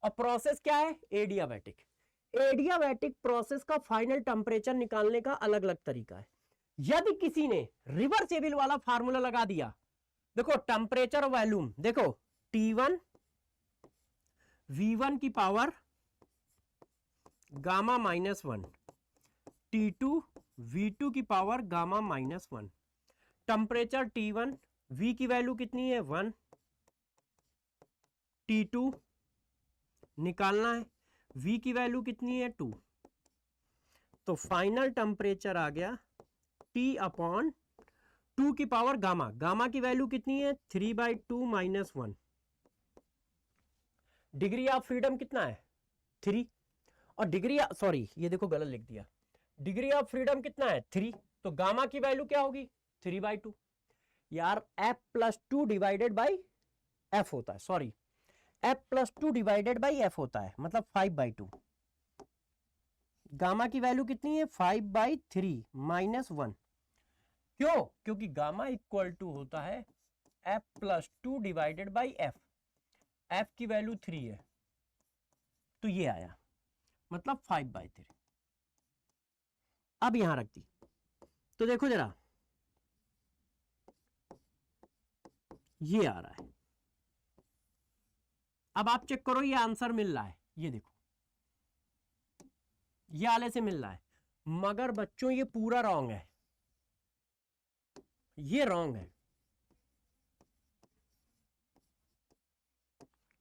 [SPEAKER 1] और प्रोसेस क्या है, एडियाबैटिक। एडियाबैटिक प्रोसेस का फाइनल टेम्परेचर निकालने का अलग अलग तरीका है। यदि किसी ने रिवर्सेबल वाला फार्मूला लगा दिया, देखो टेम्परेचर वॉल्यूम, देखो T1 V1 की पावर गामा -1, T2 V2 की power gamma -1। Temperature T1, V की वैल्यू कितनी है 1, T2 निकालना है, V की वैल्यू कितनी है 2। तो फाइनल टेम्परेचर आ गया T/2 की पावर गामा। गामा की वैल्यू कितनी है 3/2 - 1। डिग्री ऑफ फ्रीडम कितना है 3, और डिग्री सॉरी ये देखो गलत लिख दिया, डिग्री ऑफ फ्रीडम कितना है 3, तो गामा की वैल्यू क्या होगी 3/2 यार। f+2 डिवाइडेड बाई f होता है, sorry f+2 divided by f होता है, मतलब 5/2। गामा की वैल्यू कितनी है 5/3 -1। क्यों? क्योंकि गामा इक्वल टू होता है f+2 divided by f। f की वैल्यू 3 है तो ये आया, मतलब 5/3। अब यहां रख दी तो देखो जरा, ये आ रहा है। अब आप चेक करो, ये आंसर मिल रहा है, ये देखो ये आले से मिल रहा है, मगर बच्चों ये पूरा रॉन्ग है, ये रॉन्ग है।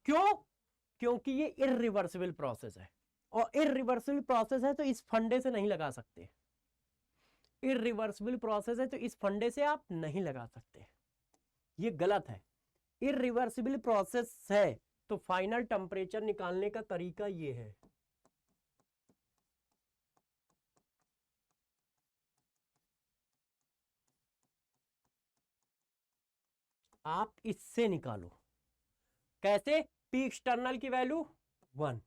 [SPEAKER 1] क्यों? क्योंकि ये इररिवर्सिबल प्रोसेस है, और इररिवर्सिबल प्रोसेस है तो इस फंडे से नहीं लगा सकते। इररिवर्सिबल प्रोसेस है तो इस फंडे से आप नहीं लगा सकते, ये गलत है। इररिवर्सिबल प्रोसेस है तो फाइनल टेम्परेचर निकालने का तरीका ये है, आप इससे निकालो। कैसे? पी एक्सटर्नल की वैल्यू 1,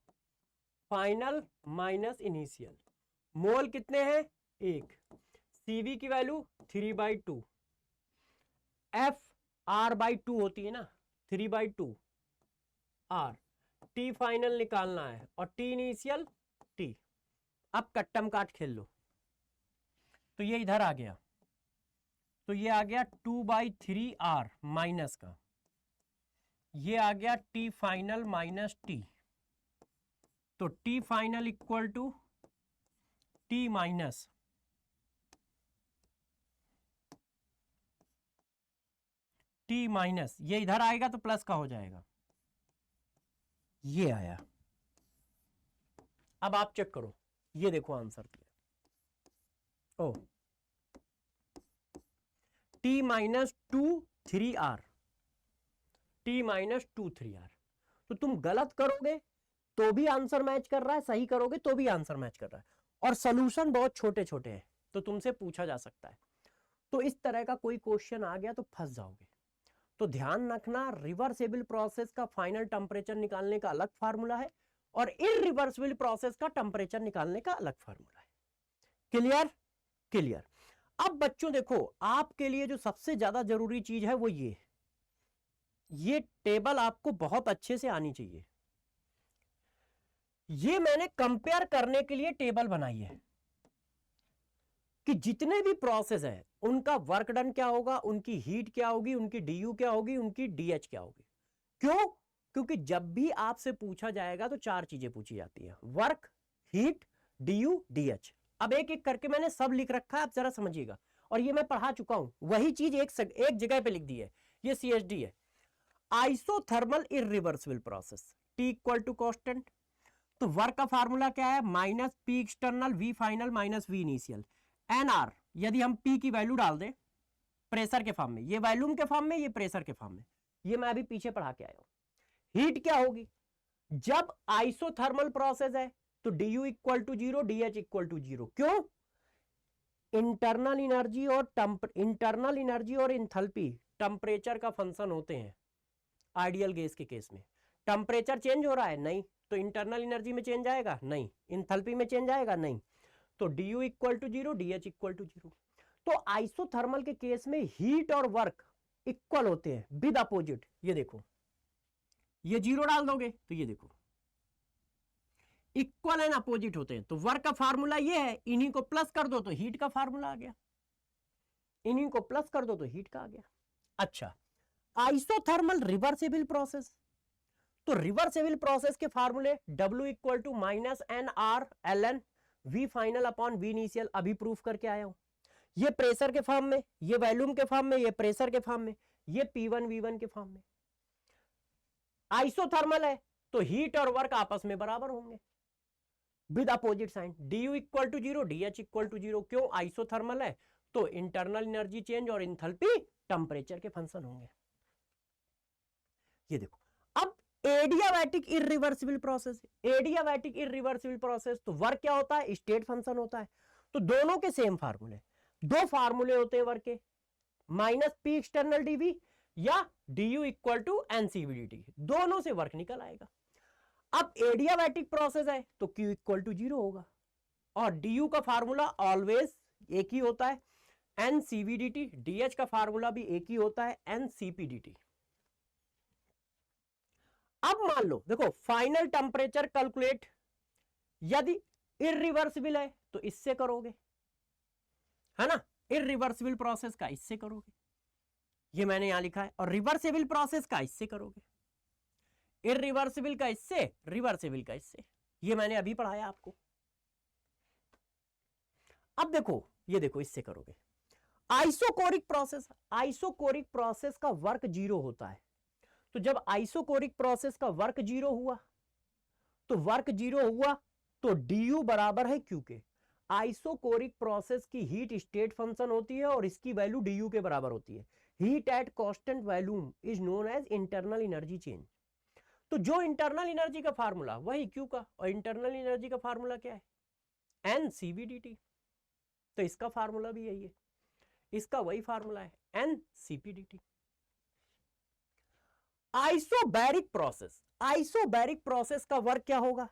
[SPEAKER 1] फाइनल माइनस इनिशियल, मोल कितने हैं 1, सीवी की वैल्यू 3/2, एफ r/2 होती है ना, 3/2 r, टी फाइनल निकालना है और टी इनिशियल टी। अब कट्टम काट खेल लो, तो ये इधर आ गया, तो ये आ गया 2/3r माइनस का, ये आ गया टी फाइनल माइनस टी, तो T final equal to T minus T minus, ये इधर आएगा तो प्लस का हो जाएगा, ये आया। अब आप चेक करो, ये देखो आंसर दिया, O T -2 3r, T -2 3r। तो तुम गलत करोगे तो भी आंसर मैच कर रहा है, सही करोगे तो भी आंसर मैच कर रहा है, और सॉल्यूशन बहुत छोटे छोटे हैं तो तुमसे पूछा जा सकता है। तो इस तरह का कोई क्वेश्चन आ गया तो फंस जाओगे। तो ध्यान रखना, रिवर्सिबल प्रोसेस का फाइनल टेम्परेचर निकालने का अलग फार्मूला है और इररिवर्सिबल प्रोसेस का टेम्परेचर निकालने का अलग फार्मूला है। क्लियर? क्लियर। अब बच्चों देखो, आपके लिए जो सबसे ज्यादा जरूरी चीज है वो ये टेबल आपको बहुत अच्छे से आनी चाहिए। ये मैंने कंपेयर करने के लिए टेबल बनाई है कि जितने भी प्रोसेस है उनका वर्क डन क्या होगा, उनकी हीट क्या होगी, उनकी डी क्या होगी, उनकी डीएच क्या होगी। क्यों? क्योंकि जब भी आपसे पूछा जाएगा तो 4 चीजें पूछी जाती हैं, वर्क, हीट, डी डीएच। अब एक एक करके मैंने सब लिख रखा है, आप जरा समझिएगा, और ये मैं पढ़ा चुका हूं, वही चीज एक जगह पे लिख दी है। ये CHD है, isothermal irreversible process, T equal to constant. तो वर्क का फार्मूला क्या है, minus P external V final minus V initial, NR। यदि हम P की वैल्यू डाल दें प्रेशर के फॉर्म में, ये वॉल्यूम के फॉर्म में, ये प्रेशर के फॉर्म में, ये मैं अभी पीछे पढ़ा के आया हूं। हीट क्या होगी, जब आइसोथर्मल प्रोसेस है तो du equal to 0, dh equal to 0। क्यों? इंटरनल एनर्जी और इंथैल्पी टेम्परेचर का फंक्शन होते हैं। आइडियल गैस के केस में टेम्परेचर चेंज हो रहा है, नहीं, तो इंटरनल एनर्जी में चेंज आएगा, नहीं, इंथैल्पी में चेंज आएगा, नहीं, तो du equal to 0, dh equal to 0। तो आइसोथर्मल के केस में हीट और वर्क इक्वल होते हैं विद अपोजिट। ये देखो, ये 0 डाल दोगे तो ये देखो इक्वल एंड अपोजिट होते हैं। तो वर्क का फार्मूला ये है, इन्हीं को प्लस कर दो तो हीट का फार्मूला आ गया, इन्हीं को प्लस कर दो तो हीट का आ गया। अच्छा, आइसोथर्मल रिवर्सिबल प्रोसेस, तो रिवर्सिबल प्रोसेस के फार्मूले W equal to -NR V final upon V initial, अभी प्रूफ करके आया हूं। ये प्रेशर के फॉर्म में, ये वॉल्यूम के फॉर्म में, ये प्रेशर के फॉर्म में, ये P1 V1 के फॉर्म में। आइसोथर्मल है तो हीट और वर्क आपस में बराबर होंगे with opposite sign, du equal to 0, dh equal to 0। क्यों? आइसोथर्मल है तो इंटरनल एनर्जी चेंज और इंथैल्पी टेम्परेचर के फंक्शन होंगे। ये देखो, अब adiabatic irreversible process, adiabatic irreversible process, तो वर्क क्या होता है, स्टेट फंक्शन होता है। तो दोनों के सेम फार्मूले, दो फार्मूले होते हैं वर्क के, माइनस पी एक्सटर्नल डीवी या डीयू इक्वल टू एनसीवीडीटी, दोनों से वर्क निकल आएगा। अब एडियाबैटिक प्रोसेस है तो Q इक्वल टू 0 होगा, और डीयू का फार्मूला ऑलवेज एक ही होता है, एनसीवीडीटी, डीएच का फार्मूला भी एक ही होता है, एनसीपीडीटी। अब मान लो देखो, फाइनल टेम्परेचर कैलकुलेट यदि इरिवर्सिबल है तो इससे करोगे, है ना, इरिवर्सिबल प्रोसेस का इससे करोगे, ये मैंने यहां लिखा है, और रिवर्सिबल प्रोसेस का इससे करोगे, इरिवर्सिबल का इससे, रिवर्सिबल का इससे, ये मैंने अभी पढ़ाया आपको। अब देखो, ये देखो, इससे करोगे। आइसोकोरिक प्रोसेस, आइसोकोरिक प्रोसेस का वर्क 0 होता है, तो जब आइसोकोरिक प्रोसेस का वर्क 0 हुआ, तो वर्क 0 हुआ तो du बराबर है Q के। आइसोकोरिक प्रोसेस की हीट स्टेट फंक्शन होती है और इसकी वैल्यू du के बराबर होती है। Heat at constant volume is known as internal energy change. तो जो इंटरनल एनर्जी का फार्मूला वही Q का, और इंटरनल एनर्जी का फार्मूला क्या है, NCVDT, तो इसका फार्मूला भी यही है, इसका वही फार्मूला है, NCPDT। Isobaric process, isobaric process का वर्क क्या होगा,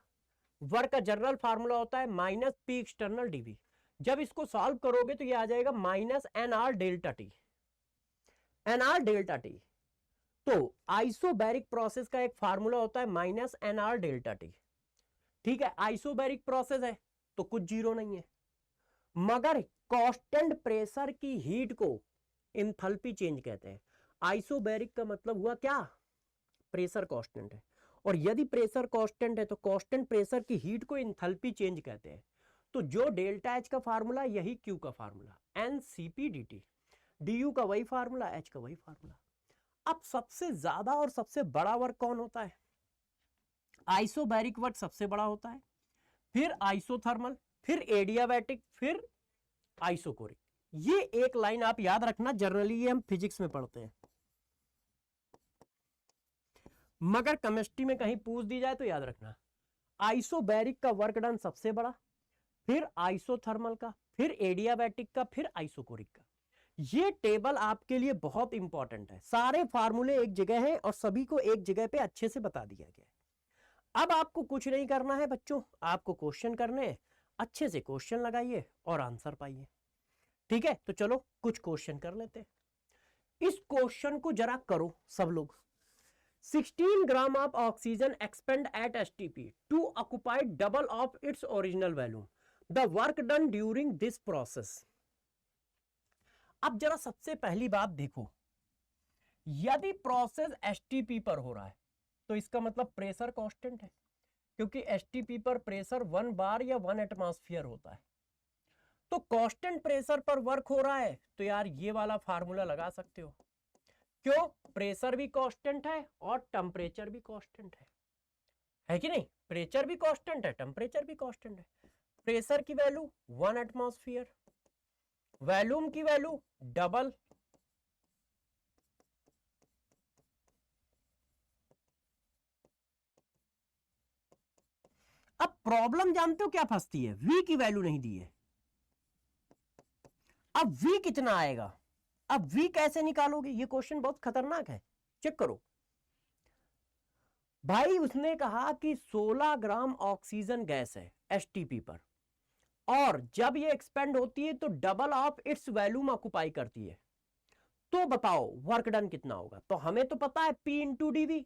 [SPEAKER 1] वर्क का जनरल फार्मूला होता है माइनस पी एक्सटर्नल डीवी। जब इसको सॉल्व करोगे तो ये आ जाएगा minus N R delta T, N R delta T. तो आइसोबैरिक प्रोसेस का एक फार्मूला होता है माइनस एनआर डेल्टा टी, ठीक है। आइसोबैरिक प्रोसेस है तो कुछ जीरो नहीं है, मगर कांस्टेंट प्रेशर की हीट को एंथैल्पी चेंज कहते हैं। आइसोबैरिक का मतलब हुआ क्या, प्रेशर कांस्टेंट है, और यदि प्रेशर कांस्टेंट है तो कांस्टेंट प्रेशर की हीट को एंथैल्पी चेंज कहते हैं। तो जो डेल्टा एच का फार्मूला यही क्यू का फार्मूला, एनसीपीडीटी, डीयू का वही फार्मूला, एच का वही फार्मूला। अब सबसे ज्यादा और सबसे बड़ा वर्क कौन होता है, आइसोबैरिक वर्क सबसे बड़ा होता है, फिर आइसोथर्मल, फिर एडियाबैटिक, फिर आइसोकोरिक। ये एक लाइन आप याद रखना, जनरली ये हम फिजिक्स में पढ़ते हैं, मगर केमिस्ट्री में कहीं पूछ दी जाए तो याद रखना, आइसोबैरिक का वर्क डन सबसे बड़ा, फिर आइसोथर्मल का, फिर एडियाबैटिक का, फिर आइसोकोरिक का। ये टेबल आपके लिए बहुत इंपॉर्टेंट है, सारे फार्मूले एक जगह हैं और सभी को एक जगह पे अच्छे से बता दिया गया है। अब आपको कुछ नहीं करना है बच्चों, आपको क्वेश्चन करने हैं, अच्छे से क्वेश्चन लगाइए और आंसर पाइए, ठीक है। तो चलो कुछ क्वेश्चन कर लेते हैं। इस क्वेश्चन को जरा करो सब लोग। 16 gram of oxygen expand at STP to occupy double of its original value, the work done during this process. अब जरा सबसे पहली बात देखो, यदि प्रोसेस एसटीपी पर हो रहा है तो इसका मतलब प्रेशर कांस्टेंट है, क्योंकि एसटीपी पर प्रेशर 1 बार या 1 एटमॉस्फेयर होता है। तो कांस्टेंट प्रेशर पर वर्क हो रहा है तो यार ये वाला फार्मूला लगा सकते हो, क्यों, प्रेशर भी कांस्टेंट है और टेम्परेचर भी कांस्टेंट है कि नहीं, प्रेशर भी कांस्टेंट है, टेम्परेचर भी कांस्टेंट है। प्रेशर की वैल्यू 1 एटमॉस्फेयर, वॉल्यूम की वैल्यू डबल, अब प्रॉब्लम जानते हो क्या फंसती है, V की वैल्यू नहीं दी है। अब V कितना आएगा, अब V कैसे निकालोगे, ये क्वेश्चन बहुत खतरनाक है, चेक करो भाई। उसने कहा कि 16 ग्राम ऑक्सीजन गैस है एसटीपी पर, और जब ये एक्सपेंड होती है तो double of its volume occupy करती है, तो बताओ वर्क डन कितना होगा। तो हमें तो पता है P इंटू डीवी,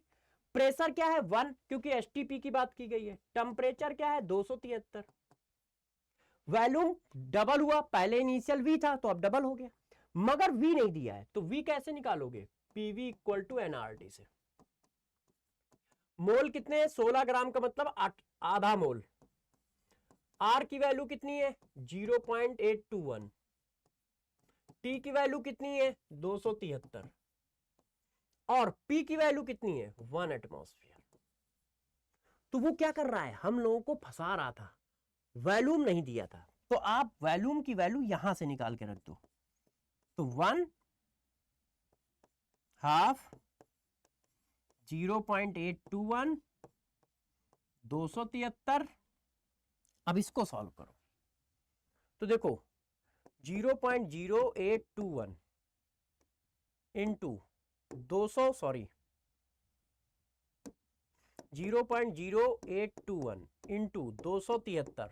[SPEAKER 1] प्रेशर क्या है 1 क्योंकि एसटीपी की बात की गई है, टेम्परेचर क्या है 273, वॉल्यूम डबल हुआ, पहले इनिशियल V था तो अब डबल हो गया, मगर V नहीं दिया है, तो V कैसे निकालोगे, PV इक्वल टू NRT से। मोल कितने हैं, 16 ग्राम का मतलब आधा मोल, R की वैल्यू कितनी है 0.821, T की वैल्यू कितनी है 273, और P की वैल्यू कितनी है 1 एटमॉस्फेयर। तो वो क्या कर रहा है, हम लोगों को फंसा रहा था, वॉल्यूम नहीं दिया था, तो आप वॉल्यूम की वैल्यू यहां से निकाल के रख दो, तो 1/2 0.821 273। अब इसको सॉल्व करो तो देखो 0.0821 इंटू 0.0821 इंटू 273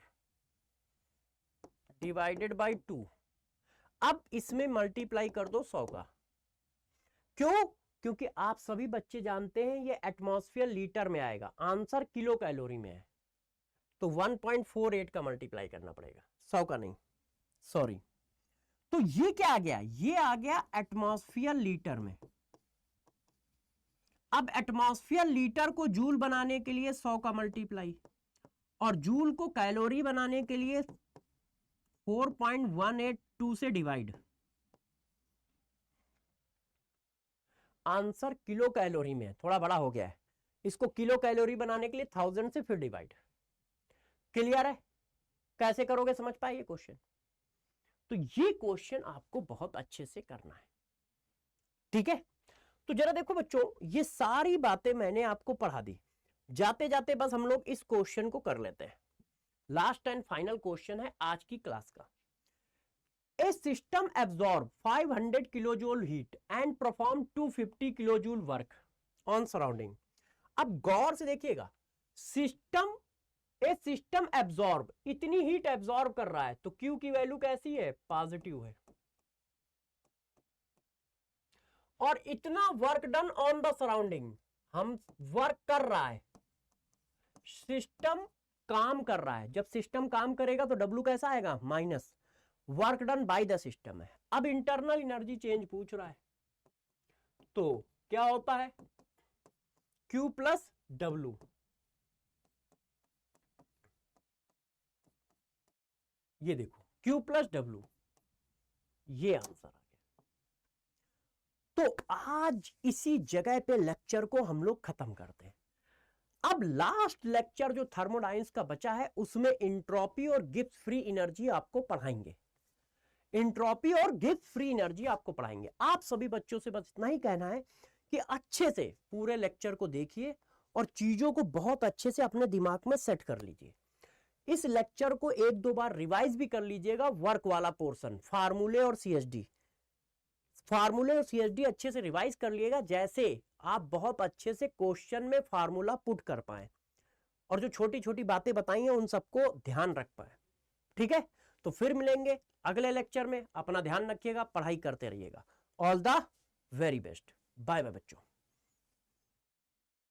[SPEAKER 1] डिवाइडेड बाई 2। अब इसमें मल्टीप्लाई कर दो 100 का। क्यों? क्योंकि आप सभी बच्चे जानते हैं ये एटमॉस्फेयर लीटर में आएगा, आंसर किलो कैलोरी में है, तो 1.48 का मल्टीप्लाई करना पड़ेगा, 100 का नहीं, सॉरी। तो ये क्या आ गया? ये आ गया एटमॉस्फेयर लीटर में। अब एटमॉस्फेयर लीटर को जूल बनाने के लिए 100 का मल्टीप्लाई, और जूल को कैलोरी बनाने के लिए 4.182 से डिवाइड। आंसर किलो कैलोरी में है, थोड़ा बड़ा हो गया है, इसको किलो कैलोरी बनाने के लिए 1000 से फिर डिवाइड। क्लियर है? कैसे करोगे समझ पाए ये क्वेश्चन? तो ये क्वेश्चन आपको बहुत अच्छे से करना है, ठीक है? तो जरा देखो बच्चों, ये सारी बातें मैंने आपको पढ़ा दी, जाते जाते बस हम लोग इस क्वेश्चन को कर लेते हैं। लास्ट एंड फाइनल क्वेश्चन है आज की क्लास का। A system absorb 500 kilojoule heat and perform 250 kilojoule work on surrounding. अब गौर से देखिएगा, ए सिस्टम एब्जॉर्ब, इतनी हीट एब्जॉर्ब कर रहा है, तो Q की वैल्यू कैसी है? पॉजिटिव है। और इतना work done on the surrounding, हम वर्क कर रहा है, सिस्टम काम कर रहा है। जब सिस्टम काम करेगा तो W कैसा आएगा? Minus. Work done by the system है। अब इंटरनल एनर्जी चेंज पूछ रहा है, तो क्या होता है? Q plus W। ये देखो Q प्लस W, ये आंसर आ गया। तो आज इसी जगह पे लेक्चर को हम लोग खत्म करते हैं। अब लास्ट लेक्चर जो थर्मोडाइंस का बचा है, उसमें इंट्रोपी और गिब्स फ्री एनर्जी आपको पढ़ाएंगे। इंट्रोपी और गिब्स फ्री एनर्जी आपको पढ़ाएंगे। आप सभी बच्चों से बस इतना ही कहना है कि अच्छे से पूरे लेक्चर को देखिए और चीजों को बहुत अच्छे से अपने दिमाग में सेट कर लीजिए। इस लेक्चर को 1-2 बार रिवाइज भी कर लीजिएगा, वर्क वाला पोर्शन, फार्मूले और सीएचडी अच्छे से रिवाइज कर लीजिएगा, जैसे आप बहुत अच्छे से क्वेश्चन में फार्मूला पुट कर पाए और जो छोटी छोटी बातें बताई हैं उन सबको ध्यान रख पाए। ठीक है, तो फिर मिलेंगे अगले लेक्चर में। अपना ध्यान रखिएगा, पढ़ाई करते रहिएगा। All the very best. Bye bye बच्चों।